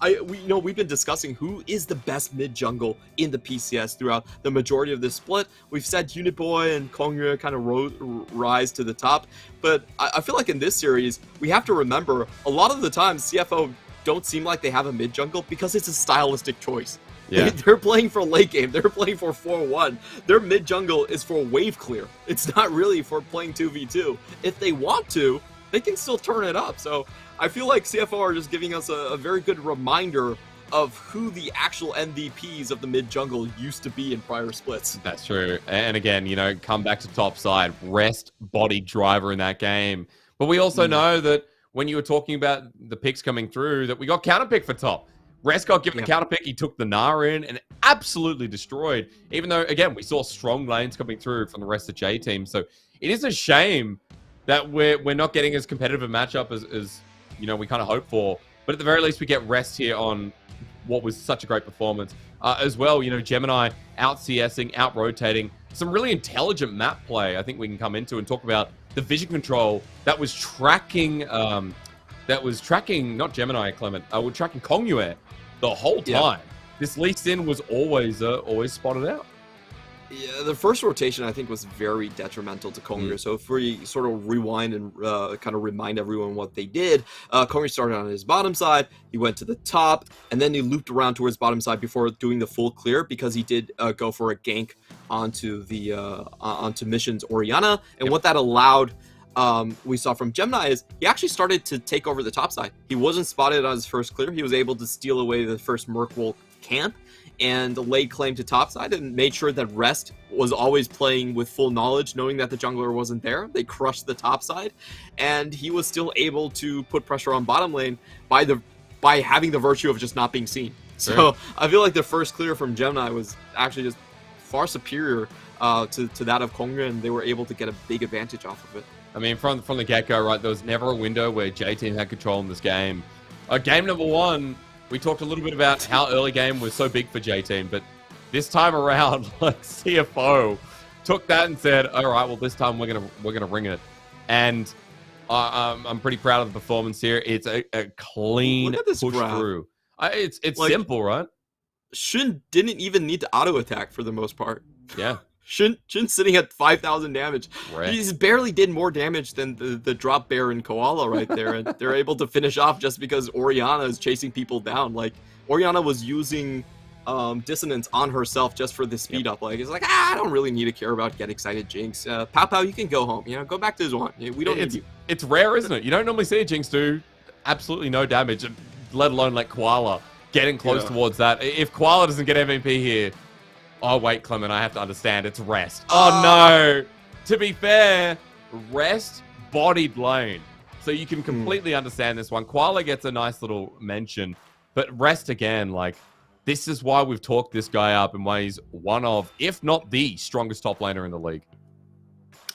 we've been discussing who is the best mid jungle in the PCS throughout the majority of this split. We've said Uniboy and Kongyue kind of rise to the top, but I feel like in this series we have to remember a lot of the times CFO don't seem like they have a mid jungle because it's a stylistic choice. Yeah. They're playing for late game. They're playing for 4-1. Their mid jungle is for wave clear. It's not really for playing 2v2. If they want to, they can still turn it up. So I feel like CFO are just giving us a very good reminder of who the actual MVPs of the mid jungle used to be in prior splits. That's true. And again, you know, come back to top side, rest body driver in that game. But we also know that when you were talking about the picks coming through, that we got counter pick for top. Rest got given the counter pick. He took the Gnar in and absolutely destroyed. Even though, again, we saw strong lanes coming through from the rest of J team. So it is a shame that we're not getting as competitive a matchup as you know we kind of hoped for. But at the very least, we get rest here on what was such a great performance. As well, you know, Gemini out CSing, out rotating. Some really intelligent map play I think we can come into and talk about the vision control that was tracking not Gemini, Clement. We're tracking Kongyue the whole time. This Lee Sin was always spotted out. Yeah, the first rotation I think was very detrimental to Kongyue. So if we sort of rewind and kind of remind everyone what they did, Kongyue started on his bottom side, he went to the top, and then he looped around towards bottom side before doing the full clear because he did go for a gank onto the onto Mission's Oriana, and what that allowed. We saw from Gemini is he actually started to take over the top side. He wasn't spotted on his first clear. He was able to steal away the first Merkwolf camp and laid claim to top side and made sure that Rest was always playing with full knowledge, knowing that the jungler wasn't there. They crushed the top side, and he was still able to put pressure on bottom lane by having the virtue of just not being seen. So I feel like the first clear from Gemini was actually just far superior to that of Kongyue, and they were able to get a big advantage off of it. I mean, from the get-go, right, there was never a window where J-Team had control in this game. Game number one, we talked a little bit about how early game was so big for J-Team, but this time around, like, CFO took that and said, all right, well, this time we're gonna ring it. And I'm pretty proud of the performance here. It's a clean push through. It's like, simple, right? Shin didn't even need to auto-attack for the most part. Yeah. Shin sitting at 5,000 damage. Right. He's barely did more damage than the drop bear and Koala right there, and they're able to finish off just because Oriana is chasing people down. Like, Oriana was using dissonance on herself just for the speed up. Like, it's like, I don't really need to care about Get Excited Jinx. Pow Pow, you can go home. You know, go back to Zwan. We don't need you. It's rare, isn't it? You don't normally see a Jinx do absolutely no damage, let alone like Koala getting close towards that. If Koala doesn't get MVP here, oh, wait, Clement, I have to understand. It's Rest. Oh, no. To be fair, Rest bodied lane. So you can completely understand this one. Koala gets a nice little mention. But Rest, again, like, this is why we've talked this guy up and why he's one of, if not the strongest top laner in the league.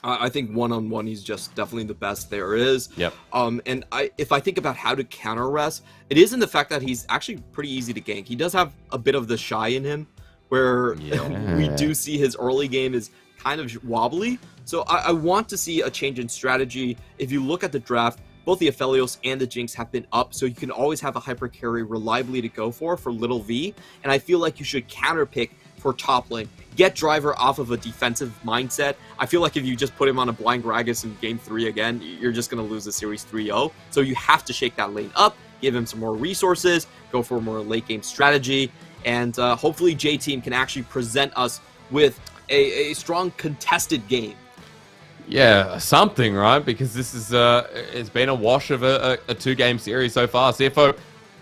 I think one-on-one, he's just definitely the best there is. Yep. And if I think about how to counter Rest, it is in the fact that he's actually pretty easy to gank. He does have a bit of the shy in him, where we do see his early game is kind of wobbly. So I want to see a change in strategy. If you look at the draft, both the Aphelios and the Jinx have been up, so you can always have a hyper carry reliably to go for little V. And I feel like you should counter pick for top lane. Get Driver off of a defensive mindset. I feel like if you just put him on a blind Gragas in game 3 again, you're just going to lose the series 3-0. So you have to shake that lane up, give him some more resources, go for more late game strategy, and hopefully J-Team can actually present us with a strong contested game. Yeah, something, right? Because this is it's been a wash of a 2-game series so far. CFO,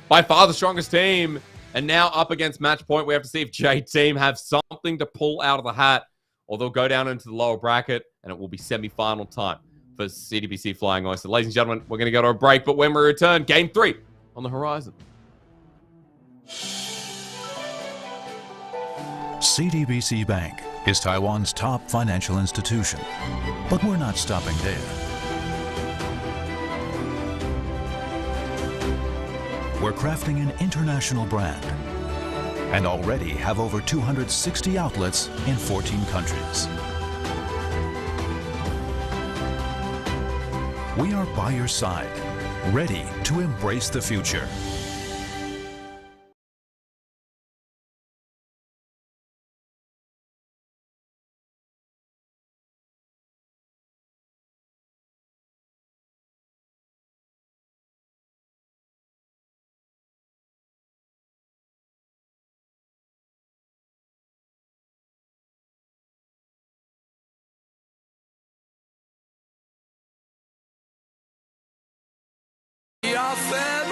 by far the strongest team, and now up against match point. We have to see if J-Team have something to pull out of the hat, or they'll go down into the lower bracket, and it will be semi-final time. for CDBC Flying Oyster. Ladies and gentlemen, we're going to go to a break, but when we return, Game 3 on the horizon. CDBC Bank is Taiwan's top financial institution, but we're not stopping there. We're crafting an international brand and already have over 260 outlets in 14 countries. We are by your side, ready to embrace the future. Your family.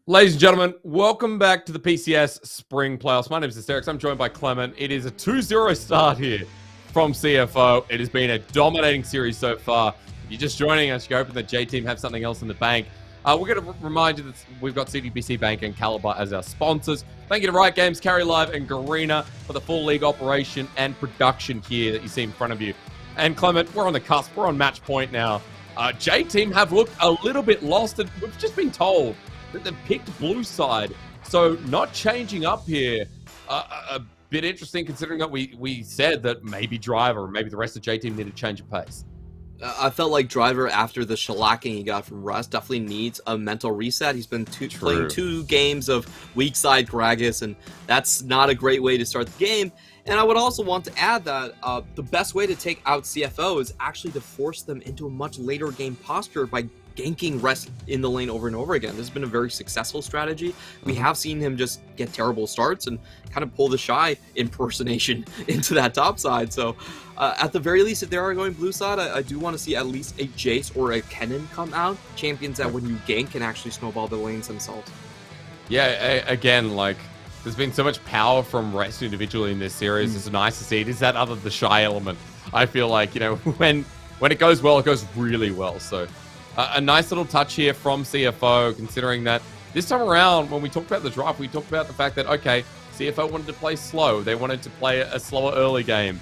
Ladies and gentlemen, welcome back to the PCS Spring Playoffs. My name is Asterix. I'm joined by Clement. It is a 2-0 start here from CFO. It has been a dominating series so far. If you're just joining us, you're hoping that J-Team have something else in the bank. We're going to remind you that we've got CDBC Bank and Caliber as our sponsors. Thank you to Riot Games, Carry Live, and Garena for the full league operation and production here that you see in front of you. And Clement, we're on the cusp. We're on match point now. J-Team have looked a little bit lost, and we've just been told that they've picked blue side. So not changing up here. A bit interesting considering that we said that maybe Driver, maybe the rest of J-Team need to change of pace. I felt like Driver, after the shellacking he got from Rust, definitely needs a mental reset. He's been playing 2 games of weak side Gragas, and that's not a great way to start the game. And I would also want to add that the best way to take out CFO is actually to force them into a much later game posture by ganking Rest in the lane over and over again. This has been a very successful strategy. We have seen him just get terrible starts and kind of pull the Shy impersonation into that top side. So at the very least, if they are going blue side, I do want to see at least a Jace or a Kennen come out. Champions that when you gank can actually snowball the lanes themselves. Yeah, again, like, there's been so much power from Rest individually in this series. It's nice to see. It is that other the Shy element. I feel like, you know, when it goes well, it goes really well. So a nice little touch here from CFO, considering that this time around, when we talked about the draft, we talked about the fact that, okay, CFO wanted to play slow. They wanted to play a slower early game.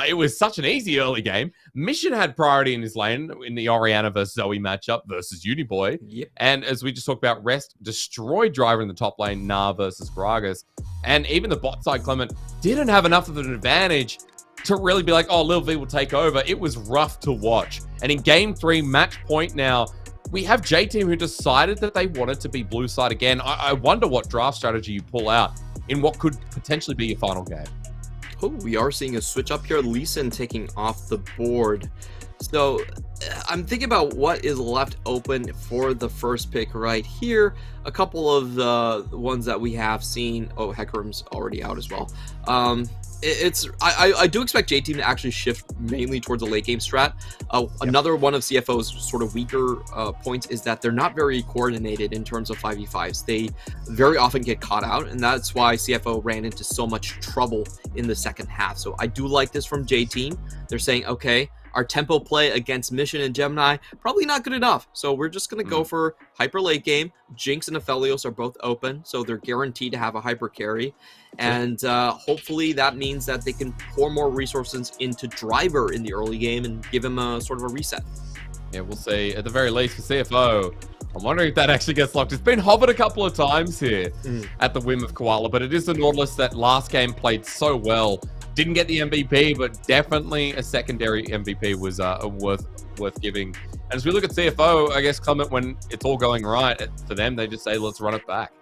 It was such an easy early game. Mission had priority in his lane in the Orianna versus Zoe matchup versus Uniboy. Yep. And as we just talked about, Rest destroyed Driver in the top lane, Nah versus Gragas. And even the bot side, Clement, didn't have enough of an advantage to really be like, oh, Lil V will take over. It was rough to watch. And in game 3, match point now, we have J-Team who decided that they wanted to be blue side again. I wonder what draft strategy you pull out in what could potentially be your final game. Oh, we are seeing a switch up here. Lee Sin taking off the board. So I'm thinking about what is left open for the first pick right here. A couple of the ones that we have seen. Oh, Hecarim's already out as well. I do expect J-Team to actually shift mainly towards a late game strat. Another one of CFO's sort of weaker points is that they're not very coordinated in terms of 5v5s. They very often get caught out, and that's why CFO ran into so much trouble in the second half. So I do like this from J-Team. They're saying, okay, our tempo play against Mission and Gemini, probably not good enough. So we're just going to go for hyper late game. Jinx and Aphelios are both open, so they're guaranteed to have a hyper carry. And hopefully that means that they can pour more resources into Driver in the early game and give him a sort of a reset. Yeah, we'll see. At the very least for CFO, I'm wondering if that actually gets locked. It's been hovered a couple of times here at the whim of Koala, but it is the Nautilus that last game played so well. Didn't get the MVP, but definitely a secondary MVP was worth giving. And as we look at CFO, I guess, Clement, when it's all going right for them, they just say, let's run it back.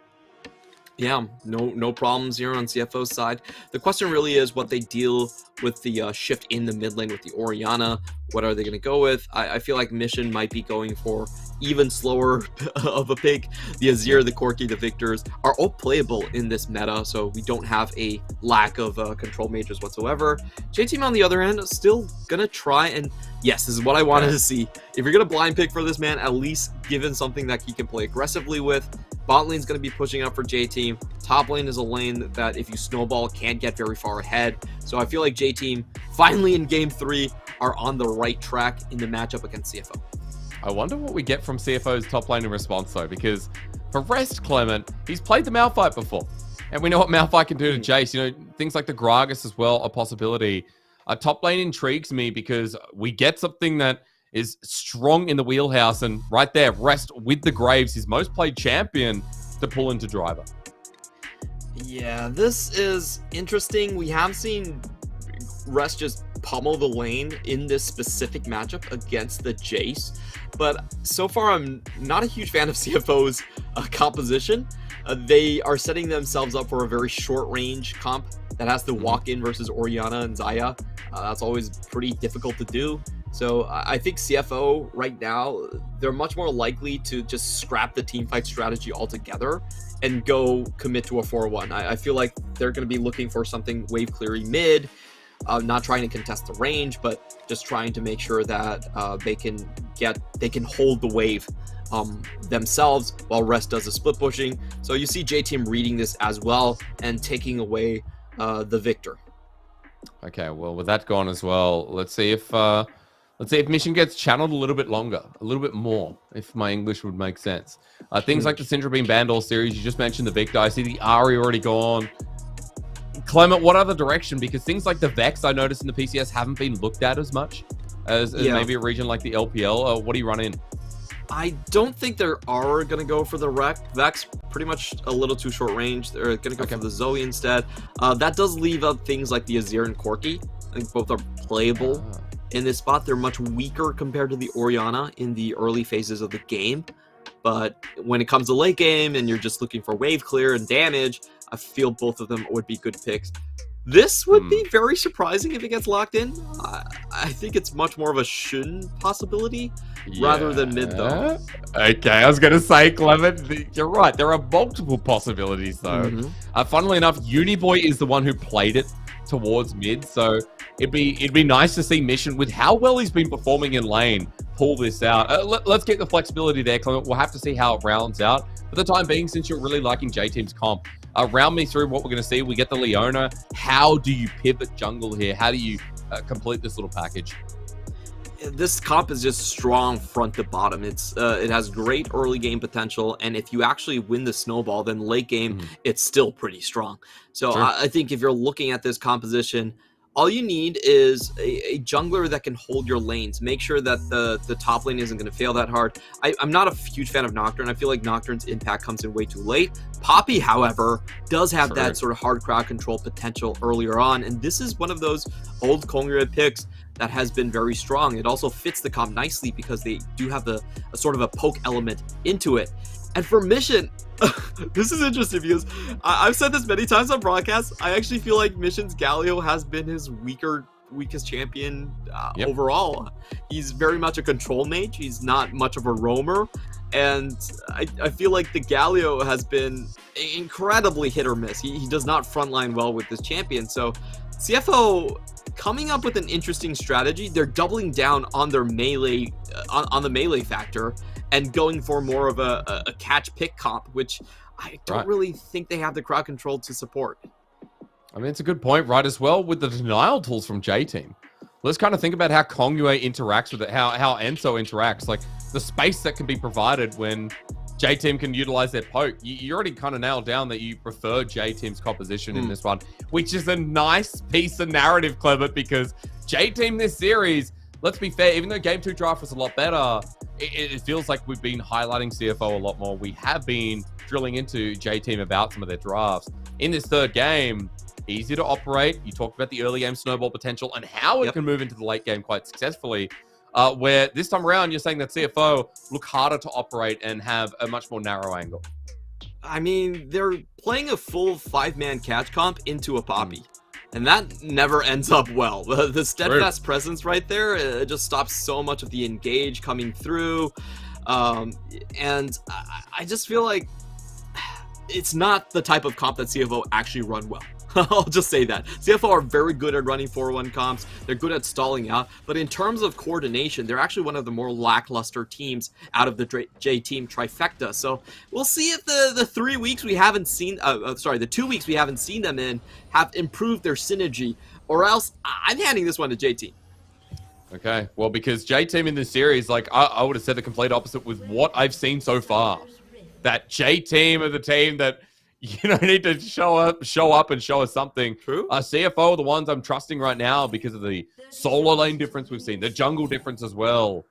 Yeah, no problems here on CFO's side. The question really is what they deal with the shift in the mid lane with the Orianna. What are they going to go with? I feel like Mission might be going for even slower of a pick. The Azir, the Corki, the Victors are all playable in this meta, so we don't have a lack of control mages whatsoever. J-Team, on the other hand, is still going to try and, yes, this is what I wanted to see. If you're going to blind pick for this man, at least give him something that he can play aggressively with. Bot lane's going to be pushing up for J-Team. Top lane is a lane that if you snowball can't get very far ahead. So I feel like J-Team finally in game 3 are on the right track in the matchup against CFO. I wonder what we get from CFO's top lane in response though, because for Rest, Clement, he's played the Malphite before. And we know what Malphite can do to Jace. You know, things like the Gragas as well, a possibility. Top lane intrigues me because we get something that is strong in the wheelhouse, and right there, Rest with the Graves, his most played champion, to pull into Driver. Yeah, this is interesting. We have seen Rest just pummel the lane in this specific matchup against the Jace, but so far I'm not a huge fan of CFO's composition. They are setting themselves up for a very short range comp that has to walk in versus Orianna and Xayah. That's always pretty difficult to do. So I think CFO right now, they're much more likely to just scrap the teamfight strategy altogether and go commit to a 4-1. I feel like they're going to be looking for something wave clearing mid, not trying to contest the range, but just trying to make sure that they can hold the wave themselves, while Rest does the split pushing. So you see J-Team reading this as well and taking away the victor. Okay, well, with that gone as well, let's see if Mission gets channeled a little bit longer, a little bit more, if my English would make sense. Things like the Syndra being banned all series, you just mentioned the Victor. I see the Ari already gone. Clement, what other direction? Because things like the Vex, I noticed in the PCS, haven't been looked at as much as maybe a region like the LPL. What do you run in? I don't think they are going to go for the Vex. Pretty much a little too short range. They're going to go for the Zoe instead. That does leave up things like the Azir and Corki. I think both are playable in this spot. They're much weaker compared to the Orianna in the early phases of the game. But when it comes to late game and you're just looking for wave clear and damage, I feel both of them would be good picks. This would be very surprising if it gets locked in. I think it's much more of a Shun possibility rather than mid, though. Okay, I was going to say, Clement, you're right. There are multiple possibilities, though. Funnily enough, Uniboy is the one who played it towards mid, so it'd be nice to see Mission, with how well he's been performing in lane, pull this out. Let's get the flexibility there, Clement. We'll have to see how it rounds out. For the time being, since you're really liking J-Team's comp, round me through what we're going to see. We get the Leona. How do you pivot jungle here? How do you complete this little package? This comp is just strong front to bottom. It has great early game potential, and if you actually win the snowball, then late game, it's still pretty strong. So I think if you're looking at this composition, all you need is a jungler that can hold your lanes. Make sure that the top lane isn't going to fail that hard. I'm not a huge fan of Nocturne. I feel like Nocturne's impact comes in way too late. Poppy, however, does have that sort of hard crowd control potential earlier on, and this is one of those old Kongre picks that has been very strong. It also fits the comp nicely because they do have a sort of a poke element into it. And for Mission, this is interesting because I've said this many times on broadcast. I actually feel like Mission's Galio has been his weakest champion overall. He's very much a control mage. He's not much of a roamer. And I feel like the Galio has been incredibly hit or miss. He does not frontline well with this champion. So CFO coming up with an interesting strategy. They're doubling down on their melee, on the melee factor, and going for more of a catch pick comp, which I don't really think they have the crowd control to support. I mean, it's a good point, right, as well, with the denial tools from J-Team. Let's kind of think about how Kongyue interacts with it, how Enso interacts, like the space that can be provided when J-Team can utilize their poke. You already kind of nailed down that you prefer J-Team's composition in this one, which is a nice piece of narrative, Clement, because J-Team this series, let's be fair, even though Game 2 draft was a lot better, it feels like we've been highlighting CFO a lot more. We have been drilling into J-Team about some of their drafts. In this third game, easy to operate. You talked about the early game snowball potential and how it can move into the late game quite successfully. Where this time around, you're saying that CFO look harder to operate and have a much more narrow angle. I mean, they're playing a full 5-man catch comp into a Poppy. And that never ends up well. The steadfast presence right there, it just stops so much of the engage coming through. And I just feel like it's not the type of comp that CFO actually run well. I'll just say that. CFO are very good at running 4-1 comps. They're good at stalling out. But in terms of coordination, they're actually one of the more lackluster teams out of the J-Team trifecta. So we'll see if the 3 weeks we haven't seen, the 2 weeks we haven't seen them in have improved their synergy. Or else I'm handing this one to J-Team. Okay, well, because J-Team in this series, like, I would have said the complete opposite with what I've seen so far. That J-Team are the team that, need to show up and show us something. True. CFO are the ones I'm trusting right now because of the solo lane difference we've seen, the jungle difference as well.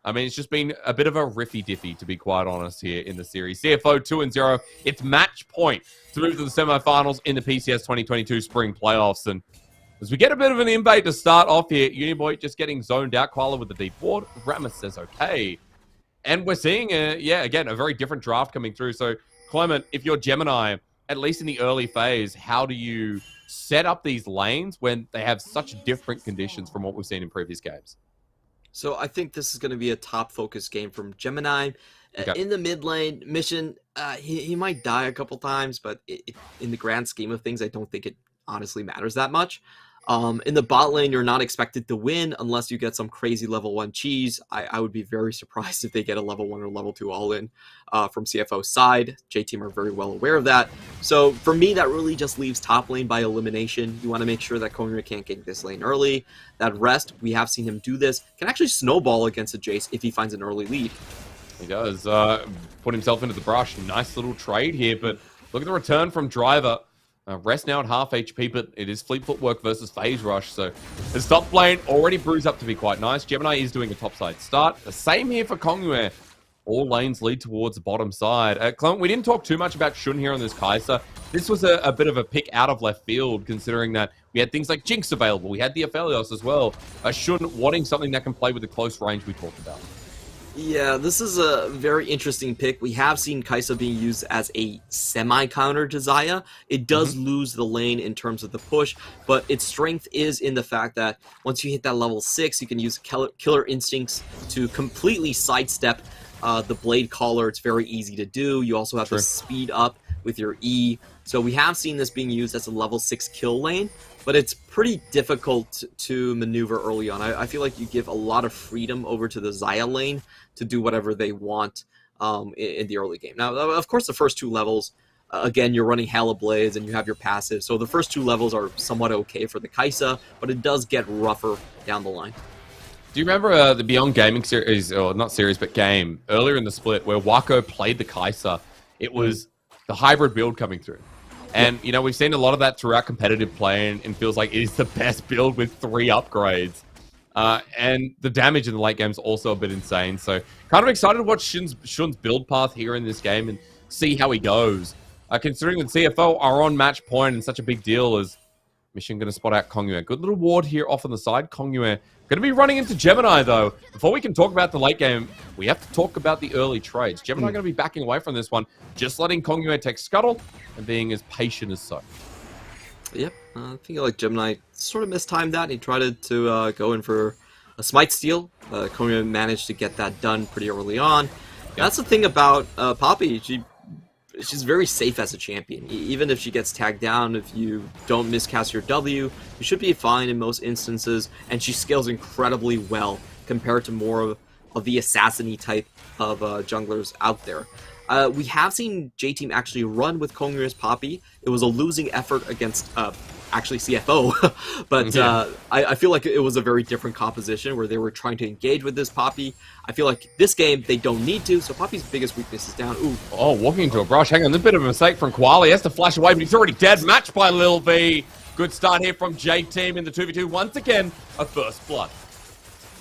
I mean, it's just been a bit of a riffy-diffy, to be quite honest, here in the series. CFO 2-0. It's match point through to the semifinals in the PCS 2022 spring playoffs. And as we get a bit of an invade to start off here, Uniboy just getting zoned out. Koala with the deep ward. Ramus says okay. And we're seeing, again, a very different draft coming through. So, Clement, if you're Gemini, at least in the early phase, how do you set up these lanes when they have such different conditions from what we've seen in previous games? So I think this is going to be a top focus game from Gemini. Okay. In the mid lane, Mission, he might die a couple times, but in the grand scheme of things, I don't think it honestly matters that much. In the bot lane, you're not expected to win unless you get some crazy level 1 cheese. I would be very surprised if they get a level 1 or level 2 all-in from CFO's side. J-Team are very well aware of that. So for me, that really just leaves top lane by elimination. You want to make sure that Kongyu can't gank this lane early. That rest, we have seen him do this, can actually snowball against a Jace if he finds an early lead. He does put himself into the brush. Nice little trade here, but look at the return from Driver. Rest now at half HP, but it is Fleet Footwork versus Phase Rush, so his top lane already bruised up to be quite nice. Gemini is doing a topside start. The same here for Kongyu. All lanes lead towards the bottom side. Clement, we didn't talk too much about Shun here on this Kai'Sa. This was a bit of a pick out of left field, considering that we had things like Jinx available. We had the Aphelios as well. Shun wanting something that can play with the close range we talked about. Yeah, this is a very interesting pick. We have seen Kai'Sa being used as a semi-counter to Xayah. It does lose the lane in terms of the push, but its strength is in the fact that once you hit that level 6, you can use Killer Instincts to completely sidestep the Blade Caller. It's very easy to do. You also have to speed up with your E. So we have seen this being used as a level 6 kill lane, but it's pretty difficult to maneuver early on. I feel like you give a lot of freedom over to the Xayah lane to do whatever they want in the early game. Now, of course, the first 2 levels, again, you're running Hail of Blades and you have your passive, so the first 2 levels are somewhat okay for the Kai'Sa, but it does get rougher down the line. Do you remember the Beyond Gaming series, or not series, but game, earlier in the split, where Wako played the Kai'Sa? It was the hybrid build coming through. And, you know, we've seen a lot of that throughout competitive play, and feels like it is the best build with 3 upgrades. And the damage in the late game is also a bit insane. So, kind of excited to watch Shun's build path here in this game and see how he goes. Considering that CFO are on match point and such a big deal as Mission going to spot out Kongyu. Good little ward here off on the side. Kongyu going to be running into Gemini, though. Before we can talk about the late game, we have to talk about the early trades. Gemini going to be backing away from this one, just letting Kongyu take Scuttle and being as patient as so. Yep, I think like Gemini sort of mistimed that. He tried to go in for a Smite Steal. Kongyu managed to get that done pretty early on. Yep. That's the thing about Poppy. She's very safe as a champion. Even if she gets tagged down, if you don't miscast your W, you should be fine in most instances, and she scales incredibly well compared to more of the assassin-y type of junglers out there. We have seen J-Team actually run with Kongyu's Poppy. It was a losing effort against actually CFO, but I feel like it was a very different composition where they were trying to engage with this Poppy. I feel like this game, they don't need to, so Poppy's biggest weakness is down. Ooh. Oh, walking into a brush. Hang on, this bit of a mistake from Koala. He has to flash away, but he's already dead. Matched by Lil V. Good start here from J-Team in the 2v2. Once again, a first blood.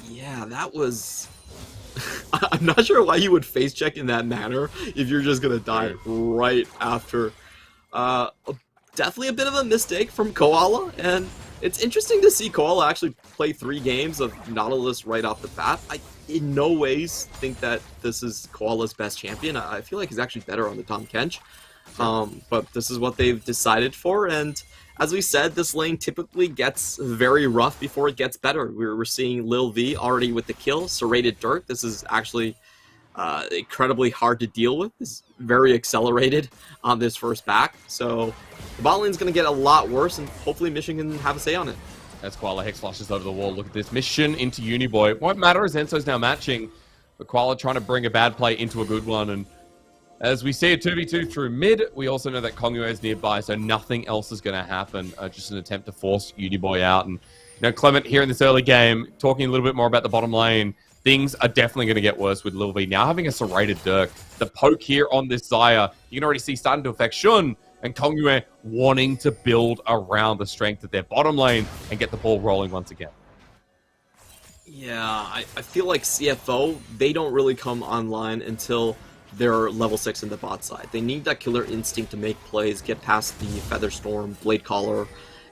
Yeah, that was... I'm not sure why you would face check in that manner if you're just gonna die right after. Definitely a bit of a mistake from Koala, and it's interesting to see Koala actually play 3 games of Nautilus right off the bat. I in no ways think that this is Koala's best champion. I feel like he's actually better on the Tahm Kench. But this is what they've decided for, and as we said, this lane typically gets very rough before it gets better. We're seeing Lil V already with the kill, Serrated Dirt. This is actually incredibly hard to deal with. It's very accelerated on this first back, so the bot lane's going to get a lot worse, and hopefully Mission can have a say on it. As Koala Hex flashes over the wall, look at this. Mission into Uniboy. Won't matter as Enzo's now matching, but Koala trying to bring a bad play into a good one, and as we see a 2v2 through mid, we also know that Kongyu is nearby, so nothing else is going to happen. Just an attempt to force Uniboy out. And, you know, Clement here in this early game, talking a little bit more about the bottom lane, things are definitely going to get worse with Lil V now having a Serrated Dirk. The poke here on this Xayah, you can already see starting to affect Shun, and Kongyu wanting to build around the strength of their bottom lane and get the ball rolling once again. Yeah, I feel like CFO, they don't really come online until they're level 6 in the bot side. They need that killer instinct to make plays, get past the Featherstorm, Blade Caller,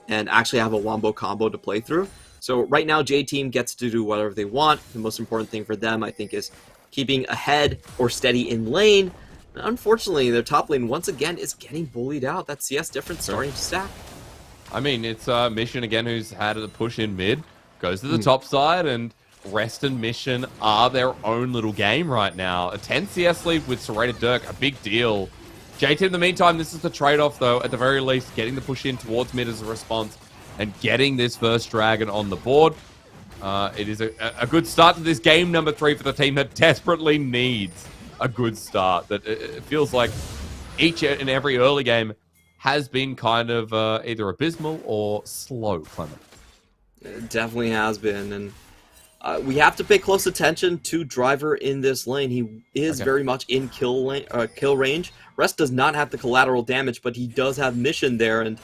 and actually have a wombo combo to play through. So right now, J-Team gets to do whatever they want. The most important thing for them, I think, is keeping ahead or steady in lane. Unfortunately, their top lane, once again, is getting bullied out. That CS difference starting to stack. I mean, it's Mission again who's had a push in mid, goes to the top side, and Rest and Mission are their own little game right now. A 10 CS lead with Serrated Dirk, a big deal. JT, in the meantime, this is the trade-off, though. At the very least, getting the push in towards mid as a response. and getting this first dragon on the board. It is a good start to this game number 3 for the team that desperately needs a good start. That it feels like each and every early game has been kind of either abysmal or slow, Clement. It definitely has been, and we have to pay close attention to Driver in this lane. He is very much in kill range. Rest does not have the collateral damage, but he does have Mission there, and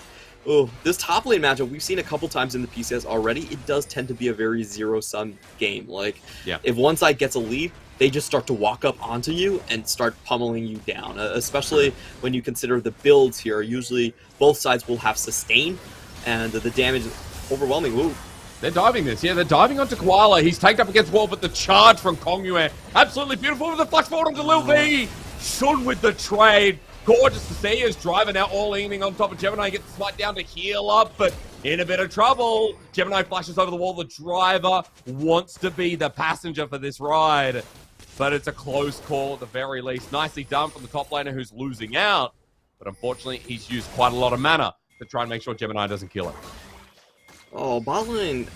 this top lane matchup, we've seen a couple times in the PCS already. It does tend to be a very zero-sum game. Like, if one side gets a lead, they just start to walk up onto you and start pummeling you down, especially when you consider the builds here. Usually, both sides will have sustain, and the damage is overwhelming. Ooh. They're diving this. Yeah, they're diving onto Koala. He's taken up against wall, but the charge from Kongyue, absolutely beautiful with the flash forward onto Lil V. Shun with the trade. Gorgeous to see as Driver now all leaning on top of Gemini. Gets the smite down to heal up, but in a bit of trouble. Gemini flashes over the wall. The Driver wants to be the passenger for this ride, but it's a close call at the very least. Nicely done from the top laner who's losing out, but unfortunately he's used quite a lot of mana to try and make sure Gemini doesn't kill it. Oh, bot lane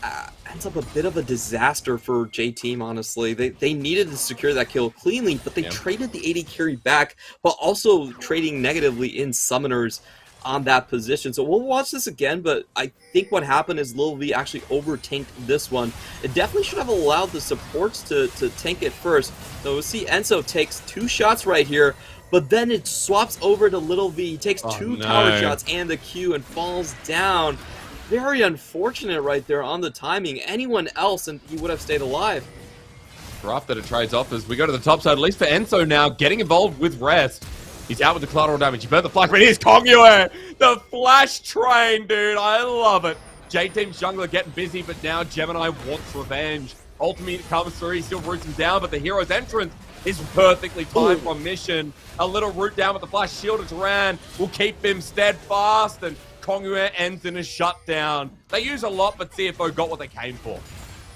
ends up a bit of a disaster for J-Team, honestly. They needed to secure that kill cleanly, but they traded the AD carry back, while also trading negatively in summoners on that position. So we'll watch this again, but I think what happened is Lil V actually over-tanked this one. It definitely should have allowed the supports to tank it first. So we'll see Enzo takes 2 shots right here, but then it swaps over to Lil V. He takes 2 tower shots and the Q and falls down. Very unfortunate right there on the timing. Anyone else and he would have stayed alive. Rough that it trades off as we go to the top side, at least for Enzo now, getting involved with Rest. He's out with the collateral damage. He burnt the flash, but here's Kongyue! The flash train, dude. I love it. J-Team's jungler getting busy, but now Gemini wants revenge. Ultimate comes through. He still roots him down, but the hero's entrance is perfectly timed from Mission. A little root down with the flash shield of Turan will keep him steadfast, and Kongyue ends in a shutdown. They use a lot, but CFO got what they came for.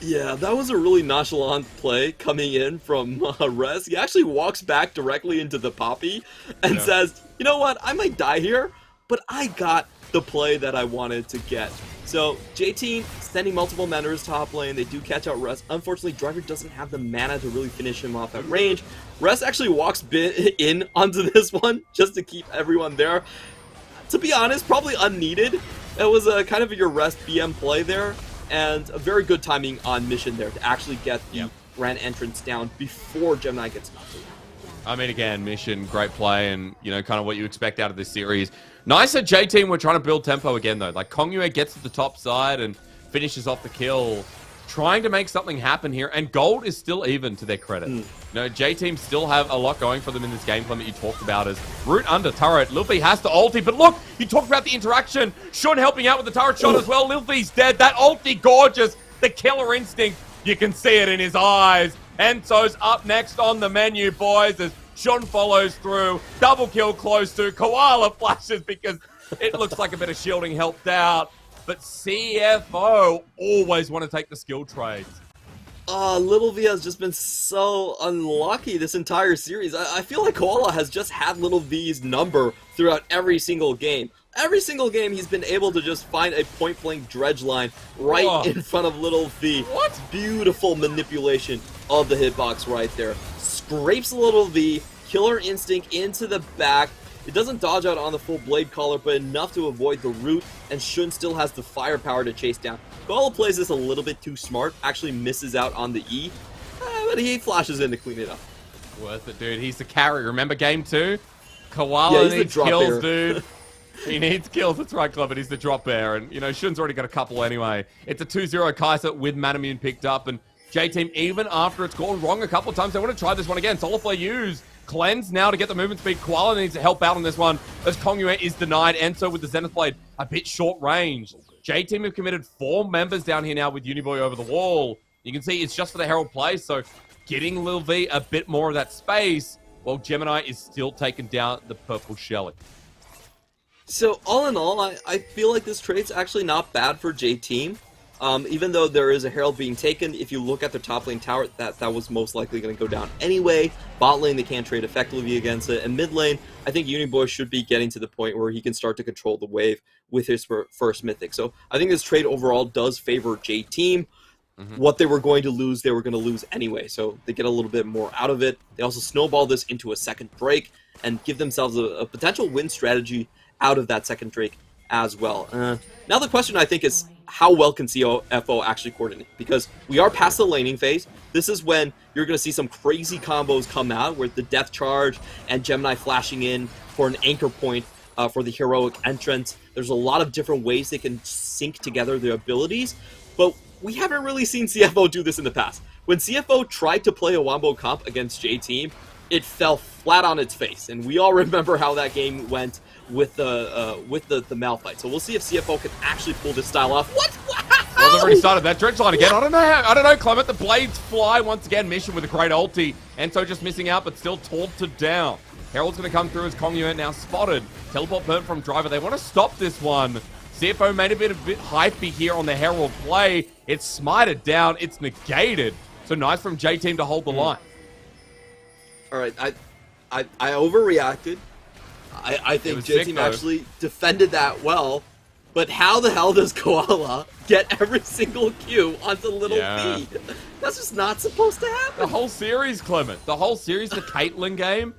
Yeah, that was a really nonchalant play coming in from Rez. He actually walks back directly into the Poppy and says, you know what, I might die here, but I got the play that I wanted to get. So, J-Team sending multiple Manners top lane. They do catch out Rez. Unfortunately, Driver doesn't have the mana to really finish him off at range. Rez actually walks in onto this one just to keep everyone there. To be honest, probably unneeded. It was a kind of your rest BM play there, and a very good timing on Mission there to actually get the grand entrance down before Gemini gets knocked out. I mean, again, Mission, great play, and, you know, kind of what you expect out of this series. Nice that J-Team were trying to build tempo again, though. Like, Kongyue gets to the top side and finishes off the kill, trying to make something happen here, and gold is still even to their credit. You know, J-Team still have a lot going for them in this game plan that you talked about as root under turret. Lil V has to ulti, but look, you talked about the interaction. Shun helping out with the turret shot as well. Lil V's dead. That ulti, gorgeous. The killer instinct, you can see it in his eyes. Enzo's up next on the menu, boys, as Shun follows through. Double kill close to. Koala flashes because it looks like a bit of shielding helped out. But CFO always want to take the skill trades. Lil V has just been so unlucky this entire series. I feel like Koala has just had Lil V's number throughout every single game. Every single game he's been able to just find a point-blank dredge line right in front of Lil V. What? Beautiful manipulation of the hitbox right there. Scrapes Lil V, killer instinct into the back. It doesn't dodge out on the full blade collar, but enough to avoid the root, and Shun still has the firepower to chase down. Koala plays this a little bit too smart, actually misses out on the E, but he flashes in to clean it up. Worth it, dude. He's the carry. Remember game 2? Koala needs kills, dude. He needs kills. That's right, Clever. He's the drop bear, and, you know, Shun's already got a couple anyway. It's a 2-0 Kai'Sa with Manamune picked up, and J-Team, even after it's gone wrong a couple of times, they want to try this one again. Solarflare used. Cleanse now to get the movement speed. Koala needs to help out on this one as Kongyue is denied. Enzo with the Zenith Blade, a bit short range. J-Team have committed 4 members down here now with Uniboy over the wall. You can see it's just for the Herald play, so getting Lil V a bit more of that space, while Gemini is still taking down the purple Shelly. So all in all, I feel like this trade's actually not bad for J-Team. Even though there is a Herald being taken, if you look at their top lane tower, that was most likely going to go down anyway. Bot lane, they can't trade effectively against it. And mid lane, I think Uniboy should be getting to the point where he can start to control the wave with his first Mythic. So I think this trade overall does favor J-Team. What they were going to lose, they were going to lose anyway. So they get a little bit more out of it. They also snowball this into a second Drake and give themselves a potential win strategy out of that second Drake as well. Now the question, I think, is how well can CFO actually coordinate? Because we are past the laning phase. This is when you're going to see some crazy combos come out with the Death Charge and Gemini flashing in for an anchor point for the heroic entrance. There's a lot of different ways they can sync together their abilities, but we haven't really seen CFO do this in the past. When CFO tried to play a Wombo comp against J-Team, it fell flat on its face, and we all remember how that game went with the Malphite. So we'll see if CFO can actually pull this style off. What? Well, they've already started that dredge line again. I don't know, Clement. The blades fly once again. Mission with a great ulti, and so just missing out, but still taunted down. Herald's going to come through as Kong Yuan now spotted. Teleport burn from Driver. They want to stop this one. CFO made a bit hypey here on the Herald play. It's smited down. It's negated. So nice from J-Team to hold the line. All right, I overreacted. I think J-Team actually defended that well. But how the hell does Koala get every single Q onto Little V? That's just not supposed to happen. The whole series, Clement. The whole series, the Caitlyn game,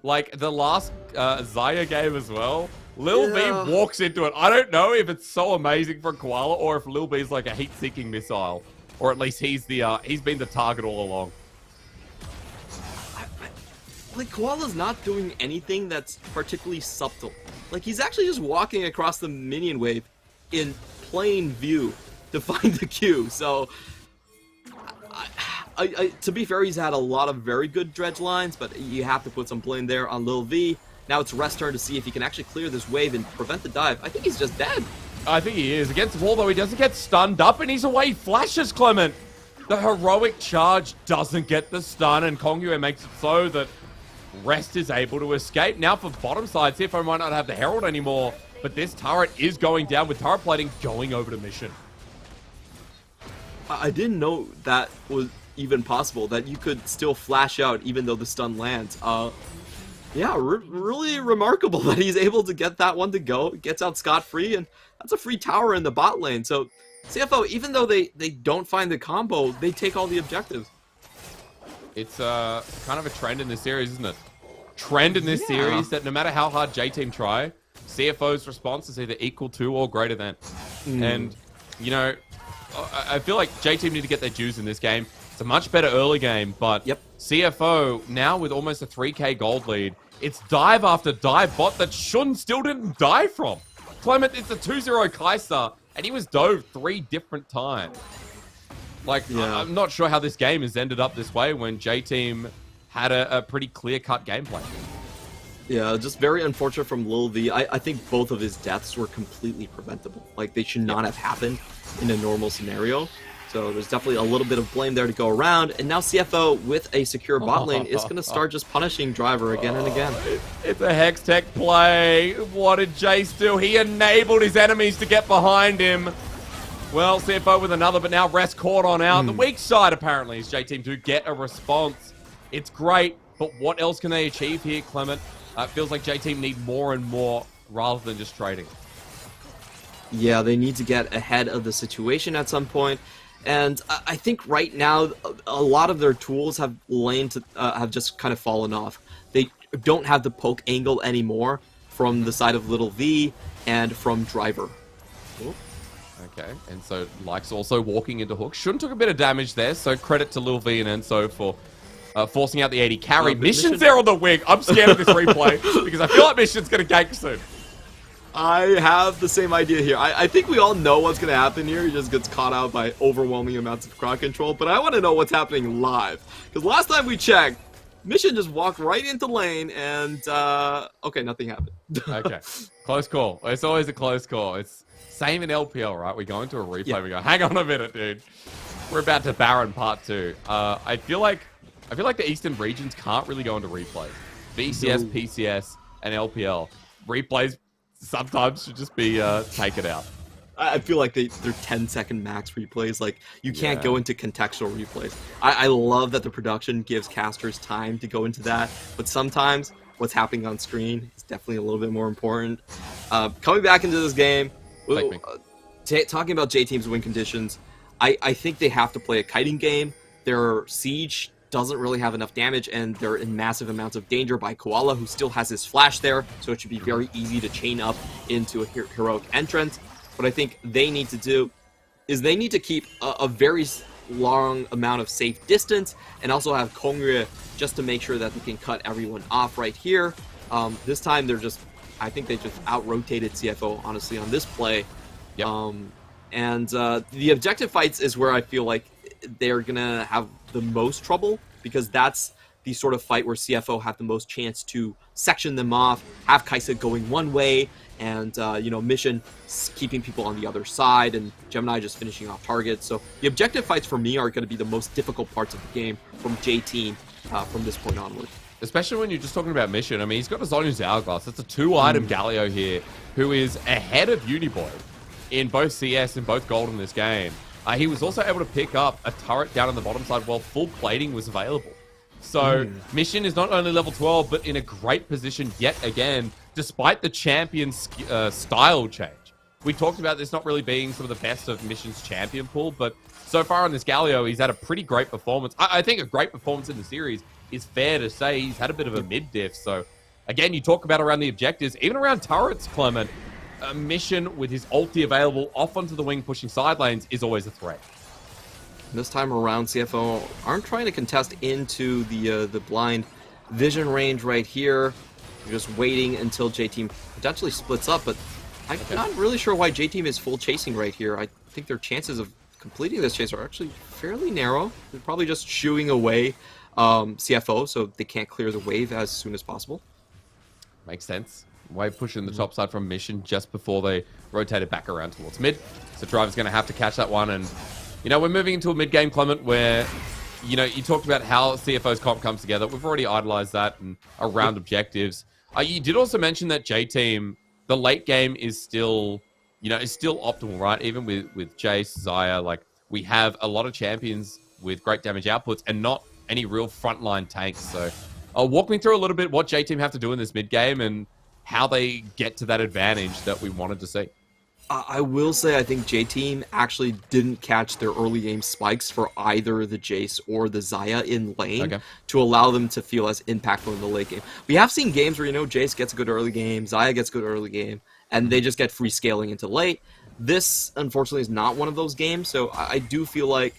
like the last Zaya game as well. Lil B walks into it. I don't know if it's so amazing for Koala or if Lil B's like a heat-seeking missile. Or at least he's been the target all along. Like, Koala's not doing anything that's particularly subtle. Like, he's actually just walking across the minion wave in plain view to find the Q. So, to be fair, he's had a lot of very good dredge lines, but you have to put some blame there on Lil V. Now it's Rest's turn to see if he can actually clear this wave and prevent the dive. I think he's just dead. I think he is. Against the wall, though, he doesn't get stunned up, and he's away. He flashes, Clement. The heroic charge doesn't get the stun, and Kong Yuan makes it so that Rest is able to escape. Now for bottom side, CFO might not have the Herald anymore, but this turret is going down with turret plating going over to Mission. I didn't know that was even possible, that you could still flash out even though the stun lands. Yeah, really remarkable that he's able to get that one to go. Gets out scot-free, and that's a free tower in the bot lane. So CFO, even though they don't find the combo, they take all the objectives. It's kind of a trend in this series, isn't it? Trend in this series that no matter how hard J-Team try, CFO's response is either equal to or greater than. And, you know, I feel like J-Team need to get their dues in this game. It's a much better early game, but CFO, now with almost a 3k gold lead, it's dive after dive bot that Shun still didn't die from. Clement, it's a 2-0 Kai'Sa, and he was dove 3 different times. Like, I'm not sure how this game has ended up this way when J-Team had a pretty clear-cut gameplay. Yeah, just very unfortunate from Lil V. I think both of his deaths were completely preventable. Like, they should not have happened in a normal scenario. So there's definitely a little bit of blame there to go around. And now CFO, with a secure bot lane, is going to start just punishing Driver again and again. It's a Hex Tech play. What did Jace do? He enabled his enemies to get behind him. Well, CFO with another, but now Rest caught on out. The weak side, apparently, is J-Team to get a response. It's great, but what else can they achieve here, Clement? It feels like J-Team need more and more rather than just trading. Yeah, they need to get ahead of the situation at some point. And I think right now, a lot of their tools have just kind of fallen off. They don't have the poke angle anymore from the side of Little V and from Driver. Ooh. Okay, and so Like's also walking into hook. Shun took a bit of damage there, so credit to Lil V and Enso for forcing out the 80 carry. Mission's there on the wing. I'm scared of this replay because I feel like Mission's going to gank soon. I have the same idea here. I think we all know what's going to happen here. He just gets caught out by overwhelming amounts of crowd control, but I want to know what's happening live. Because last time we checked, Mission just walked right into lane and, okay, nothing happened. Okay, close call. It's always a close call. It's same in LPL, right? We go into a replay, we go, hang on a minute, dude. We're about to Baron Part 2. I feel like the Eastern regions can't really go into replays. PCS, PCS, and LPL. Replays sometimes should just be taken out. I feel like they're 10-second max replays. Like, you can't Yeah. go into contextual replays. I love that the production gives casters time to go into that, but sometimes what's happening on screen is definitely a little bit more important. Coming back into this game, talking about J-Team's win conditions, I think they have to play a kiting game. Their siege doesn't really have enough damage, and they're in massive amounts of danger by Koala, who still has his flash there, so it should be very easy to chain up into a heroic entrance. What I think they need to do is they need to keep a very long amount of safe distance, and also have Kongrye just to make sure that they can cut everyone off right here. This time I think they just out-rotated CFO, honestly, on this play. Yep. The objective fights is where I feel like they're gonna have the most trouble, because that's the sort of fight where CFO have the most chance to section them off, have Kaisa going one way, and Mission keeping people on the other side, and Gemini just finishing off targets. So the objective fights for me are going to be the most difficult parts of the game from J-Team from this point onward. Especially when you're just talking about Mission. I mean, he's got his Zonya's Hourglass. It's a 2-item Galio here, who is ahead of Uniboy in both CS and both Gold in this game. He was also able to pick up a turret down on the bottom side while full plating was available. So Mission is not only level 12, but in a great position yet again, despite the champion style change. We talked about this not really being some of the best of Mission's champion pool, but so far on this Galio, he's had a pretty great performance. I think a great performance in the series is fair to say. He's had a bit of a mid-diff. So again, you talk about around the objectives, even around turrets, Clement. Mission with his ulti available off onto the wing pushing side lanes is always a threat. This time around, CFO aren't trying to contest into the blind vision range right here. They're just waiting until J-Team potentially splits up, but I'm not really sure why J-Team is full chasing right here. I think their chances of completing this chase are actually fairly narrow. They're probably just shooing away CFO so they can't clear the wave as soon as possible. Makes sense. Wave pushing the top side from Mission just before they rotated back around towards mid. So Driver's going to have to catch that one. And, we're moving into a mid-game, Clement, where, you talked about how CFO's comp comes together. We've already idolized that and around objectives. You did also mention that J-Team, the late game is still, is still optimal, right? Even with Jace, Xayah, like, we have a lot of champions with great damage outputs and not any real frontline tanks. So walk me through a little bit what J-Team have to do in this mid-game and how they get to that advantage that we wanted to see. I will say I think J-Team actually didn't catch their early game spikes for either the Jace or the Xayah in lane to allow them to feel as impactful in the late game. We have seen games where, Jace gets a good early game, Xayah gets a good early game, and they just get free scaling into late. This, unfortunately, is not one of those games, so I do feel like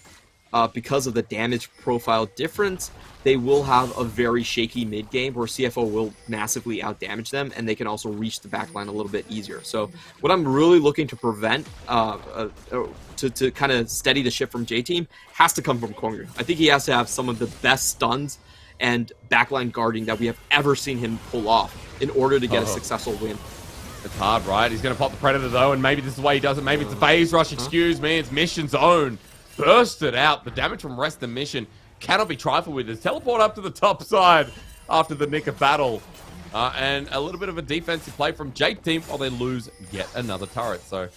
because of the damage profile difference, they will have a very shaky mid game where CFO will massively outdamage them, and they can also reach the backline a little bit easier. So what I'm really looking to prevent, to kind of steady the ship from J-Team, has to come from Kongrye. I think he has to have some of the best stuns and backline guarding that we have ever seen him pull off in order to get a successful win. It's hard, right? He's going to pop the Predator, though, and maybe this is the way he does it. Maybe it's a phase rush, excuse me. It's Mission's own. Bursted out. The damage from rest of Mission cannot be trifled with. His teleport up to the top side after the nick of battle. And a little bit of a defensive play from J-Team while they lose yet another turret. So,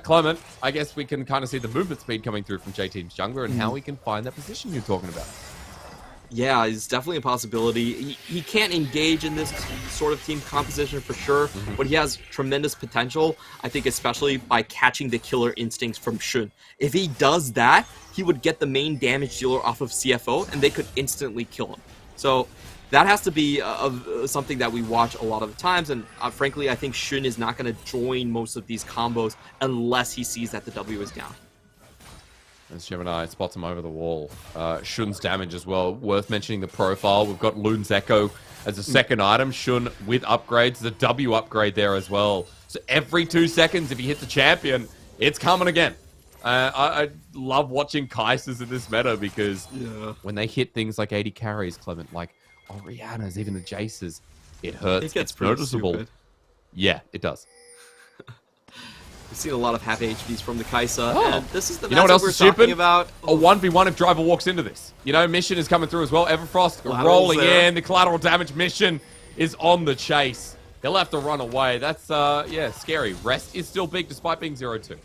Clement, I guess we can kind of see the movement speed coming through from J-Team's jungler and how we can find that position you're talking about. Yeah, it's definitely a possibility. He can't engage in this sort of team composition for sure, but he has tremendous potential, I think, especially by catching the killer instincts from Shun. If he does that, he would get the main damage dealer off of CFO, and they could instantly kill him. So that has to be something that we watch a lot of the times, and frankly, I think Shun is not going to join most of these combos unless he sees that the W is down. As Gemini spots him over the wall. Shun's damage as well. Worth mentioning the profile. We've got Loon's Echo as a second item. Shun with upgrades. The W upgrade there as well. So every 2 seconds, if he hits a champion, it's coming again. I love watching Kaisers in this meta because when they hit things like 80 carries, Clement, like Oriana's, even the Jaces, it hurts. It gets it's noticeable. stupid. Yeah, it does. We've seen a lot of half HPs from the Kaisa, and this is the you know what else we're is stupid? talking about. A 1v1 if Driver walks into this. Mission is coming through as well. Everfrost rolling in. The collateral damage Mission is on the chase. He'll have to run away. That's, yeah, scary. Rest is still big despite being 0-2.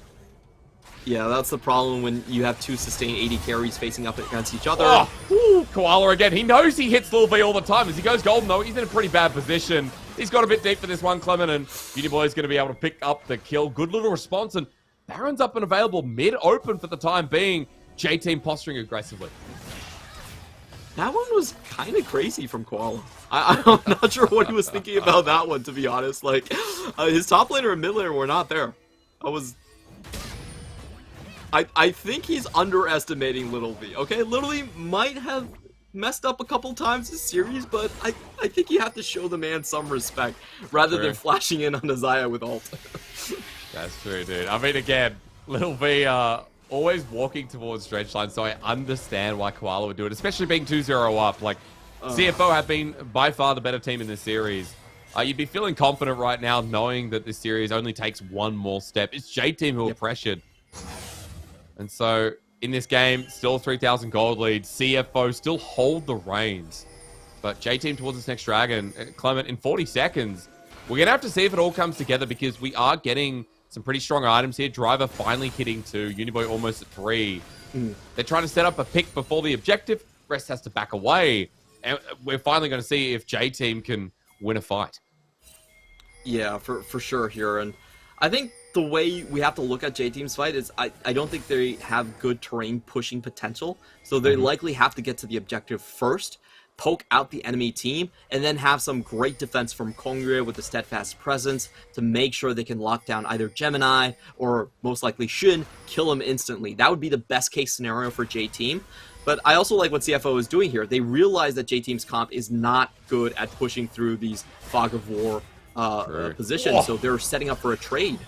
Yeah, that's the problem when you have two sustained 80 carries facing up against each other. Oh, ooh, Koala again. He knows he hits Lil V all the time. As he goes golden, though, he's in a pretty bad position. He's got a bit deep for this one, Clement, and Uniboy is going to be able to pick up the kill. Good little response, and Baron's up and available mid-open for the time being. J-Team posturing aggressively. That one was kind of crazy from Koala. I'm not sure what he was thinking about that one, to be honest. Like, his top laner and mid laner were not there. I think he's underestimating Little V. Okay, Little V might have messed up a couple times this series, but I think you have to show the man some respect rather than flashing in on Azaya with ult. That's true, dude. I mean, again, Little V always walking towards stretch line, so I understand why Koala would do it, especially being 2-0 up. Like, CFO have been by far the better team in this series. You'd be feeling confident right now knowing that this series only takes one more step. It's J-Team who are pressured. And so, in this game, still 3,000 gold lead. CFO still hold the reins. But J-Team towards this next dragon. Clement, in 40 seconds, we're going to have to see if it all comes together because we are getting some pretty strong items here. Driver finally hitting 2. Uniboy almost at 3. They're trying to set up a pick before the objective. Rest has to back away. And we're finally going to see if J-Team can win a fight. Yeah, for sure here. And I think the way we have to look at J-Team's fight is I don't think they have good terrain pushing potential. So they likely have to get to the objective first, poke out the enemy team, and then have some great defense from Kongyue with the steadfast presence to make sure they can lock down either Gemini or most likely Shin, kill him instantly. That would be the best case scenario for J-Team. But I also like what CFO is doing here. They realize that J-Team's comp is not good at pushing through these Fog of War positions, so they're setting up for a trade.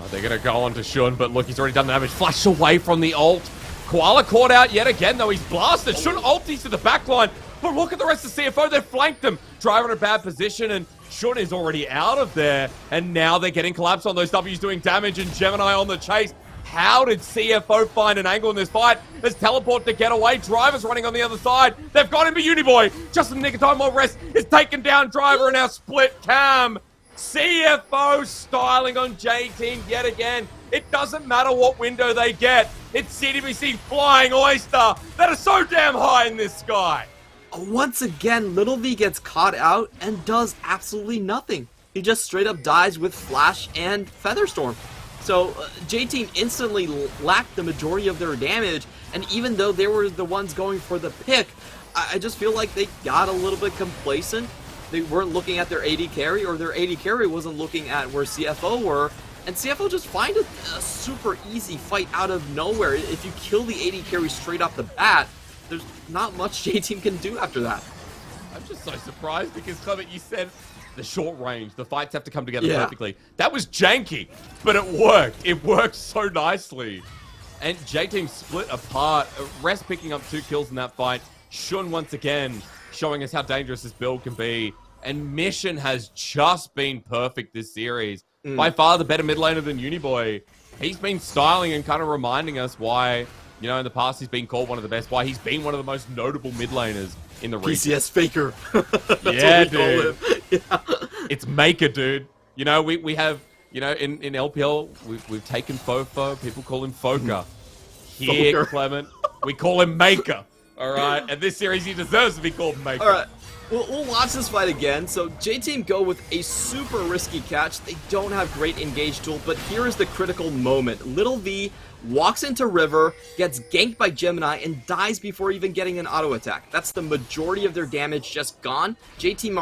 They're going to go on to Shun, but look, he's already done the damage. Flashed away from the ult. Koala caught out yet again, though. He's blasted. Shun ulties to the backline. But look at the rest of CFO. They've flanked them. Driver in a bad position, and Shun is already out of there. And now they're getting collapsed on those W's doing damage, and Gemini on the chase. How did CFO find an angle in this fight? There's teleport to get away. Driver's running on the other side. They've got him, but Uniboy, just in the nick of time while Rest is taken down. Driver and now split cam. CFO styling on J-Team yet again. It doesn't matter what window they get. It's CDBC Flying Oyster that are so damn high in this sky. Once again, Little V gets caught out and does absolutely nothing. He just straight up dies with Flash and Featherstorm. So J-Team instantly lacked the majority of their damage, and even though they were the ones going for the pick, I just feel like they got a little bit complacent. They weren't looking at their AD carry, or their AD carry wasn't looking at where CFO were, and CFO just find a super easy fight out of nowhere. If you kill the AD carry straight off the bat, there's not much J-Team can do after that. I'm just so surprised because, Clement, you said the short range, the fights have to come together perfectly. That was janky, but it worked. It worked so nicely. And J-Team split apart. Rest picking up 2 kills in that fight. Shun once again showing us how dangerous this build can be. And Mission has just been perfect this series. By far the better mid laner than Uniboy. He's been styling and kind of reminding us why, you know, in the past he's been called one of the best, why he's been one of the most notable mid laners in the region. PCS Faker. Yeah, dude. It's Maker, dude. You know, we have, you know, in LPL, we've taken Fofo. People call him Foka. Here, Clement, we call him Maker. All right? And this series, he deserves to be called Maker. All right. We'll watch this fight again. So J-Team go with a super risky catch. They don't have great engage tool, but here is the critical moment. Little V walks into River, gets ganked by Gemini, and dies before even getting an auto attack. That's the majority of their damage just gone. J-Team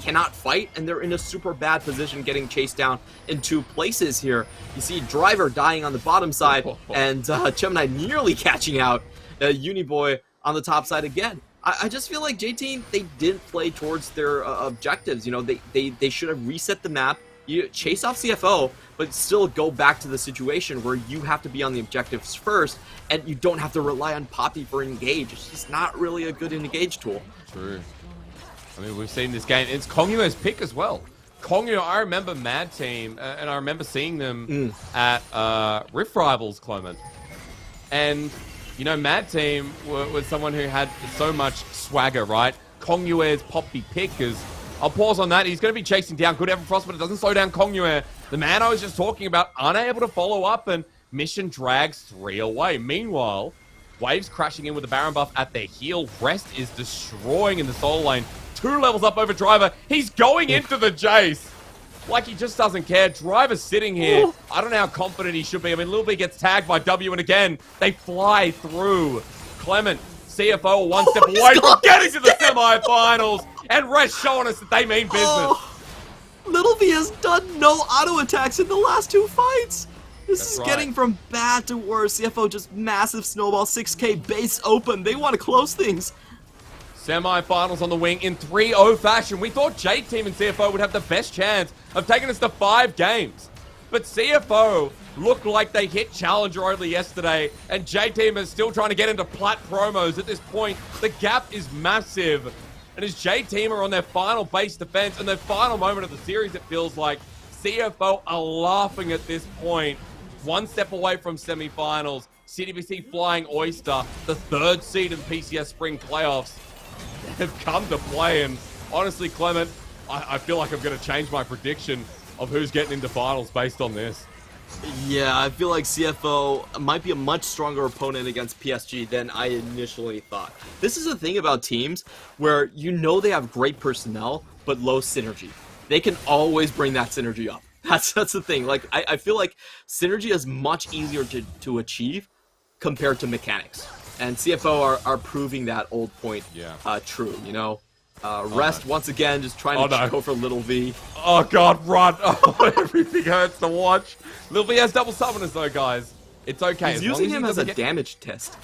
cannot fight, and they're in a super bad position getting chased down in 2 places here. You see Driver dying on the bottom side, and Gemini nearly catching out Uniboy on the top side again. I just feel like J-Team, they didn't play towards their objectives. You know, they should have reset the map. You chase off CFO, but still go back to the situation where you have to be on the objectives first, and you don't have to rely on Poppy for engage. It's just not really a good engage tool. True. I mean, we've seen this game. It's Kongyue's pick as well. Kongyue, I remember Mad Team, and I remember seeing them at Rift Rivals, Clement. And you know, Mad Team was someone who had so much swagger, right? Kongyue's Poppy pick is I'll pause on that. He's going to be chasing down good Everfrost, but it doesn't slow down Kongyue. The man I was just talking about, unable to follow up, and Mission drags 3 away. Meanwhile, Waves crashing in with the Baron buff at their heel. Rest is destroying in the solo lane. 2 levels up over Driver. He's going into the Jace. Like he just doesn't care. Driver's sitting here. I don't know how confident he should be. I mean, Lil B gets tagged by W, and again, they fly through. Clement, CFO, one step away from getting to the semifinals. And Rest showing us that they mean business. Little V has done no auto attacks in the last 2 fights. This is getting from bad to worse. CFO just massive snowball, 6k base open. They want to close things. Semi-finals on the wing in 3-0 fashion. We thought J-Team and CFO would have the best chance of taking us to 5 games. But CFO looked like they hit Challenger only yesterday, and J-Team is still trying to get into plat promos. At this point, the gap is massive. And as J-Team are on their final base defense and their final moment of the series, it feels like CFO are laughing at this point. 1 step away from semi-finals. CDBC Flying Oyster, the 3rd seed in PCS Spring Playoffs, have come to play. And honestly, Clement, I feel like I'm going to change my prediction of who's getting into finals based on this. Yeah, I feel like CFO might be a much stronger opponent against PSG than I initially thought. This is the thing about teams where you know they have great personnel, but low synergy. They can always bring that synergy up. That's the thing. Like, I feel like synergy is much easier to achieve compared to mechanics. And CFO are proving that old point true, you know? Rest, once again, just trying to go for Little V. Oh, God, run. Oh, everything hurts to watch. Little V has double summoners, though, guys. It's okay. He's using him as a damage test.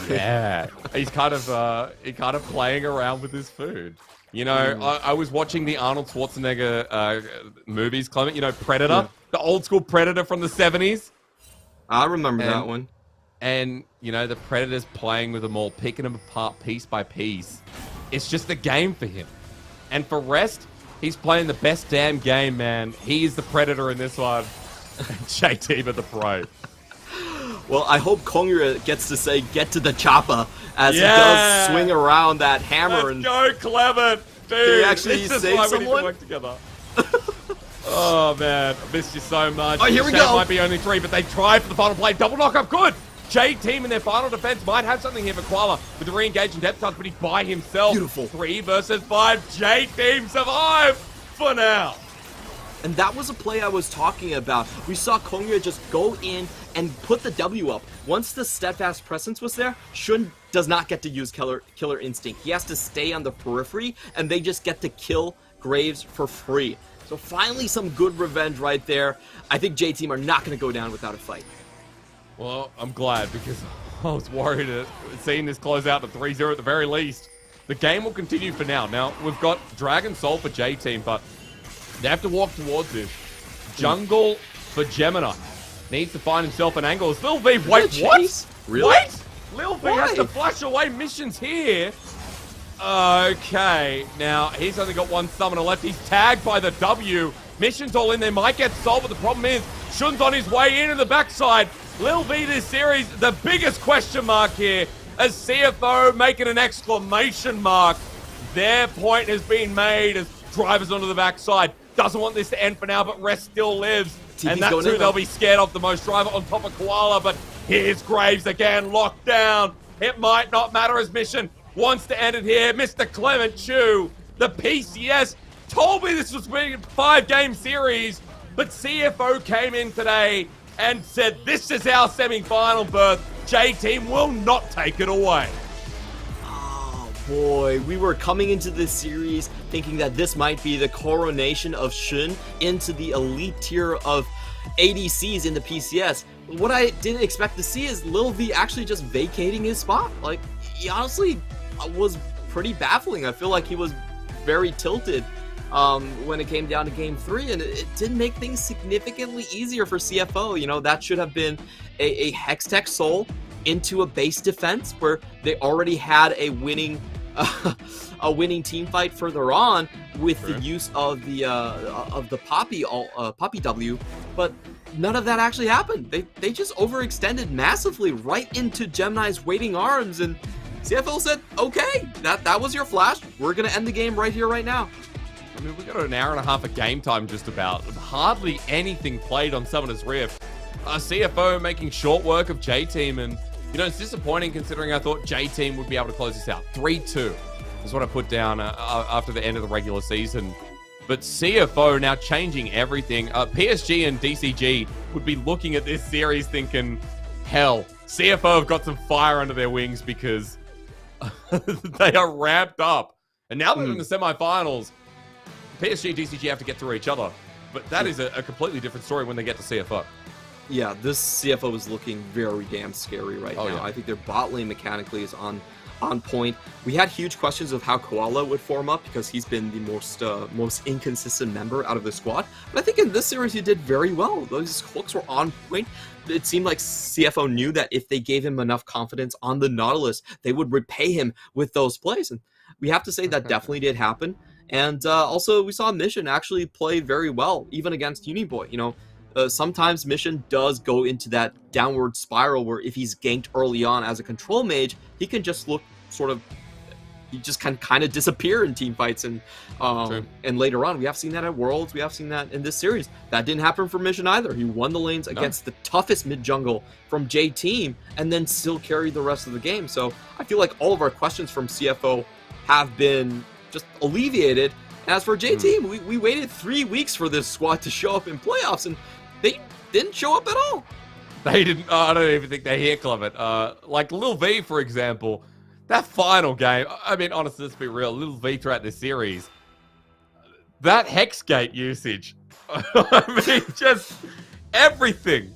Yeah. He's kind of playing around with his food. You know, I was watching the Arnold Schwarzenegger movies, Clement. You know, Predator. The old school Predator from the 70s. I remember that one. And, you know, the Predator's playing with them all, picking them apart piece by piece. It's just a game for him. And for Rest, he's playing the best damn game, man. He is the Predator in this one. JT are the pro. Well, I hope Kongyue gets to say, get to the chopper, as he does swing around that hammer. Let's go, Clement. Dude, did he actually this save is why someone? we need to work together. Oh, man. I missed you so much. Oh, here we Shaq go. Might be only 3, but they try for the final play. Double knock-up, good. J-Team in their final defense might have something here for Koala with the re-engage and depth touch, but he's by himself. Beautiful. 3 versus 5. J-Team survive for now. And that was a play I was talking about. We saw Kongyue just go in and put the W up. Once the steadfast presence was there, Shun does not get to use killer instinct. He has to stay on the periphery, and they just get to kill Graves for free. So finally some good revenge right there. I think J-Team are not going to go down without a fight. Well, I'm glad, because I was worried at seeing this close out to 3-0 at the very least. The game will continue for now. Now, we've got Dragon Soul for J-Team, but they have to walk towards this. Jungle for Gemini. Needs to find himself an angle. Is Lil V, wait, what? Really? Wait! Lil V has to flash away missions here. Okay, now he's only got 1 summoner left. He's tagged by the W. Missions all in there, might get solved, but the problem is Shun's on his way in the backside. Lil V this series, the biggest question mark here, as CFO making an exclamation mark. Their point has been made as Driver's onto the backside. Doesn't want this to end for now, but Rest still lives. TP's and that's who they'll be scared of the most. Driver on top of Koala, but here's Graves again, locked down. It might not matter as Mission wants to end it here. Mr. Clement Chu, the PCS, told me this was being a 5-game series, but CFO came in today and said, this is our semi-final berth. J-Team will not take it away. Oh boy, we were coming into this series thinking that this might be the coronation of Shun into the elite tier of ADCs in the PCS. What I didn't expect to see is Lil V actually just vacating his spot. Like, he honestly was pretty baffling. I feel like he was very tilted when it came down to game 3, and it didn't make things significantly easier for CFO. You know, that should have been a Hextech Soul into a base defense where they already had a winning team fight further on with the use of the Poppy W, but none of that actually happened. They just overextended massively right into Gemini's waiting arms, and CFO said, okay, that was your flash. We're gonna end the game right here, right now. I mean, we got an hour and a half of game time just about. Hardly anything played on Summoner's Rift. CFO making short work of J-Team, and, you know, it's disappointing considering I thought J-Team would be able to close this out. 3-2 is what I put down after the end of the regular season. But CFO now changing everything. PSG and DCG would be looking at this series thinking, hell, CFO have got some fire under their wings because they are ramped up. And now they're in the semifinals. PSG and DCG have to get through each other. But that is a completely different story when they get to CFO. Yeah, this CFO is looking very damn scary right now. Yeah. I think their bot lane mechanically is on point. We had huge questions of how Koala would form up because he's been the most inconsistent member out of the squad. But I think in this series he did very well. Those hooks were on point. It seemed like CFO knew that if they gave him enough confidence on the Nautilus, they would repay him with those plays. And we have to say that definitely did happen. And also we saw Mission actually play very well, even against Uniboy. You know, sometimes Mission does go into that downward spiral where if he's ganked early on as a control mage, he can just look sort of, he just can kind of disappear in team fights. And later on, we have seen that at Worlds, we have seen that in this series. That didn't happen for Mission either. He won the lanes against the toughest mid jungle from J Team and then still carried the rest of the game. So I feel like all of our questions from CFO have been just alleviated. And as for J Team, we waited 3 weeks for this squad to show up in playoffs, and they didn't show up at all. They didn't. I don't even think they're here, Clement. Like Lil V, for example, that final game. I mean, honestly, let's be real. Lil V throughout this series, that Hexgate usage. I mean, just everything,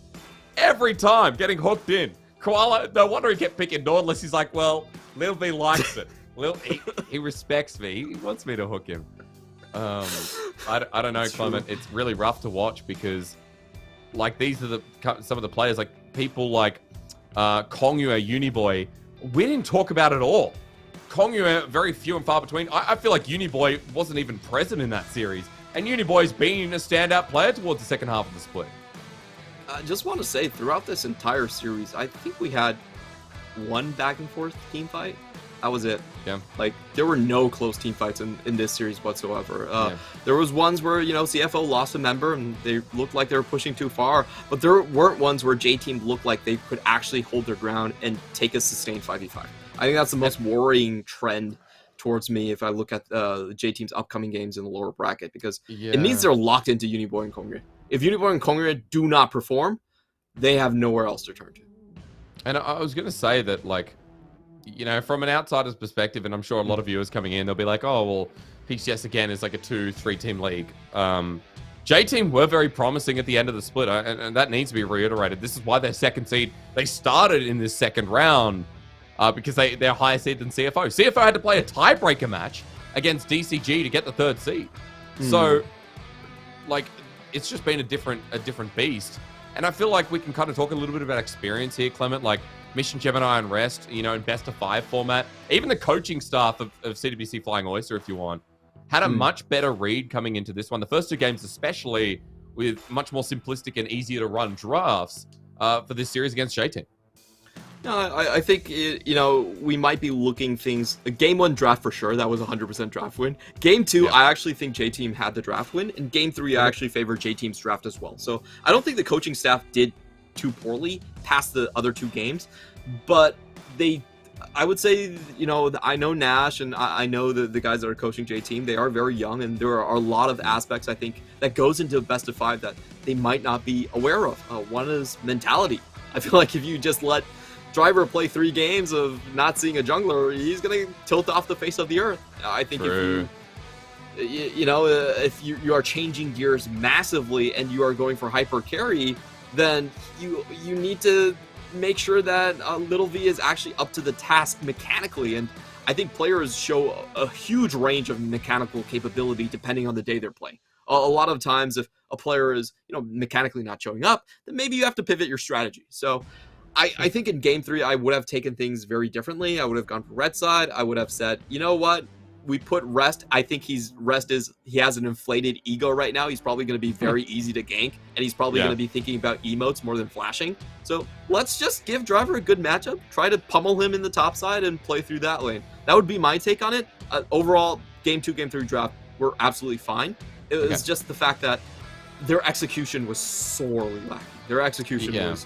every time getting hooked in. Koala, no wonder he kept picking Nautilus. He's like, well, Lil V likes it. He respects me. He wants me to hook him. I don't know, Clement. It's really rough to watch because, like, these are some of the players, like people like Kongyue, Uniboy. We didn't talk about it all. Kongyue, very few and far between. I feel like Uniboy wasn't even present in that series, and Uniboy's been a standout player towards the second half of the split. I just want to say, throughout this entire series, I think we had one back and forth team fight. That was it. Yeah. Like, there were no close team fights in this series whatsoever. There was ones where, you know, CFO lost a member and they looked like they were pushing too far, but there weren't ones where J-Team looked like they could actually hold their ground and take a sustained 5v5. I think that's the most worrying trend towards me if I look at J-Team's upcoming games in the lower bracket, because it means they're locked into Uniboy and Kongyue. If Uniboy and Kongyue do not perform, they have nowhere else to turn to. And I was going to say that, like, you know, from an outsider's perspective, and I'm sure a lot of viewers coming in, they'll be like, oh, well, PCS again is like a 2-3 team league. J-Team were very promising at the end of the split, and that needs to be reiterated. This is why they're second seed. They started in this second round because they're higher seed than CFO. CFO had to play a tiebreaker match against DCG to get the third seed. So, like, it's just been a different beast. And I feel like we can kind of talk a little bit about experience here, Clement. Like, Mission, Gemini, and Rest, you know, in best of 5 format. Even the coaching staff of CWC Flying Oyster, if you want, had a much better read coming into this one. The first 2 games especially, with much more simplistic and easier to run drafts for this series against J-Team. No, I think, you know, we might be looking things... Game 1 draft for sure, that was 100% draft win. Game 2, I actually think J-Team had the draft win. And Game 3, I actually favor J-Team's draft as well. So I don't think the coaching staff did too poorly past the other 2 games. But I would say, you know, I know Nash and I know the guys that are coaching J-Team, they are very young. And there are a lot of aspects, I think, that goes into best of 5 that they might not be aware of. One is mentality. I feel like if you just let Driver play 3 games of not seeing a jungler, he's going to tilt off the face of the earth. I think if you are changing gears massively and you are going for hyper carry, then you need to make sure that Little V is actually up to the task mechanically. And I think players show a huge range of mechanical capability depending on the day they're playing. A lot of times if a player is, you know, mechanically not showing up, then maybe you have to pivot your strategy. So I think in Game 3, I would have taken things very differently. I would have gone for red side. I would have said, you know what? We put Rest. I think he has an inflated ego right now. He's probably going to be very easy to gank, and he's probably going to be thinking about emotes more than flashing. So let's just give Driver a good matchup, try to pummel him in the top side, and play through that lane. That would be my take on it. Overall, Game 2, Game 3 draft, were absolutely fine. It was just the fact that their execution was sorely lacking. Their execution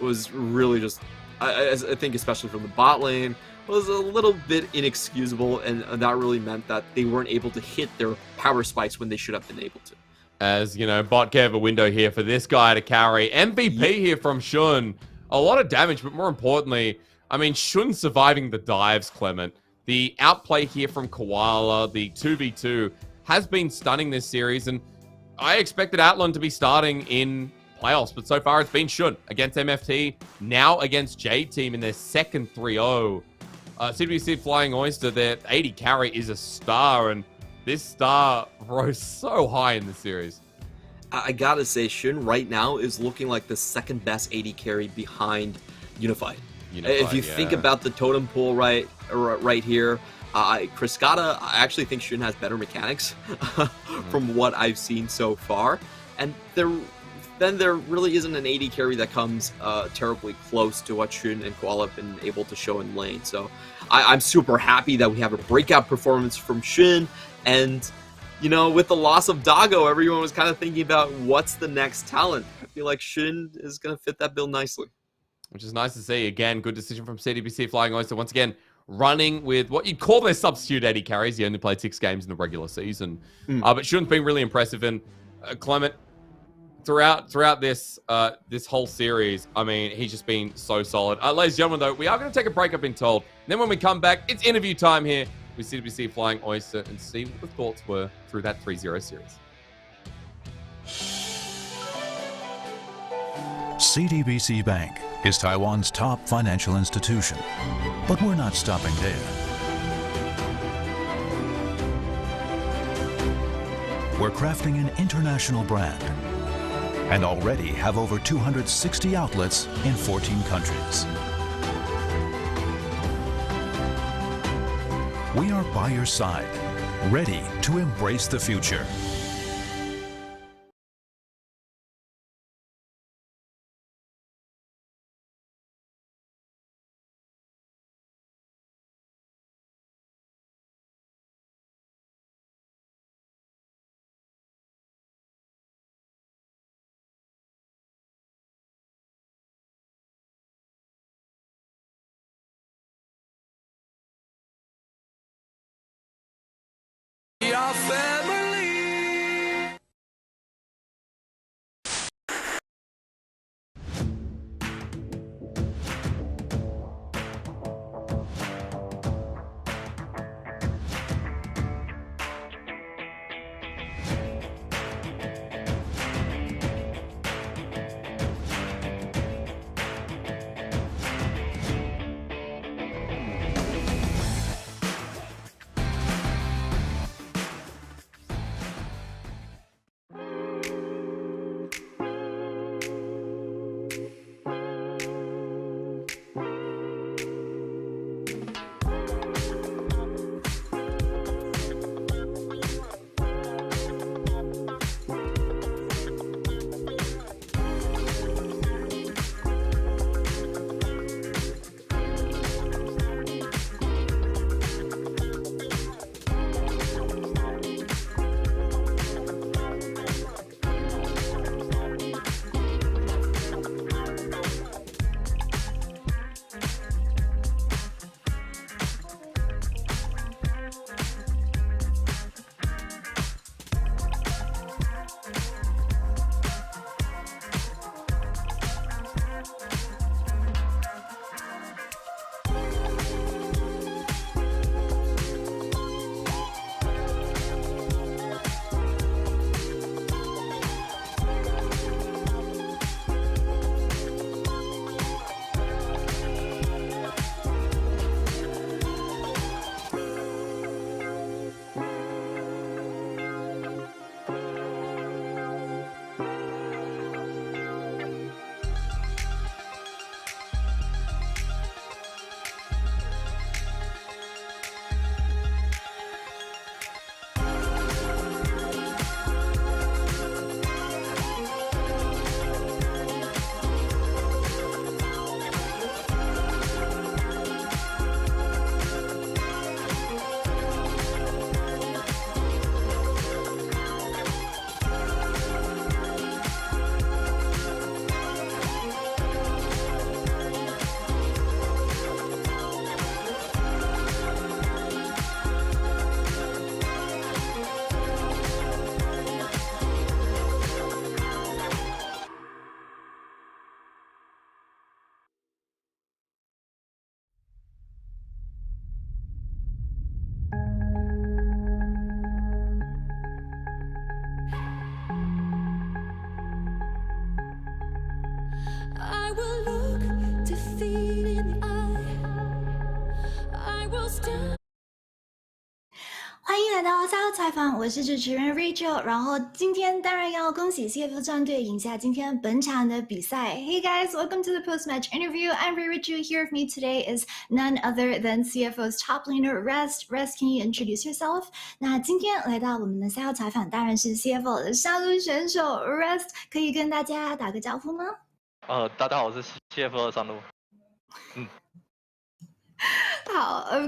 was really just, I think, especially from the bot lane, was a little bit inexcusable, and that really meant that they weren't able to hit their power spikes when they should have been able to. As, you know, bot gave a window here for this guy to carry. MVP here from Shun. A lot of damage, but more importantly, I mean, Shun surviving the dives, Clement. The outplay here from Koala, the 2v2, has been stunning this series, and I expected Atlan to be starting in playoffs, but so far it's been Shun against MFT, now against J-Team in their second 3-0. CWC Flying Oyster, their 80 carry is a star, and this star rose so high in the series. I gotta say, Shun right now is looking like the second best 80 carry behind Unified. If you think about the totem pool right here, Kriskata, I actually think Shun has better mechanics from what I've seen so far. And then there really isn't an 80 carry that comes terribly close to what Shun and Koala have been able to show in lane. So I'm super happy that we have a breakout performance from Shun. And, you know, with the loss of Doggo, everyone was kind of thinking about what's the next talent. I feel like Shun is going to fit that bill nicely. Which is nice to see. Again, good decision from CDBC Flying Oyster. Once again, running with what you'd call their substitute Eddie carries. He only played 6 games in the regular season. But Shun's been really impressive. And Clement, throughout this this whole series, I mean, he's just been so solid. Ladies and gentlemen, though, we are going to take a break, I've been told. And then when we come back, it's interview time here with CDBC Flying Oyster and see what the thoughts were through that 3-0 series. CDBC Bank is Taiwan's top financial institution, but we're not stopping there. We're crafting an international brand and already have over 260 outlets in 14 countries. We are by your side, ready to embrace the future. Your family. will still 欢迎来到赛后采访，我是主持人 Rachel。然后今天当然要恭喜 CFO 战队赢下今天本场的比赛。Hey guys, welcome to the post-match interview. I'm Rachel. Here with me today is none other than CFO's top laner Rest. Rest, can you introduce yourself? 那今天来到我们的赛后采访，当然是 CFO 的上路选手 Rest， 可以跟大家打个招呼吗？大家好，我是 CFO 的上路。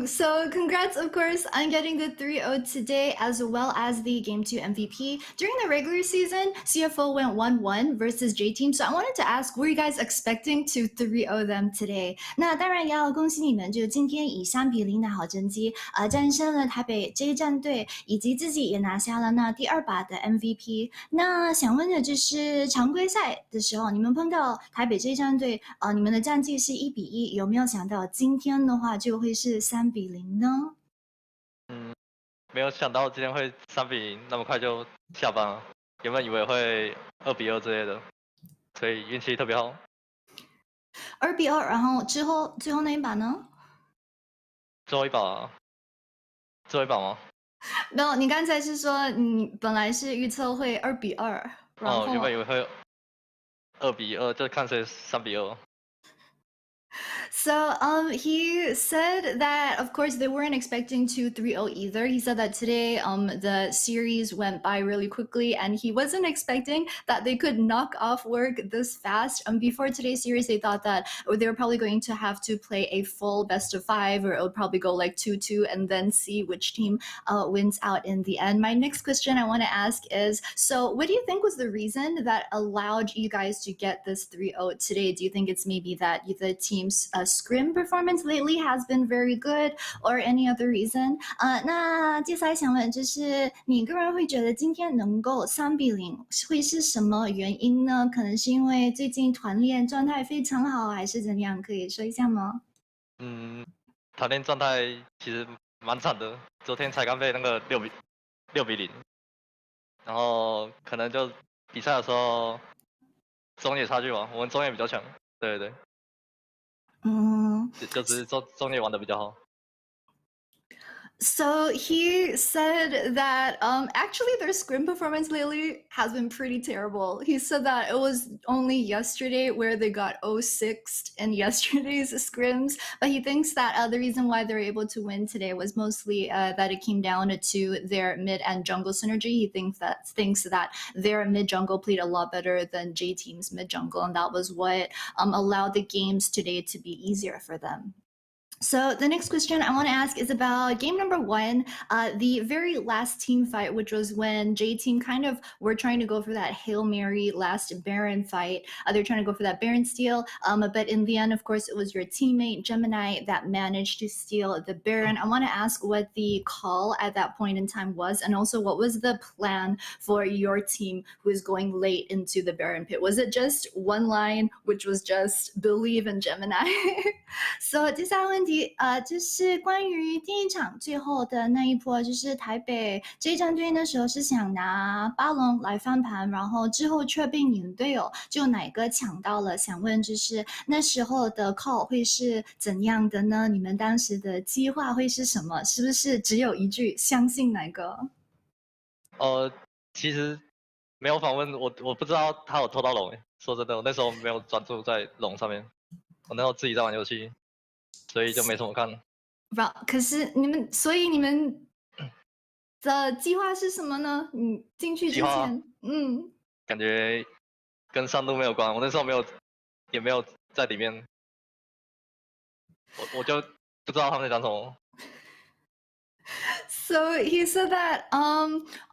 So congrats, of course, on getting the 3-0 today, as well as the Game 2 MVP. During the regular season, CFO went 1-1 versus J-Team, so I wanted to ask, were you guys expecting to 3-0 them today? 那当然要恭喜你们，就今天以3-0的好成绩，战胜了台北 J 战队，以及自己也拿下了那第2把的 MVP。那想问的就是常规赛的时候，你们碰到台北 J 战队，你们的战绩是1-1，有没有想到今天的话就会是3-0呢？没有想到今天会3-0，那么快就下班了。原本以为会2-2之类的，所以运气特别好。2-2，然后最后那一把呢？最后一把吗？没有，你刚才是说你本来是预测会2-2，然后原本以为会2-2，就看谁3-2。So he said that, of course, they weren't expecting to 3-0 either. He said that today the series went by really quickly, and he wasn't expecting that they could knock off work this fast. Before today's series, they thought that they were probably going to have to play a full best of 5, or it would probably go like 2-2, and then see which team wins out in the end. My next question I want to ask is, so what do you think was the reason that allowed you guys to get this 3-0 today? Do you think it's maybe that the team's scrim performance lately has been very good, or any other reason? 那接下来想问就是你个人会觉得今天能够3-0会是什么原因呢？可能是因为最近团练状态非常好，还是怎样？可以说一下吗？团练状态其实蛮惨的，昨天才刚被那个6-0，然后可能就比赛的时候中野差距嘛，我们中野比较强，对对对。就是中野玩的比较好。So he said that actually their scrim performance lately has been pretty terrible. He said that it was only yesterday where they got 0-6 in yesterday's scrims, but he thinks that the reason why they're able to win today was mostly that it came down to their mid and jungle synergy. He thinks that their mid jungle played a lot better than J Team's mid jungle, and that was what allowed the games today to be easier for them. So the next question I want to ask is about game number 1, the very last team fight, which was when J-Team kind of were trying to go for that Hail Mary last Baron fight. They're trying to go for that Baron steal, but in the end, of course, it was your teammate Gemini that managed to steal the Baron. I want to ask what the call at that point in time was, and also what was the plan for your team who is going late into the Baron pit? Was it just one line, which was just believe in Gemini? So 接下来问题就是关于第一场最后的那一波，就是台北 J 战队那时候是想拿巴龙来翻盘，然后之后却被你们队友就哪个抢到了。想问就是那时候的 call 会是怎样的呢？你们当时的计划会是什么？是不是只有一句相信哪个？其实没有访问，我不知道他有偷到龙。说真的，我那时候没有专注在龙上面，我那时候自己在玩游戏。所以就没什么看了。可是所以你们的计划是什么呢？你进去之前，感觉跟上路没有关。我那时候也没有在里面，我就不知道他们在讲什么。So he said that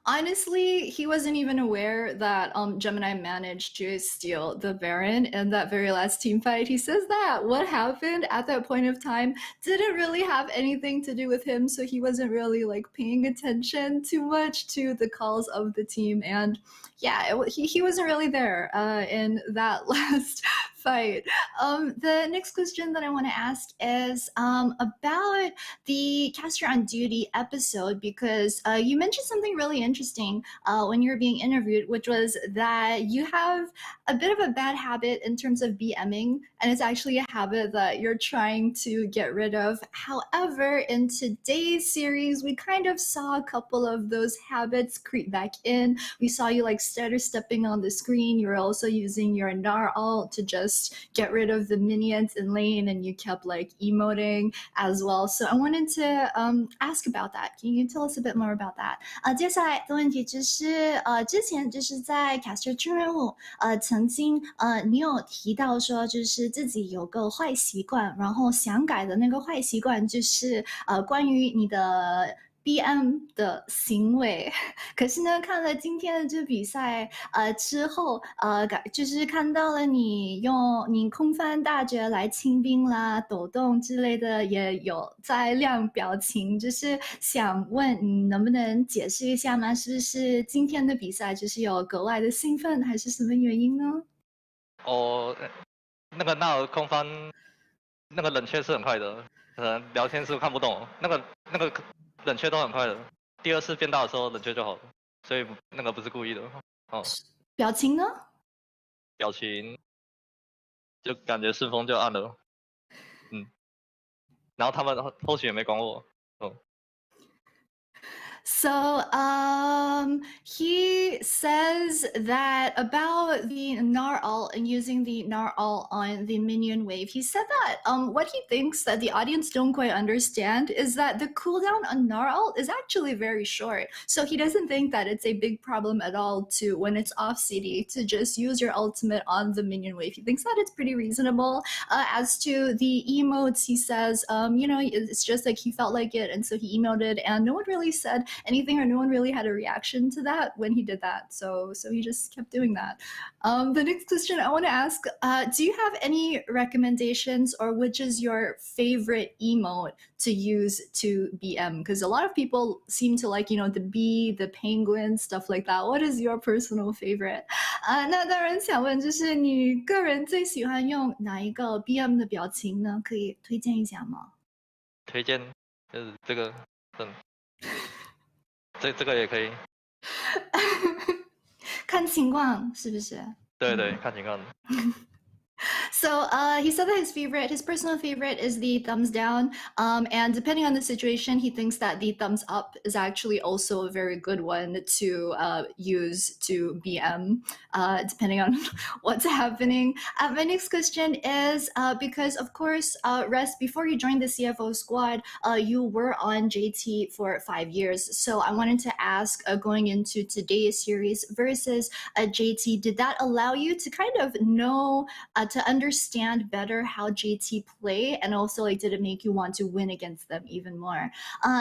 honestly he wasn't even aware that Gemini managed to steal the Baron in that very last team fight. He says that what happened at that point of time didn't really have anything to do with him, so he wasn't really like paying attention too much to the calls of the team. And yeah, he wasn't really there in that last fight. The next question that I want to ask is about the Caster on Duty episode, because you mentioned something really interesting when you were being interviewed, which was that you have a bit of a bad habit in terms of BMing, and it's actually a habit that you're trying to get rid of. However, in today's series, we kind of saw a couple of those habits creep back in. We saw you like stutter stepping on the screen. You were also using your Gnar ult to just get rid of the minions in lane, and you kept like emoting as well. So I wanted to ask about that. Can you tell us a bit more about that? 接下来的问题就是之前就是在 Caster 真人物曾经你有提到说就是自己有个坏习惯，然后想改的那个坏习惯就是关于你的BM 的行为，可是呢，看了今天的这比赛之后，就是看到了你用你空翻大绝来清兵啦、抖动之类的，也有在亮表情，就是想问你能不能解释一下吗？是不是今天的比赛就是有格外的兴奋，还是什么原因呢？那个纳尔空翻，那个冷却是很快的，可能聊天是看不懂，那个冷却都很快的，第二次变大的时候冷却就好了，所以那个不是故意的。表情呢？表情就感觉顺风就按了，然后他们后续也没管我。So he says that about the Gnar ult and using the Gnar ult on the minion wave. He said that what he thinks that the audience don't quite understand is that the cooldown on Gnar ult is actually very short. So he doesn't think that it's a big problem at all to, when it's off CD, to just use your ultimate on the minion wave. He thinks that it's pretty reasonable. As to the emotes, he says, you know, it's just like he felt like it, and so he emoted, and no one really said anything, or no one really had a reaction to that when he did that. So he just kept doing that. The next question I want to ask, do you have any recommendations, or which is your favorite emote to use to BM? Because a lot of people seem to like, you know, the bee, the penguin, stuff like that. What is your personal favorite? 那当然想问就是你个人最喜欢用哪一个 BM 的表情呢？可以推荐一下吗？推荐就是这个，这个也可以。看情况是不是？对对，看情况。So he said that his personal favorite is the thumbs down, and depending on the situation, he thinks that the thumbs up is actually also a very good one to use to BM, depending on what's happening. My next question is because, of course, Rest, before you joined the CFO squad, you were on JT for 5 years. So I wanted to ask, going into today's series versus JT, did that allow you to kind of know, to understand better how JT play, and also like did it make you want to win against them even more?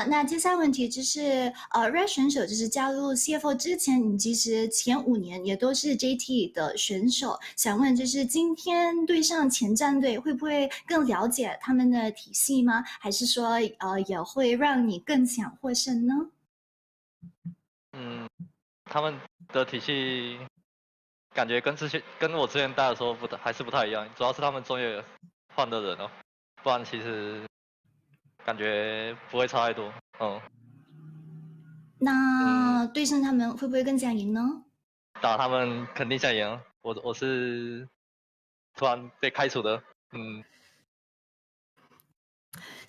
那接下来问题就是Red 选手就是加入 CFO 之前，你其实前5年也都是 JT 的选手，想问就是今天对上前战队会不会更了解他们的体系吗？还是说也会让你更想获胜呢？他们的体系感觉跟我之前带的时候还是不太一样，主要是他们中野换的人哦，不然其实感觉不会差太多。那对上他们会不会更想赢呢？打他们肯定想赢，我是突然被开除的。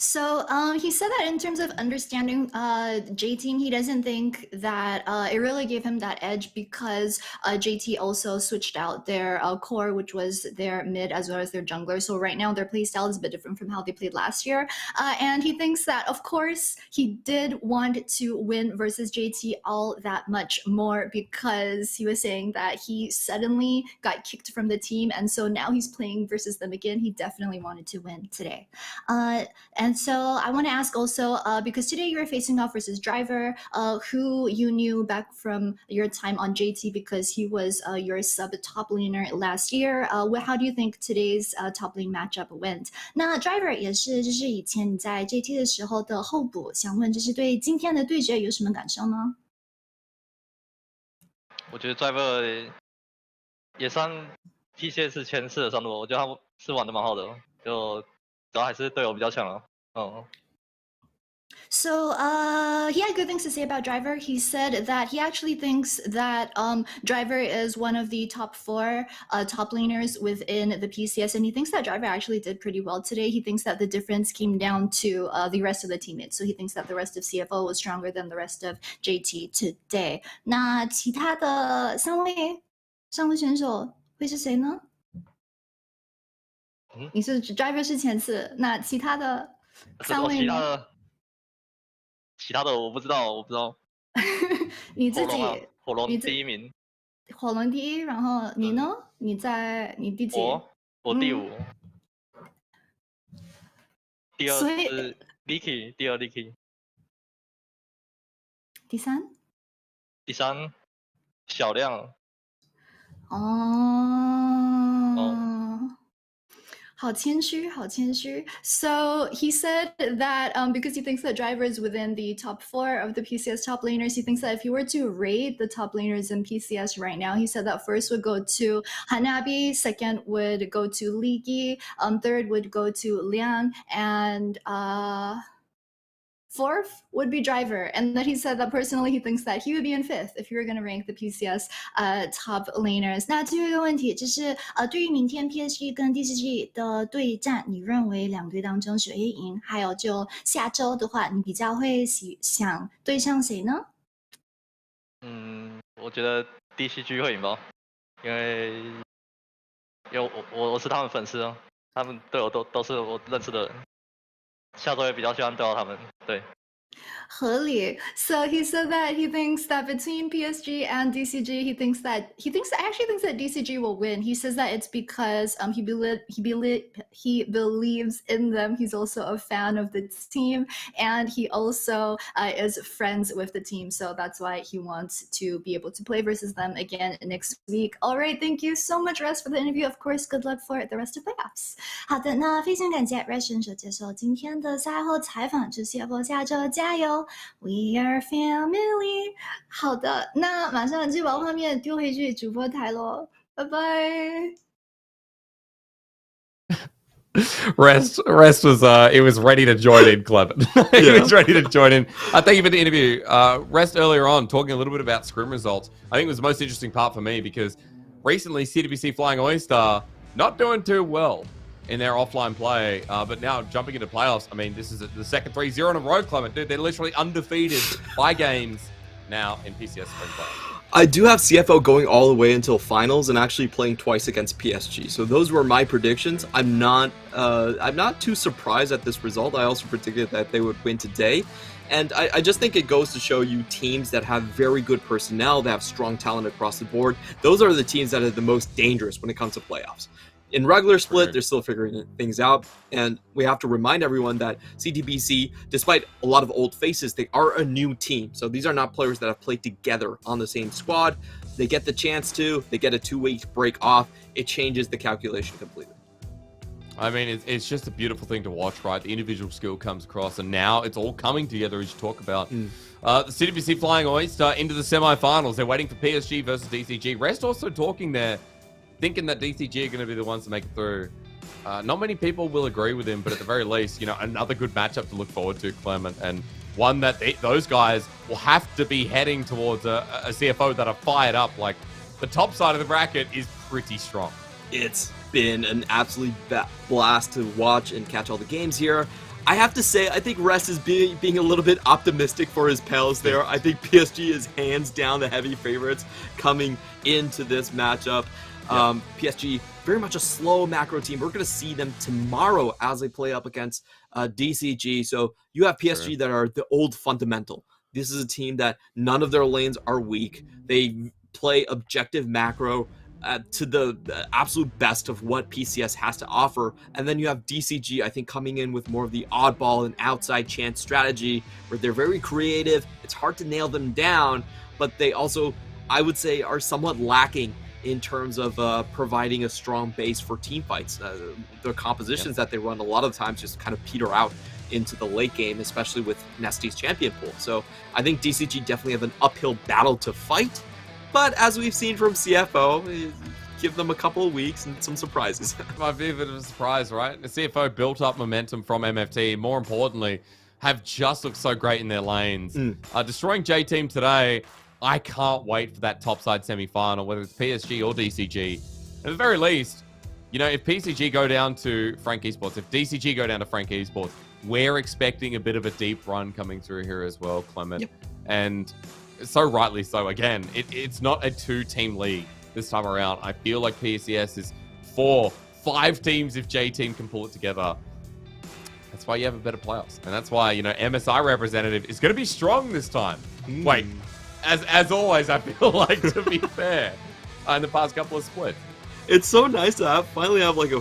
So he said that in terms of understanding J-Team, he doesn't think that it really gave him that edge because JT also switched out their core, which was their mid as well as their jungler. So right now their playstyle is a bit different from how they played last year. And he thinks that, of course, he did want to win versus JT all that much more because he was saying that he suddenly got kicked from the team. And so now he's playing versus them again. He definitely wanted to win today. And so I want to ask also, because today you're facing off versus Driver, who you knew back from your time on JT because he was your sub top laner last year. How do you think today's top lane matchup went? 那 Driver 也是就是以前你在 JT 的时候的候补，想问就是对今天的对决有什么感受呢？我觉得 Driver 也算 PCS 前4的上路，我觉得他们是玩的蛮好的，就主要还是队友比较强啊。So he had good things to say about Driver. He said that he actually thinks that Driver is one of the top 4 top laners within the PCS, and he thinks that Driver actually did pretty well today. He thinks that the difference came down to the rest of the teammates. So he thinks that the rest of CFO was stronger than the rest of JT today. 那其他的3位上位选手会是谁呢？你是 Driver 是前4，那其他的3位呢？其他的我不知道，你自己火龙第1名，火龙第1，然后你呢？你第几？我第5，第2是 Licky， 第2 Licky， 第3？第3小亮。好谦虚，好谦虚。So he said that because he thinks that Driver is within the top 4 of the PCS top laners, he thinks that if he were to rate the top laners in PCS right now, he said that first would go to Hanabi, second would go to Ligi, third would go to Liang, and fourth would be Driver. And then he said that personally he thinks that he would be in 5th if you were going to rank the PCS top laners. 那最后一个问题就是对于明天 PSG 跟 DCG 的对战，你认为2队当中谁会赢？还有就下周的话，你比较会想对上谁呢？我觉得 DCG 会赢吧，因为我是他们粉丝啊，他们队友都是我认识的人。下周也比较喜欢对到他们，对。合理。So he said that he thinks that between PSG and DCG, he actually thinks that DCG will win. He says that it's because he believes in them. He's also a fan of the team, and he also is friends with the team. So that's why he wants to be able to play versus them again next week. All right, thank you so much, Russ, for the interview. Of course, good luck for the rest of playoffs. 好的，那非常感谢 Russ 选手接受今天的赛后采访，祝 CFO 下周加油！ We are family。 好的，那马上就把画面丢回去主播台咯，拜拜。Rest was he was ready to join in, Clement. He was ready to join in. Thank you for the interview. Rest earlier on talking a little bit about scrim results. I think it was the most interesting part for me because recently CWC Flying Oyster not doing too well in their offline play, but now jumping into playoffs. I mean, this is the second 3-0 in a row, Clement. Dude, they're literally undefeated by games now in PCS Spring Playoffs. I do have CFO going all the way until finals and actually playing twice against PSG. So those were my predictions. I'm not too surprised at this result. I also predicted that they would win today. And I just think it goes to show you teams that have very good personnel, that have strong talent across the board. Those are the teams that are the most dangerous when it comes to playoffs. In regular split, they're still figuring things out, and we have to remind everyone that CTBC, despite a lot of old faces, they are a new team. So these are not players that have played together on the same squad. They get the chance to, they get a 2-week break off. It changes the calculation completely. I mean, it's just a beautiful thing to watch, right? The individual skill comes across, and now it's all coming together as you talk about. The CTBC Flying Oyster into the semifinals. They're waiting for PSG versus DCG. Rest also talking there, thinking that DCG are going to be the ones to make it through. Not many people will agree with him, but at the very least, you know, another good matchup to look forward to, Clement, and one that those guys will have to be heading towards a CFO that are fired up. Like, the top side of the bracket is pretty strong. It's been an absolute blast to watch and catch all the games here. I have to say, I think Rest is being a little bit optimistic for his pals there. I think PSG is hands down the heavy favorites coming into this matchup. PSG, very much a slow macro team. We're going to see them tomorrow as they play up against DCG. So you have PSG that are the old fundamental. This is a team that none of their lanes are weak. They play objective macro to the absolute best of what PCS has to offer. And then you have DCG, I think, coming in with more of the oddball and outside chance strategy, where they're very creative. It's hard to nail them down, but they also, I would say, are somewhat lacking in terms of providing a strong base for team fights. The compositions that they run a lot of times just kind of peter out into the late game, especially with Nesty's champion pool. So I think DCG definitely have an uphill battle to fight. But as we've seen from CFO, give them a couple of weeks and some surprises. Might be a bit of a surprise, right? The CFO built up momentum from MFT. More importantly, have just looked so great in their lanes. Destroying J-Team today, I can't wait for that topside semi-final, whether it's PSG or DCG. At the very least, you know, if PCG go down to Frank Esports, if DCG go down to Frank Esports, we're expecting a bit of a deep run coming through here as well, Clement. Yep. And so rightly so. Again, it's not a 2-team league this time around. I feel like PCS is 4, 5 teams if J-Team can pull it together. That's why you have a better playoffs. And that's why, you know, MSI representative is going to be strong this time. Wait, as always, I feel like, to be fair, in the past couple of splits. It's so nice to finally have like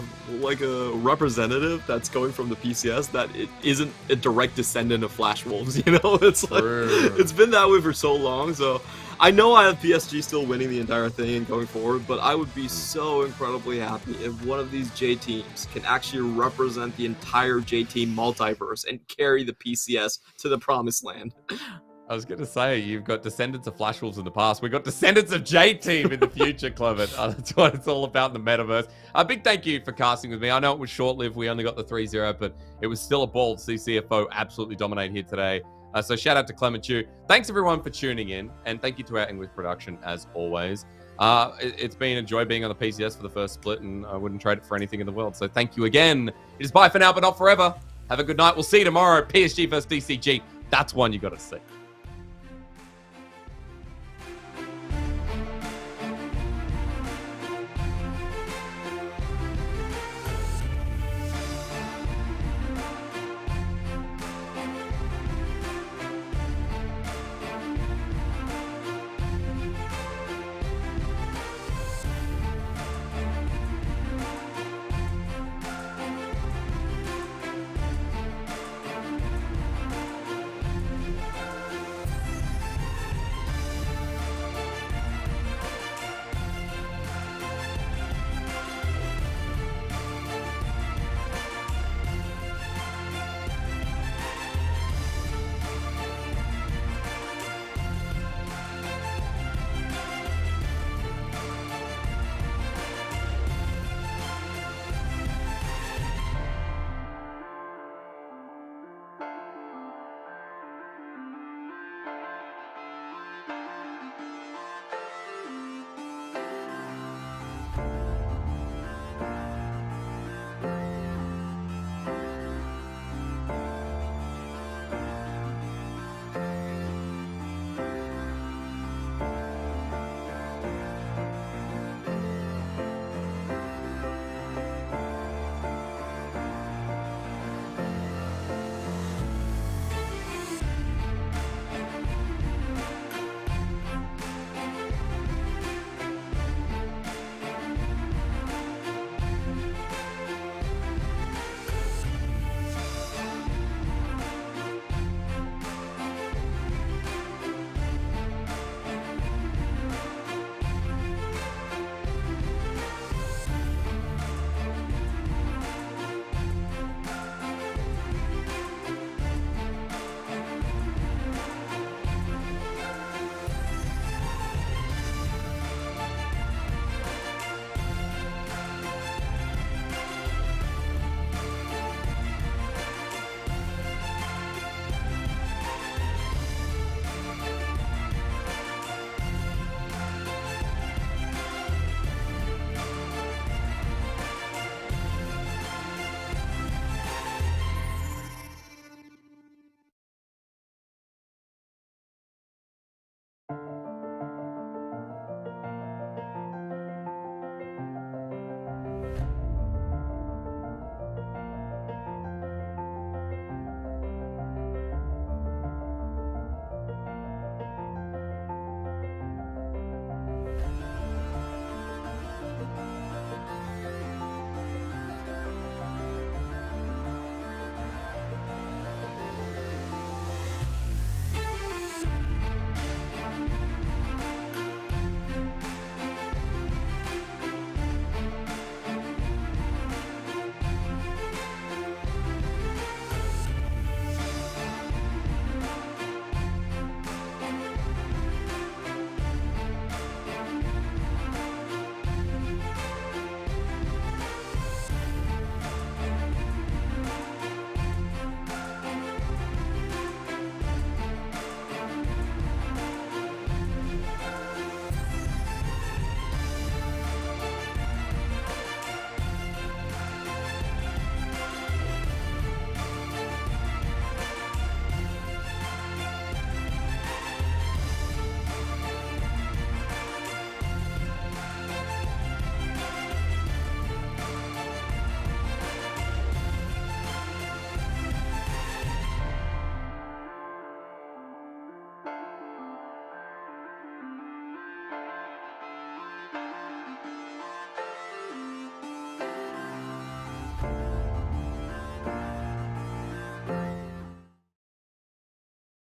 a representative that's going from the PCS that it isn't a direct descendant of Flash Wolves, you know? It's like it's been that way for so long. So I know I have PSG still winning the entire thing and going forward, but I would be so incredibly happy if one of these J teams can actually represent the entire J team multiverse and carry the PCS to the promised land. I was going to say, you've got descendants of Flash Wolves in the past. We've got descendants of J-Team in the future, Clement. That's what it's all about in the metaverse. A big thank you for casting with me. I know it was short-lived. We only got the 3-0, but it was still a ball to see CFO absolutely dominate here today. So shout out to Clement Chu. Thanks, everyone, for tuning in. And thank you to our English production, as always. It's been a joy being on the PCS for the first split, and I wouldn't trade it for anything in the world. So thank you again. It is bye for now, but not forever. Have a good night. We'll see you tomorrow. PSG versus DCG. That's one you got to see.